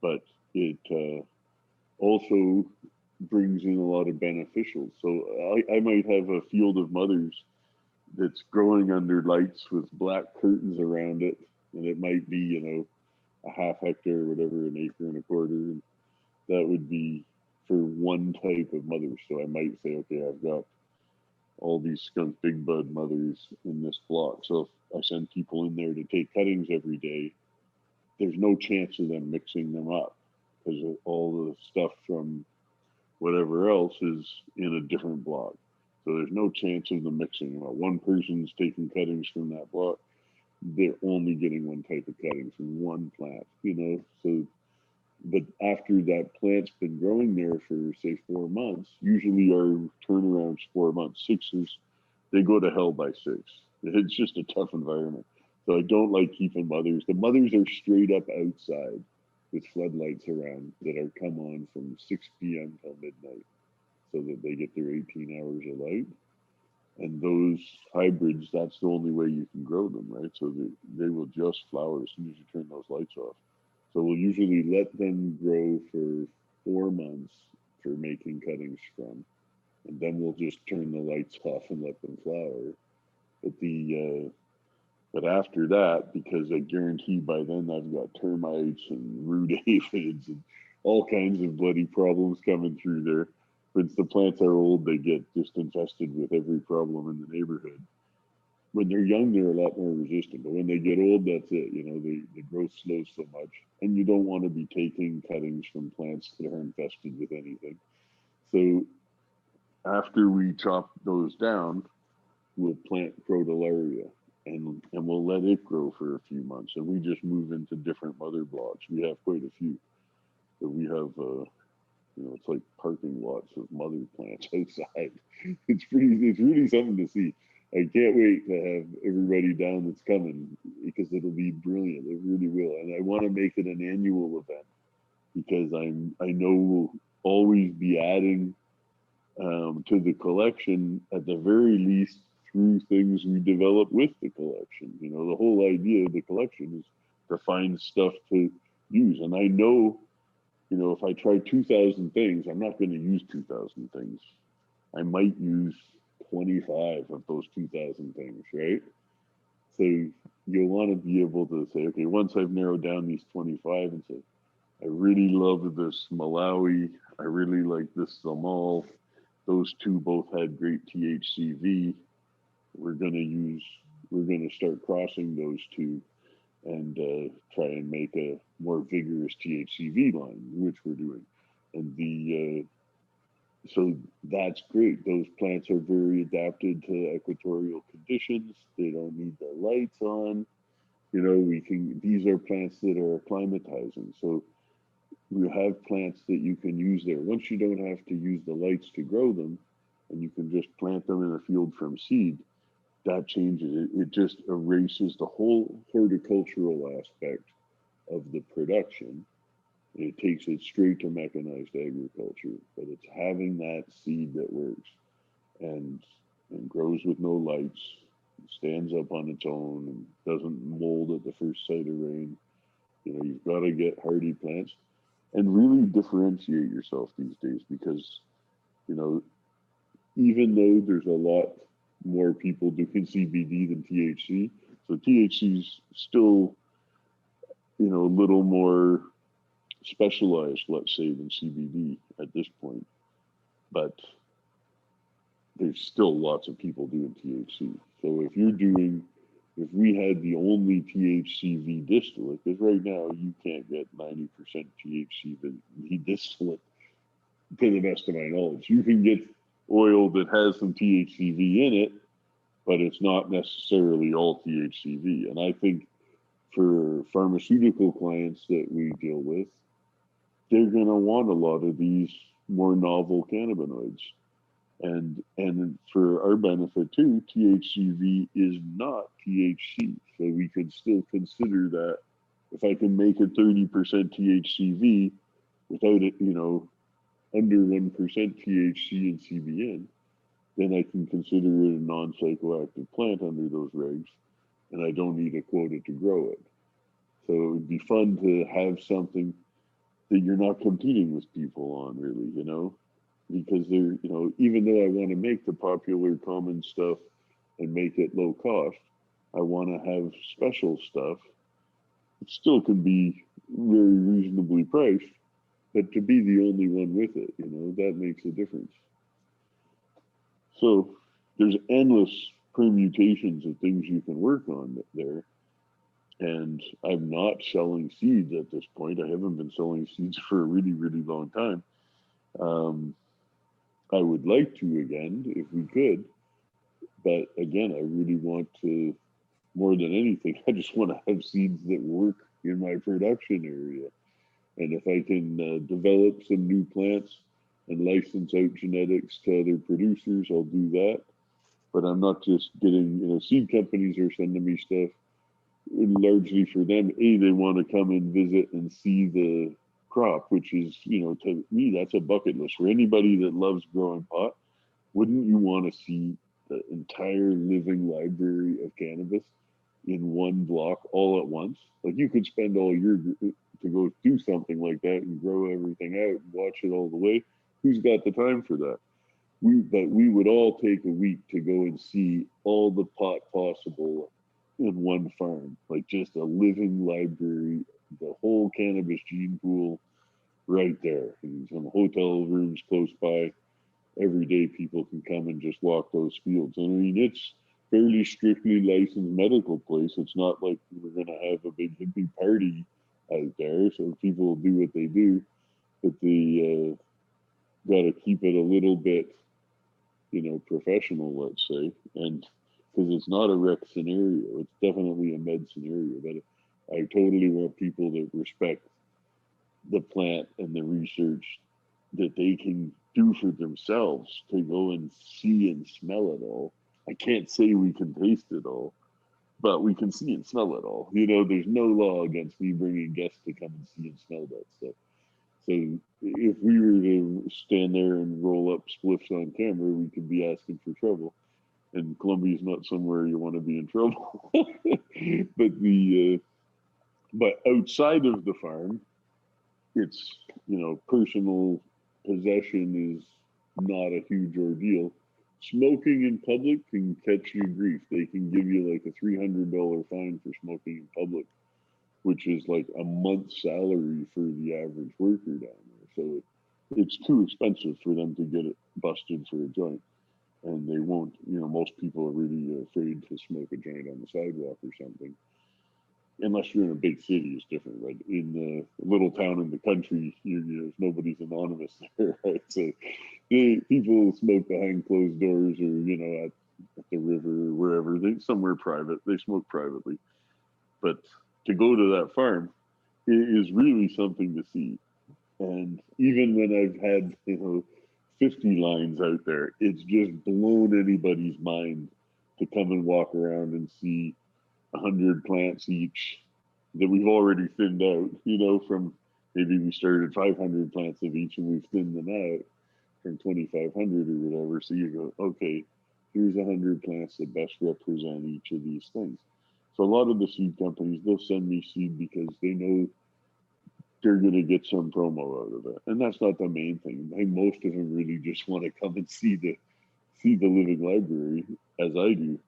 but it also brings in a lot of beneficials. So I might have a field of mothers that's growing under lights with black curtains around it, and it might be, you know, a half hectare, whatever, an acre and a quarter. And that would be for one type of mother. So I might say, okay, I've got all these skunk big bud mothers in this block. So if I send people in there to take cuttings every day, there's no chance of them mixing them up because all the stuff from whatever else is in a different block. So there's no chance of them mixing them up. One person's taking cuttings from that block, they're only getting one type of cuttings from one plant, you know. So, but after that plant's been growing there for say 4 months, usually our turnaround's 4 months. 6 is, they go to hell by 6. It's just a tough environment. So I don't like keeping mothers. The mothers are straight up outside with floodlights around that are come on from 6 p.m. till midnight so that they get their 18 hours of light. And those hybrids, that's the only way you can grow them, right? So they will just flower as soon as you turn those lights off. So we'll usually let them grow for 4 months for making cuttings from, and then we'll just turn the lights off and let them flower. But after that, because I guarantee by then I've got termites and root aphids and all kinds of bloody problems coming through there. Once the plants are old, they get just infested with every problem in the neighborhood. When they're young, they're a lot more resistant, but when they get old, that's it. You know, the growth slows so much, and you don't want to be taking cuttings from plants that are infested with anything. So after we chop those down, we'll plant Crotalaria, and we'll let it grow for a few months, and we just move into different mother blocks. We have quite a few. So we have, you know, it's like parking lots of mother plants outside. It's really something to see. I can't wait to have everybody down that's coming because it'll be brilliant. It really will. And I want to make it an annual event because I know we'll always be adding to the collection at the very least through things we develop with the collection. You know, the whole idea of the collection is to find stuff to use. And I know, you know, if I try 2,000 things, I'm not going to use 2,000 things. I might use 25 of those 2,000 things, right? So you'll want to be able to say, okay, once I've narrowed down these 25 and say, I really love this Malawi, I really like this Samal, those two both had great THCV. We're going to start crossing those two and try and make a more vigorous THCV line, which we're doing. And so that's great. Those plants are very adapted to equatorial conditions. They don't need the lights on. You know, these are plants that are acclimatizing. So you have plants that you can use there. Once you don't have to use the lights to grow them, and you can just plant them in a field from seed, that changes it. It just erases the whole horticultural aspect of the production. And it takes it straight to mechanized agriculture, but it's having that seed that works and grows with no lights, stands up on its own, and doesn't mold at the first sight of rain. You know, you've got to get hardy plants and really differentiate yourself these days because, you know, even though there's a lot more people doing CBD than THC, so THC's still, you know, a little more specialized, let's say, than CBD at this point. But there's still lots of people doing THC. So if we had the only THCV distillate, because right now you can't get 90% THCV distillate to the best of my knowledge. You can get oil that has some THCV in it, but it's not necessarily all THCV. And I think for pharmaceutical clients that we deal with, they're going to want a lot of these more novel cannabinoids. And for our benefit too, THCV is not THC. So we could still consider that if I can make it 30% THCV without it, under 1% THC and CBN, then I can consider it a non-psychoactive plant under those regs, and I don't need a quota to grow it. So it would be fun to have something that you're not competing with people on, really, because they're, even though I want to make the popular common stuff and make it low cost, I want to have special stuff. It still can be very reasonably priced, but to be the only one with it, that makes a difference. So there's endless permutations of things you can work on there. And I'm not selling seeds at this point. I haven't been selling seeds for a really, really long time. I would like to again, if we could. But again, I really want to, more than anything, I just want to have seeds that work in my production area. And if I can develop some new plants and license out genetics to other producers, I'll do that. But I'm not just getting, seed companies are sending me stuff largely for them. They want to come and visit and see the crop, which is, to me, that's a bucket list. For anybody that loves growing pot, wouldn't you want to see the entire living library of cannabis in one block all at once? Like, you could spend all year to go do something like that and grow everything out and watch it all the way. Who's got the time for that? But we would all take a week to go and see all the pot possible in one farm, like just a living library, the whole cannabis gene pool right there. And some hotel rooms close by. Every day people can come and just walk those fields. And I mean, it's fairly strictly licensed medical place. It's not like we're going to have a big hippie party out there. So people will do what they do, but they got to keep it a little bit, professional, let's say. And because it's not a rec scenario, it's definitely a med scenario. But I totally want people that respect the plant and the research that they can do for themselves to go and see and smell it all. I can't say we can taste it all, but we can see and smell it all. There's no law against me bringing guests to come and see and smell that stuff. So if we were to stand there and roll up spliffs on camera, we could be asking for trouble. And Columbia's not somewhere you want to be in trouble. But outside of the farm, it's, personal possession is not a huge ordeal. Smoking in public can catch you grief. They can give you like a $300 fine for smoking in public, which is like a month's salary for the average worker down there. So it's too expensive for them to get it busted for a joint. And they won't, most people are really afraid to smoke a joint on the sidewalk or something. Unless you're in a big city, it's different, right? In a little town in the country, nobody's anonymous there, right? So people smoke behind closed doors or, at the river or wherever, somewhere private. They smoke privately. But to go to that farm, it is really something to see. And even when I've had, 50 lines out there, it's just blown anybody's mind to come and walk around and see 100 plants each that we've already thinned out, from maybe we started 500 plants of each and we've thinned them out from 2,500 or whatever. So you go, okay, here's 100 plants that best represent each of these things. So a lot of the seed companies, they'll send me seed because they know they're going to get some promo out of it. And that's not the main thing. I think most of them really just want to come and see the living library, as I do.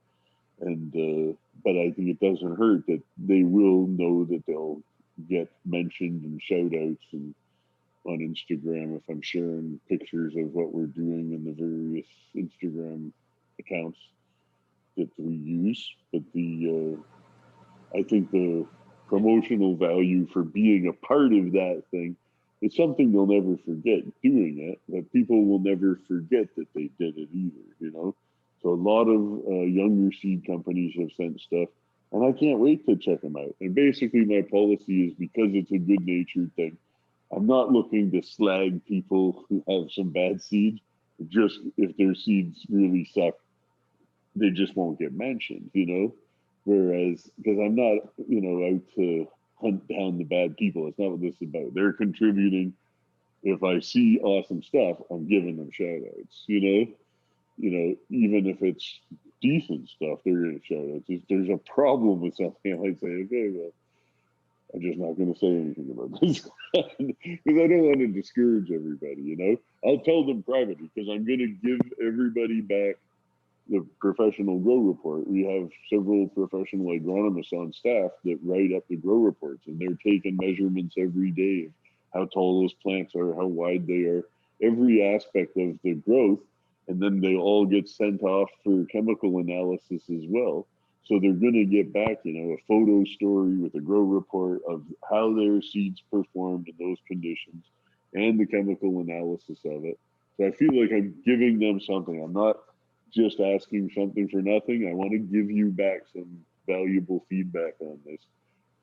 And but I think it doesn't hurt that they will know that they'll get mentioned and shout outs and on Instagram if I'm sharing pictures of what we're doing in the various Instagram accounts that we use. But I think the promotional value for being a part of that thing is something they'll never forget doing it, but people will never forget that they did it either, So a lot of younger seed companies have sent stuff, and I can't wait to check them out. And basically my policy is, because it's a good-natured thing, I'm not looking to slag people who have some bad seeds. Just if their seeds really suck, they just won't get mentioned, you know? Whereas, because I'm not, you know, out to hunt down the bad people. It's not what this is about. They're contributing. If I see awesome stuff, I'm giving them shout outs, you know? You know, even if it's decent stuff, they're going to shout outs. If there's a problem with something, I might say, okay, well, I'm just not going to say anything about this because I don't want to discourage everybody, you know? I'll tell them privately because I'm going to give everybody back the professional grow report. We have several professional agronomists on staff that write up the grow reports, and they're taking measurements every day of how tall those plants are, how wide they are, every aspect of the growth. And then they all get sent off for chemical analysis as well. So they're going to get back, you know, a photo story with a grow report of how their seeds performed in those conditions and the chemical analysis of it. So I feel like I'm giving them something. I'm not just asking something for nothing. I want to give you back some valuable feedback on this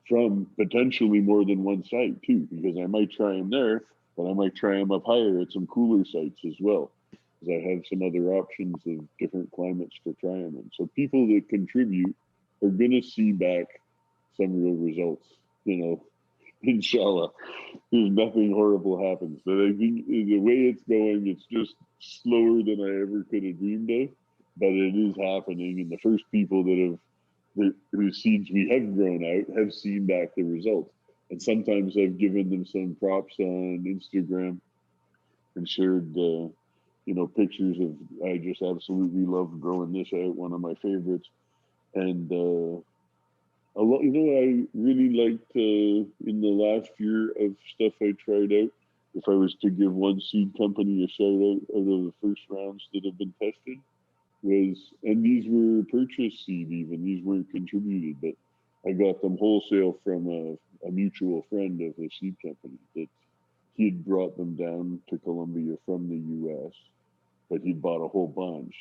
from potentially more than one site too, because I might try them there, but I might try them up higher at some cooler sites as well, because I have some other options of different climates to try them in. So people that contribute are going to see back some real results, you know, inshallah. There's nothing horrible happens. But I think the way it's going, it's just slower than I ever could have dreamed of, but it is happening. And the first people whose seeds we have grown out have seen back the results. And sometimes I've given them some props on Instagram and shared, you know, pictures of, I just absolutely love growing this out, one of my favorites. And a lot, you know, I really liked in the last year of stuff I tried out. If I was to give one seed company a shout out of the first rounds that have been tested, was, and these were purchased seed even, these weren't contributed, but I got them wholesale from a mutual friend of the seed company that he had brought them down to Colombia from the US, but he'd bought a whole bunch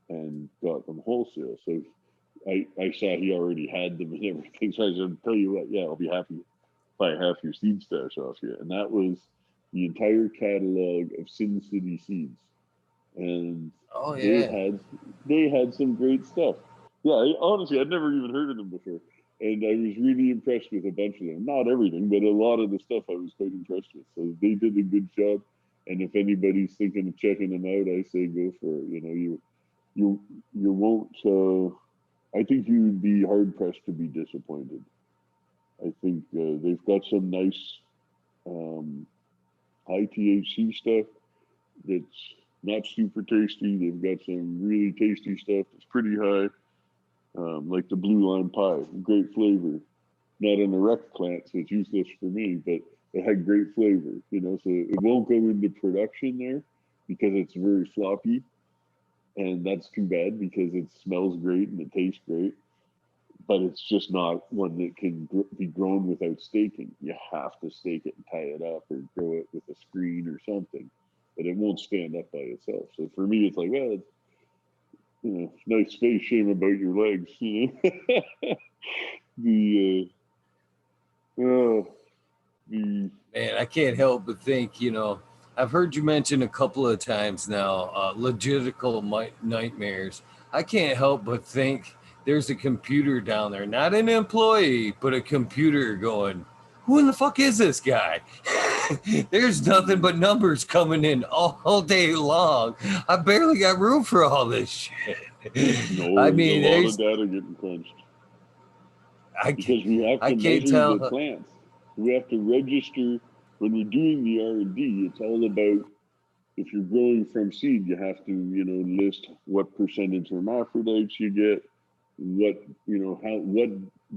and got them wholesale. So I saw he already had them and everything. So I said, tell you what, yeah, I'll be happy if I have your seed stash off you. And that was the entire catalog of Sin City seeds. And Oh yeah. they had some great stuff. Yeah, honestly, I'd never even heard of them before. And I was really impressed with a bunch of them. Not everything, but a lot of the stuff I was quite impressed with. So they did a good job. And if anybody's thinking of checking them out, I say go for it. You know, you won't. I think you would be hard pressed to be disappointed. I think they've got some nice high THC stuff that's not super tasty. They've got some really tasty stuff that's pretty high, like the blue lime pie, great flavor. Not an erect plant, so it's useless for me, but it had great flavor, you know, so it won't go into production there because it's very floppy. And that's too bad because it smells great and it tastes great, but it's just not one that can be grown without staking. You have to stake it and tie it up or grow it with a screen or something, but it won't stand up by itself. So for me, it's like, well, it's, you know, nice space, shame about your legs, you know. the the Man, I can't help but think, you know, I've heard you mention a couple of times now, logistical nightmares. I can't help but think there's a computer down there, not an employee, but a computer going, who in the fuck is this guy? There's nothing but numbers coming in all day long. I barely got room for all this shit. no, I there's a mean, lot of data getting crunched because we have I to can't measure the tell. plants. We have to register when we're doing the R&D. It's all about, if you're growing from seed, you have to, you know, list what percentage hermaphrodites you get, what, you know, what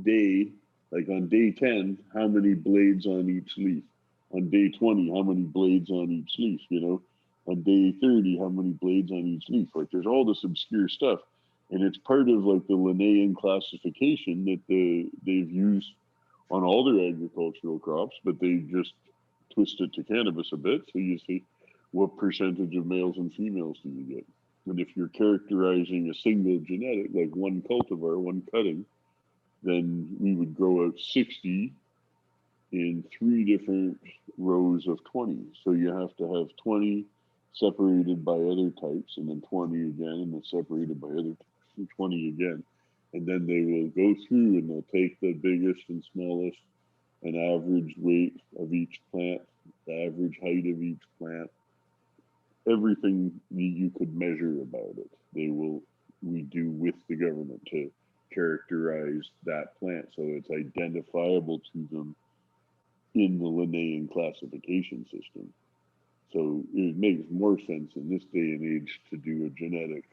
day, like on day 10, how many blades on each leaf. On day 20, how many blades on each leaf, you know. On day 30, how many blades on each leaf. Like there's all this obscure stuff. And it's part of like the Linnaean classification that they've used on all their agricultural crops, but they just twist it to cannabis a bit. So you see, what percentage of males and females do you get? And if you're characterizing a single genetic, like one cultivar, one cutting, then we would grow out 60 in 3 different rows of 20. So you have to have 20 separated by other types, and then 20 again, and then separated by other 20 again. And then they will go through and they'll take the biggest and smallest and average weight of each plant, the average height of each plant, everything you could measure about it. We do with the government to characterize that plant so it's identifiable to them in the Linnaean classification system. So it makes more sense in this day and age to do a genetic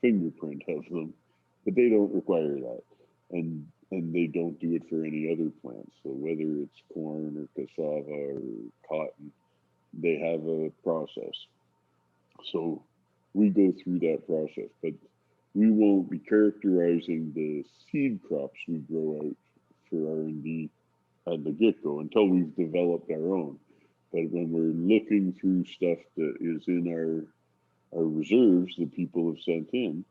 fingerprint of them, but they don't require that. And they don't do it for any other plants. So whether it's corn or cassava or cotton, they have a process. So we go through that process, but we won't be characterizing the seed crops we grow out for R&D at the get-go until we've developed our own. But when we're looking through stuff that is in our reserves that people have sent in,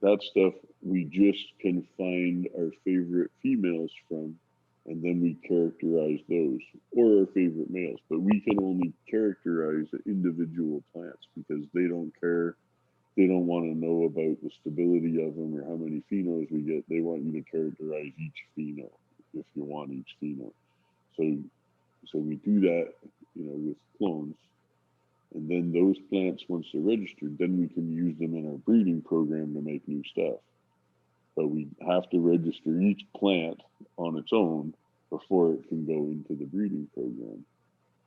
that stuff we just can find our favorite females from, and then we characterize those, or our favorite males. But we can only characterize the individual plants because they don't care. They don't want to know about the stability of them or how many phenos we get. They want you to characterize each pheno if you want each pheno. So we do that, with clones. And then those plants, once they're registered, then we can use them in our breeding program to make new stuff. But we have to register each plant on its own before it can go into the breeding program.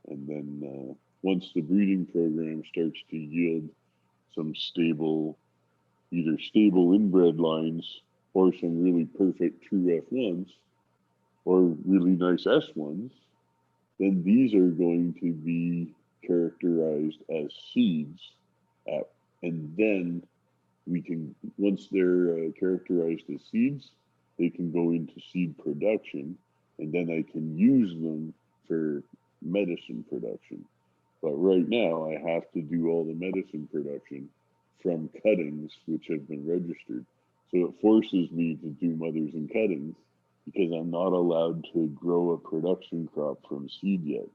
And then once the breeding program starts to yield some either stable inbred lines or some really perfect true F1s or really nice S1s, then these are going to be characterized as seeds. And then we can, once they're characterized as seeds, they can go into seed production, and then I can use them for medicine production. But right now, I have to do all the medicine production from cuttings, which have been registered. So it forces me to do mothers and cuttings because I'm not allowed to grow a production crop from seed yet.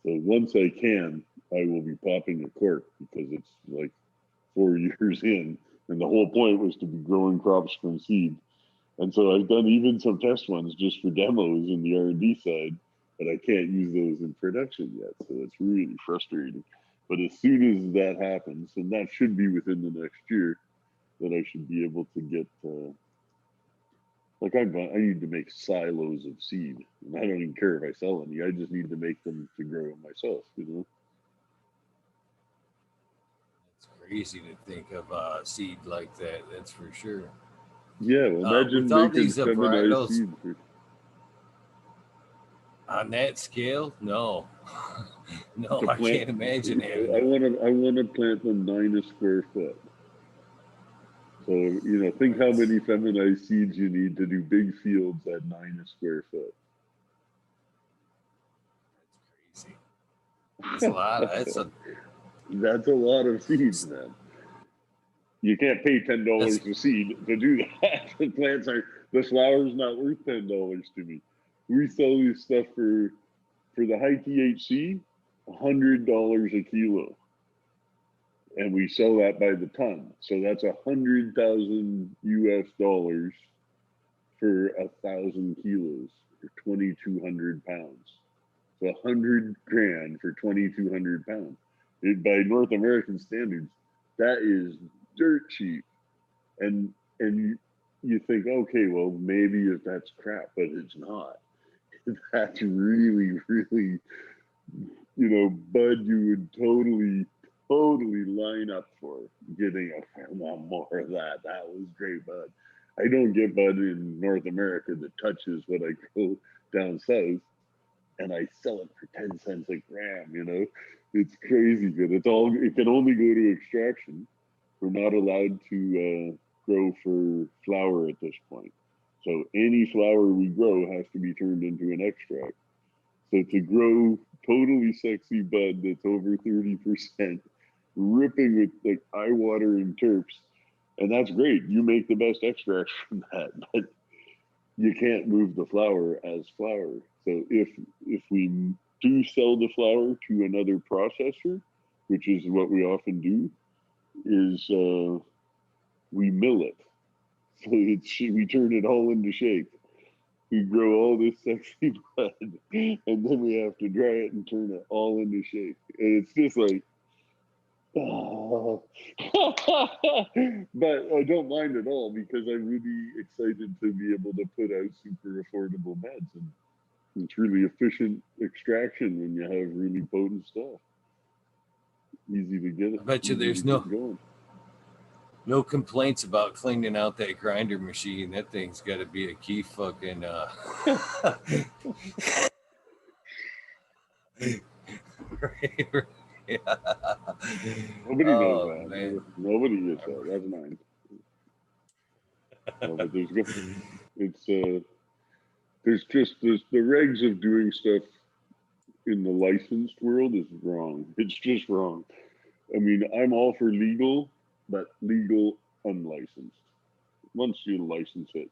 So once I can, I will be popping a cork because it's like 4 years in, and the whole point was to be growing crops from seed. And so I've done even some test ones just for demos in the R&D side, but I can't use those in production yet. So it's really frustrating. But as soon as that happens, and that should be within the next year, then I should be able to get, I need to make silos of seed. And I don't even care if I sell any. I just need to make them to grow them myself, It's crazy to think of seed like that. That's for sure. Yeah, well, imagine With all making these feminized varietals seed. on that scale, no, no, To I plant, can't imagine having I it. want to plant them 9 a square foot. So, think how many feminized seeds you need to do big fields at 9 a square foot. That's crazy. That's a lot. That's a lot of seeds, man. You can't pay $10 a seed to do that. The flower's not worth $10 to me. We sell this stuff for the high THC, $100 a kilo. And we sell that by the ton. So that's 100,000 US dollars for 1,000 kilos for 2,200 pounds. So 100 grand for 2,200 pounds. By North American standards, that is dirt cheap. And you think, okay, well, maybe if that's crap, but it's not. That's really, really, bud you would totally line up for getting I want more of that. That was great bud. I don't get bud in North America that touches what I grow down south, and I sell it for 10 cents a gram. It's crazy good. It can only go to extraction. We're not allowed to grow for flower at this point. So any flower we grow has to be turned into an extract. So to grow totally sexy bud that's over 30%, ripping with like eye-watering terps, and that's great. You make the best extract from that. But you can't move the flour as flour. So if we do sell the flour to another processor, which is what we often do, is we mill it. So we turn it all into shape. We grow all this sexy bread, and then we have to dry it and turn it all into shape. And it's just like, oh. But I don't mind at all because I'm really excited to be able to put out super affordable beds, and it's really efficient extraction when you have really potent stuff. Easy to get it. I bet you there's no complaints about cleaning out that grinder machine. That thing's got to be a key fucking. Right. Yeah. Nobody knows that. Man. Nobody gets that. That's mine. No, but there's just the regs of doing stuff in the licensed world is wrong. It's just wrong. I mean, I'm all for legal, but legal unlicensed. Once you license it,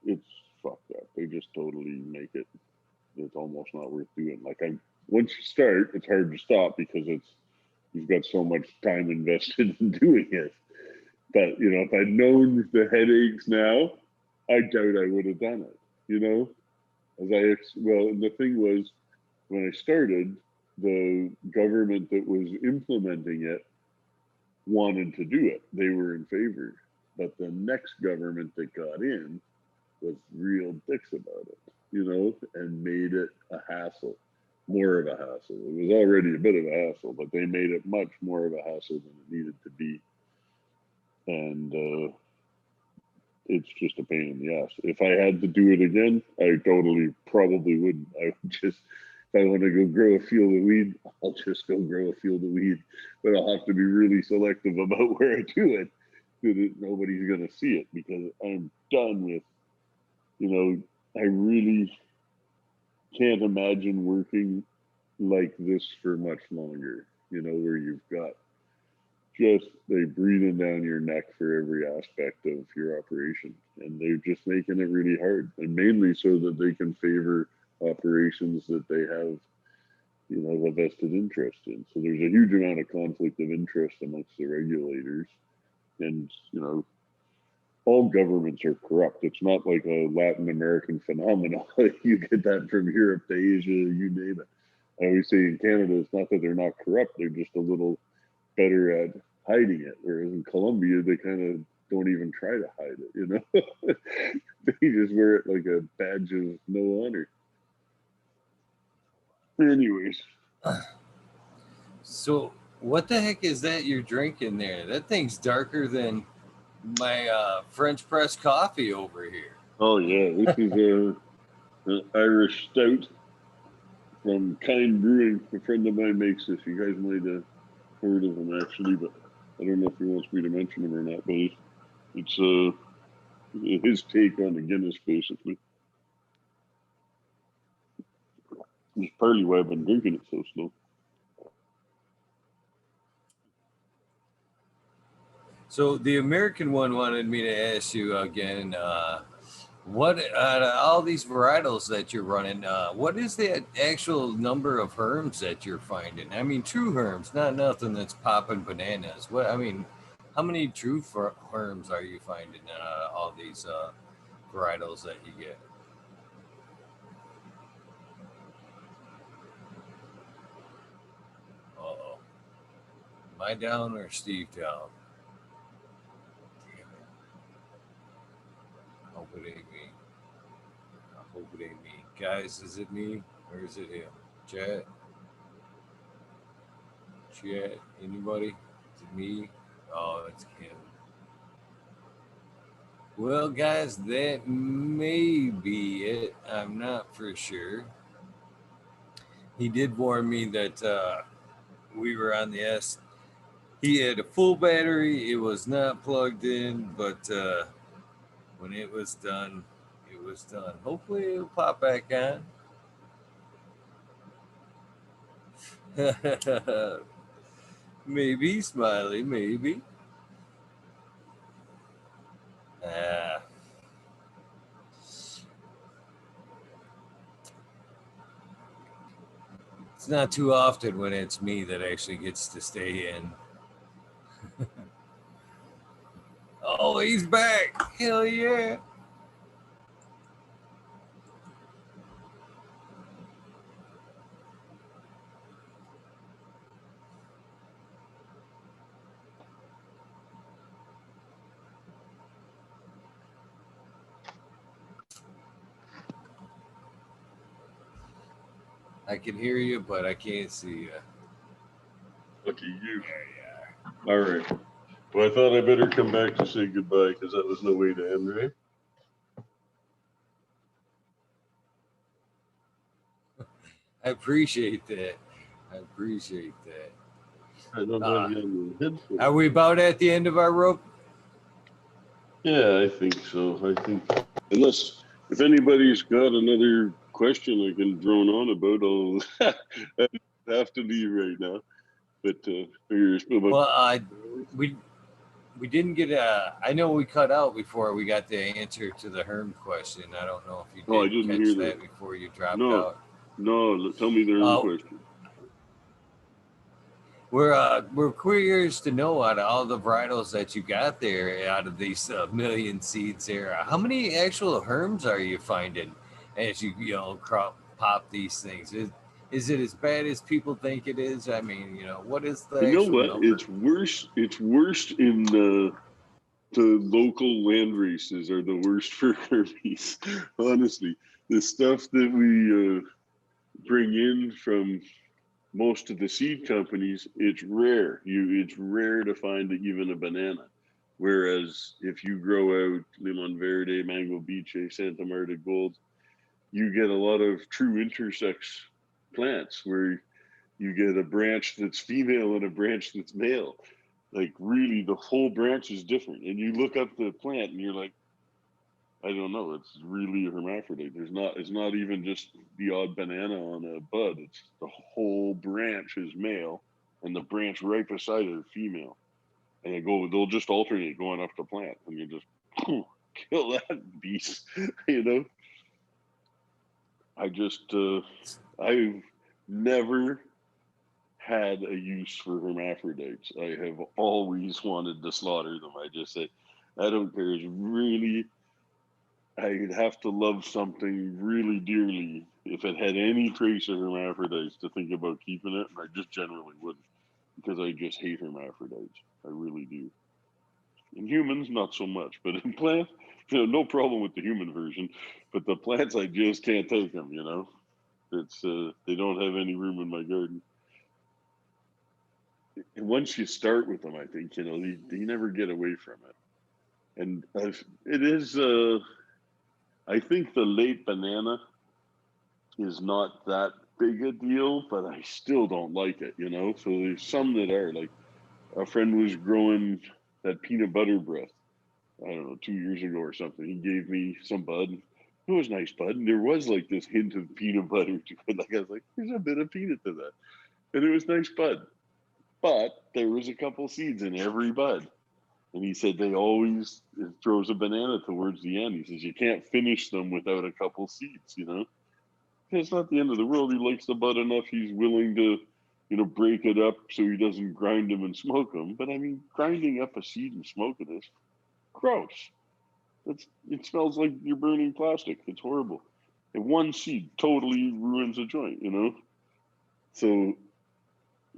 it's fucked up. They just totally make it's almost not worth doing. Once you start, it's hard to stop because you've got so much time invested in doing it. But if I'd known the headaches now, I doubt I would have done it. And the thing was, when I started, the government that was implementing it wanted to do it. They were in favor. But the next government that got in was real dicks about it, and made it a hassle, more of a hassle. It was already a bit of a hassle, but they made it much more of a hassle than it needed to be. And it's just a pain in the ass. If I had to do it again, I totally probably wouldn't. I would just, if I want to go grow a field of weed, I'll just go grow a field of weed. But I'll have to be really selective about where I do it so that nobody's going to see it, because I'm done with, I really can't imagine working like this for much longer, where you've got just they breathing down your neck for every aspect of your operation, and they're just making it really hard, and mainly so that they can favor operations that they have a vested interest in. So there's a huge amount of conflict of interest amongst the regulators, and all governments are corrupt. It's not like a Latin American phenomenon. You get that from Europe to Asia, you name it. I always say in Canada, it's not that they're not corrupt, they're just a little better at hiding it. Whereas in Colombia, they kind of don't even try to hide it, They just wear it like a badge of no honor. Anyways. So what the heck is that you're drinking there? That thing's darker than my French press coffee over here. Oh yeah, this is an Irish stout from Kind Brewing. A friend of mine makes this. You guys might have heard of him actually, but I don't know if he wants me to mention him or not. But it's his take on the Guinness, basically. It's partly why I've been drinking it so slow. So the American one wanted me to ask you again, what out of all these varietals that you're running, what is the actual number of herms that you're finding? I mean, true herms, not nothing that's popping bananas. How many true herms are you finding in all these varietals that you get? Uh-oh. Am I down or Steve down? I hope it ain't me. I hope it ain't me. Guys, is it me or is it him? Chat? Chat? Anybody? Is it me? Oh, it's him. Well, guys, that may be it. I'm not for sure. He did warn me that we were on the S. He had a full battery. It was not plugged in, but when it was done, it was done. Hopefully, it'll pop back on. Maybe, Smiley, maybe. not too often when it's me that actually gets to stay in. Oh, he's back. Hell yeah. I can hear you, but I can't see you. Lucky you. There you are. All right. Well, I thought I better come back to say goodbye because that was no way to end, right? I appreciate that. I appreciate that. I don't have you on the headphones. Are we about at the end of our rope? Yeah, I think so. I think unless if anybody's got another question I can drone on about, I'll have to leave right now. But Well, we didn't get a. I know we cut out before we got the answer to the Herm question. I don't know if you oh, I did didn't catch hear that that. before you dropped No, out. no. Tell me their own question. We're curious to know out of all the varietals that you got there, out of these million seeds there, how many actual Herms are you finding as you pop these things? Is it as bad as people think it is? I mean, what is the You know actual what? number? It's worse. It's worse in the local land races are the worst for herpes. Honestly, the stuff that we bring in from most of the seed companies, it's rare. It's rare to find even a banana. Whereas if you grow out Limon Verde, Mango Biche, Santa Marta Gold, you get a lot of true intersex plants where you get a branch that's female and a branch that's male. Like really, the whole branch is different. And you look up the plant and you're like, I don't know. It's really a hermaphrodite. It's not even just the odd banana on a bud. It's the whole branch is male, and the branch right beside it is female. And they'll just alternate going up the plant, and you just kill that beast. You know, I've never had a use for hermaphrodites. I have always wanted to slaughter them. I just said, I don't care. It's really, I'd have to love something really dearly if it had any trace of hermaphrodites to think about keeping it. I just generally wouldn't because I just hate hermaphrodites. I really do. In humans, not so much, but in plants, no problem with the human version. But the plants, I just can't take them. It's they don't have any room in my garden. And once you start with them, I think they never get away from it. And it is. I think the late banana is not that big a deal, but I still don't like it. So there's some that are like a friend was growing that peanut butter breath. I don't know, 2 years ago or something. He gave me some bud. It was nice bud, and there was like this hint of peanut butter to it. Like I was like, there's a bit of peanut to that, and it was nice bud. But there was a couple seeds in every bud. And he said they always throws a banana towards the end. He says you can't finish them without a couple seeds, It's not the end of the world. He likes the bud enough. He's willing to, break it up so he doesn't grind them and smoke them. But I mean, grinding up a seed and smoking it is gross. It smells like you're burning plastic. It's horrible. And one seed totally ruins a joint, So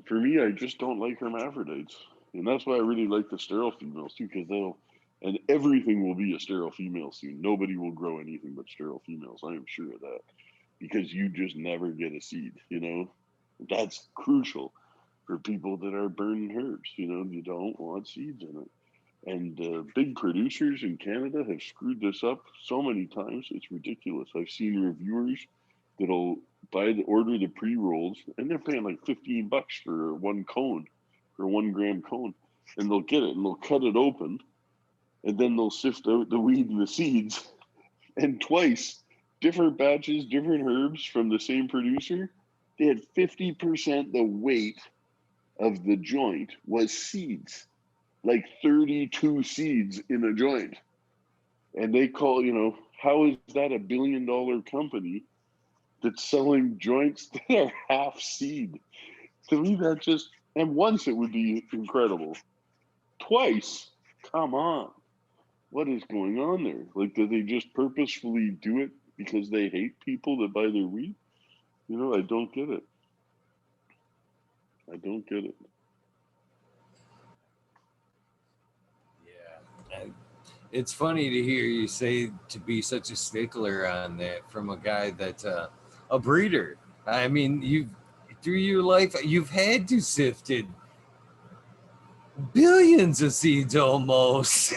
for me, I just don't like hermaphrodites. And that's why I really like the sterile females too, because and everything will be a sterile female soon. Nobody will grow anything but sterile females. I am sure of that, because you just never get a seed. That's crucial for people that are burning herbs. You don't want seeds in it. And big producers in Canada have screwed this up so many times. It's ridiculous. I've seen reviewers that'll order the pre-rolls, and they're paying like $15 for one cone, for 1 gram cone. And they'll get it and they'll cut it open, and then they'll sift out the weed and the seeds. And twice, different batches, different herbs from the same producer, they had 50% the weight of the joint was seeds, like 32 seeds in a joint. And they call, how is that $1 billion company that's selling joints that are half seed. To me, that just, and once it would be incredible. Twice, come on. What is going on there? Like, do they just purposefully do it because they hate people that buy their weed? You know, I don't get it. I don't get it. Yeah. It's funny to hear you say to be such a stickler on that from a guy that's a breeder. I mean, you've through your life, you've had to sifted billions of seeds almost.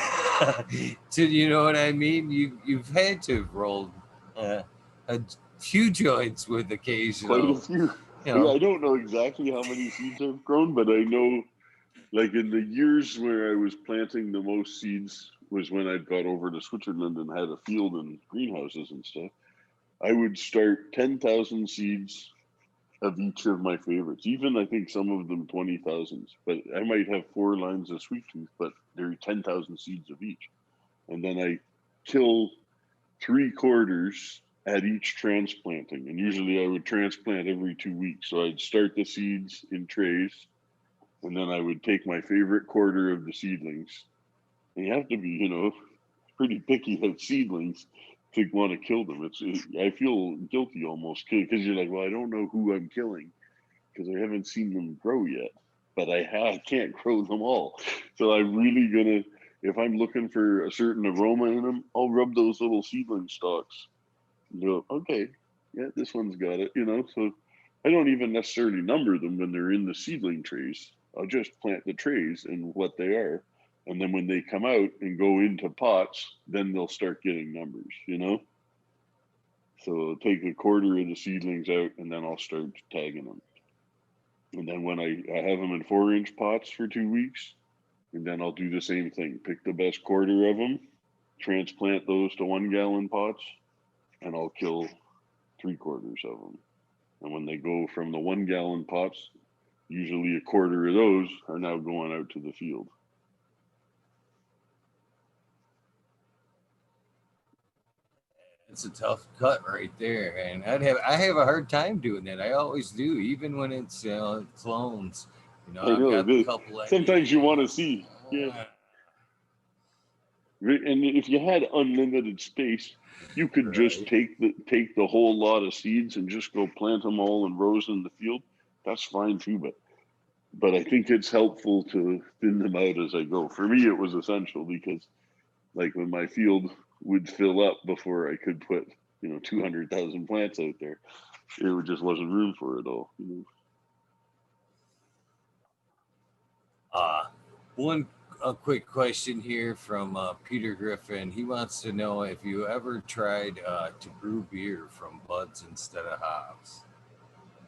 To you know what I mean? You've had to have rolled a few joints with Quite a occasional. few. You know, I don't know exactly how many seeds I've grown, but I know, like, in the years where I was planting the most seeds was when I'd got over to Switzerland and had a field and greenhouses and stuff. I would start 10,000 seeds of each of my favorites. Even I think some of them 20,000s. But I might have 4 lines of sweet tooth, but there are 10,000 seeds of each. And then I kill 3/4 at each transplanting. And usually I would transplant every 2 weeks. So I'd start the seeds in trays, and then I would take my favorite quarter of the seedlings. And you have to be, you know, pretty picky of seedlings to want to kill them. I feel guilty almost because you're like, well, I don't know who I'm killing because I haven't seen them grow yet, but I can't grow them all. So I'm really gonna, if I'm looking for a certain aroma in them, I'll rub those little seedling stalks. And go, okay, yeah, this one's got it, you know. So I don't even necessarily number them when they're in the seedling trays. I'll just plant the trays and what they are. And then when they come out and go into pots, then they'll start getting numbers, you know? So I'll take 1/4 of the seedlings out and then I'll start tagging them. And then when I have them in 4-inch pots for 2 weeks, and then I'll do the same thing. Pick the best 1/4 of them, transplant those to 1-gallon pots, and I'll kill 3/4 of them. And when they go from the 1-gallon pots, usually 1/4 of those are now going out to the field. it's a tough cut right there, and I have a hard time doing that. I always do, even when it's clones. You know, I I've know. got a couple of. Sometimes you want to see. Yeah. And if you had unlimited space, you could just Right. take the whole lot of seeds and just go plant them all in rows in the field. That's fine too, but I think it's helpful to thin them out as I go. For me, it was essential because, like, when my field would fill up before I could put 200,000 plants out there, it just wasn't room for it all. One a quick question here from Peter Griffin. He wants to know if you ever tried to brew beer from buds instead of hops.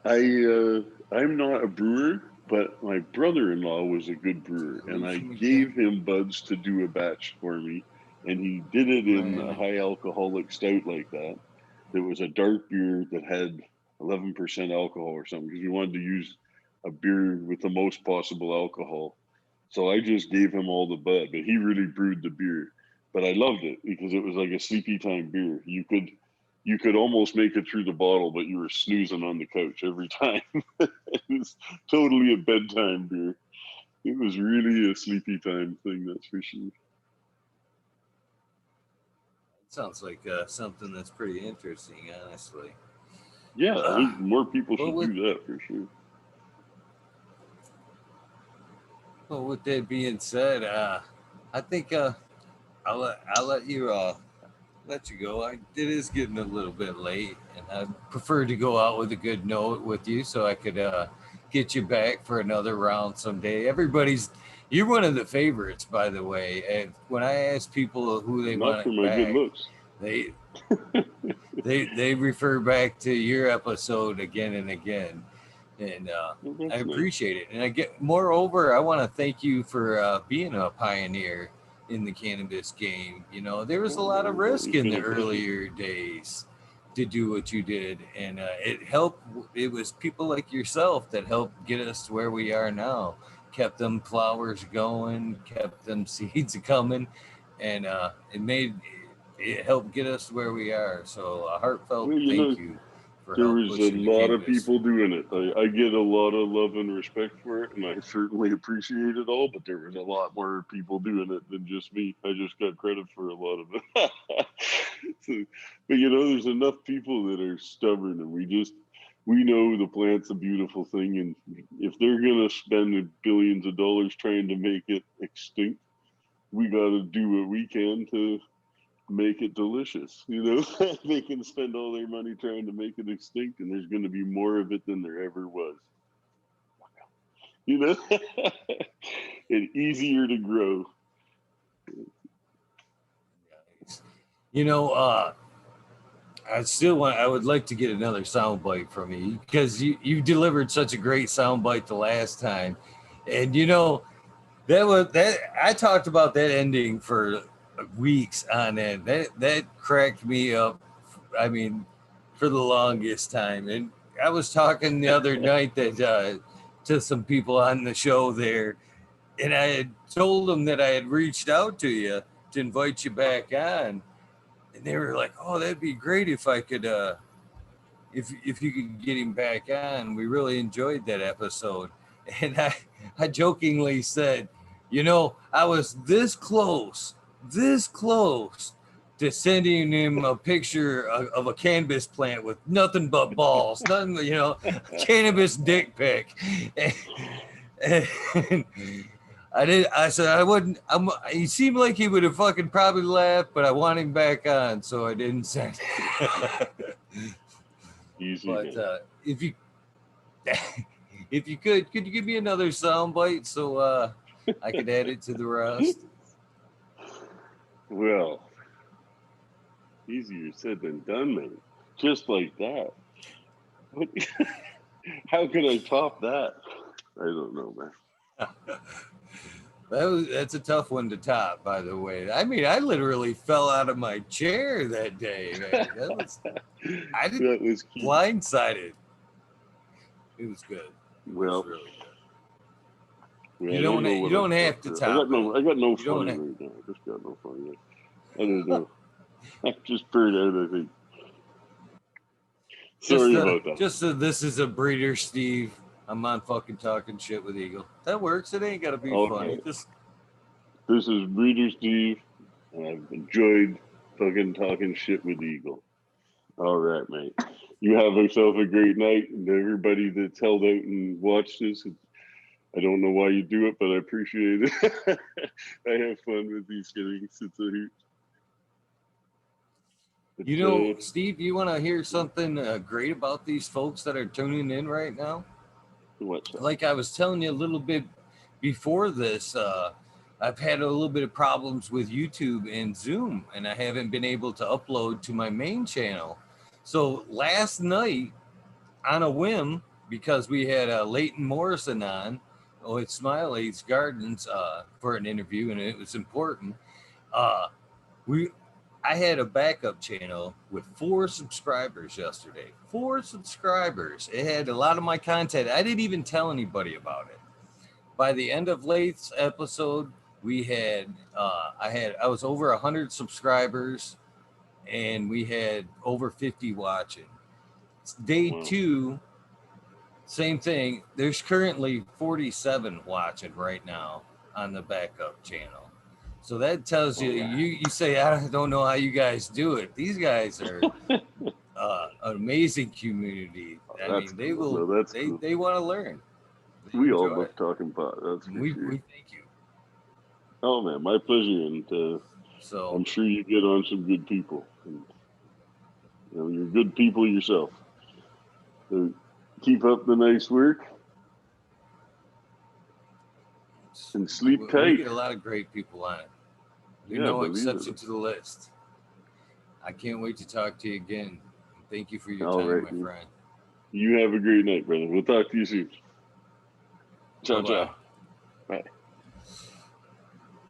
I'm not a brewer, but my brother-in-law was a good brewer, and I gave him buds to do a batch for me, and he did it in a high alcoholic stout like that. There was a dark beer that had 11% alcohol or something because we wanted to use a beer with the most possible alcohol. So I just gave him all the bud, but he really brewed the beer. But I loved it because it was like a sleepy time beer. You could almost make it through the bottle, but you were snoozing on the couch every time. It was totally a bedtime beer. It was really a sleepy time thing, that's for sure. Sounds like something that's pretty interesting, honestly. Yeah, I think more people Well, should with do that for sure. well, with that being said, I think I'll let you let you go. It is getting a little bit late, and I prefer to go out with a good note with you, so I could get you back for another round someday. You're one of the favorites, by the way. And when I ask people who they Not want for it my good back, looks. they they refer back to your episode again and again, and Well, I that's nice. appreciate it. And moreover, I want to thank you for being a pioneer in the cannabis game. You know, there was a Oh, lot of no, it's risk always in been the a pleasure. earlier days to do what you did, and it helped. It was people like yourself that helped get us to where we are now. Kept them flowers going, kept them seeds coming, and it helped get us to where we are. So a heartfelt Well, thank you for There help was a pushing the lot of cannabis. people doing it. I get a lot of love and respect for it, and I certainly appreciate it all. But there was a lot more people doing it than just me. I just got credit for a lot of it. So, but there's enough people that are stubborn, and we know the plant's a beautiful thing, and if they're gonna spend billions of dollars trying to make it extinct, we got to do what we can to make it delicious. They can spend all their money trying to make it extinct, and there's going to be more of it than there ever was. And easier to grow. I would like to get another soundbite from you because you delivered such a great soundbite the last time, and that I talked about that ending for weeks on end. That cracked me up. I mean, for the longest time. And I was talking the other night that to some people on the show there, and I had told them that I had reached out to you to invite you back on, and they were like, "Oh, that'd be great if I could, if you could get him back on. We really enjoyed that episode." And I jokingly said, I was this close to sending him a picture of a cannabis plant with nothing but balls, nothing, cannabis dick pic. And I said I wouldn't. He seemed like he would have fucking probably laughed, but I want him back on, so I didn't send it. Easy. But if you could you give me another soundbite so I could add it to the rest? Well, easier said than done, man. Just like that. How could I top that? I don't know, man. That's a tough one to top, by the way. I mean, I literally fell out of my chair that day, man. That was cute. Blindsided. It was good. It was really good. You don't have to top I got no You don't fun have- right now. I just got no fun yet. I don't know. I just burned out, I think. Sorry about that. Just so this is a breeder, Steve. I'm on fucking talking shit with Eagle. That works. It ain't got to be funny. This is Breeder Steve, and I've enjoyed fucking talking shit with Eagle. All right, mate. You have yourself a great night, and everybody that's held out and watched this. I don't know why you do it, but I appreciate it. I have fun with these things. It's a hoot. Steve, you want to hear something great about these folks that are tuning in right now? What's that? Like I was telling you a little bit before this, I've had a little bit of problems with YouTube and Zoom, and I haven't been able to upload to my main channel. So last night, on a whim, because we had Leighton Morrison on with Smiley's Gardens for an interview, and it was important. I had a backup channel with 4 subscribers yesterday. 4 subscribers. It had a lot of my content. I didn't even tell anybody about it. By the end of Lath's episode, we had I was over 100 subscribers, and we had over 50 watching. Day 2, same thing. There's currently 47 watching right now on the backup channel. So that tells you, you say, I don't know how you guys do it. These guys are an amazing community. I mean, they will, they want to learn. We all love talking pot. That's for sure. We thank you. Oh man, my pleasure. And so I'm sure you get on some good people. And, you're good people yourself. So keep up the nice work. And sleep tight. We get a lot of great people on it. No exception to the list. I can't wait to talk to you again. Thank you for your time, my friend. You have a great night, brother. We'll talk to you soon. Ciao, ciao. Bye.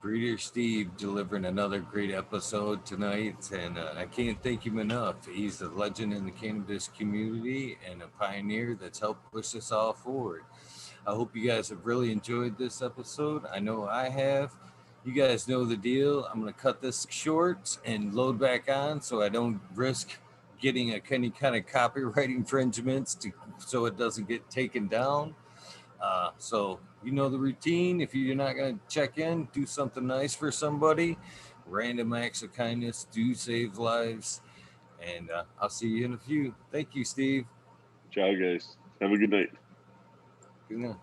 Breeder Steve delivering another great episode tonight, and I can't thank him enough. He's a legend in the cannabis community and a pioneer that's helped push us all forward. I hope you guys have really enjoyed this episode. I know I have. You guys know the deal. I'm going to cut this short and load back on so I don't risk getting any kind of copyright infringements so it doesn't get taken down. So you know the routine. If you're not going to check in, do something nice for somebody. Random acts of kindness do save lives. And I'll see you in a few. Thank you, Steve. Ciao, guys. Have a good night. Good night.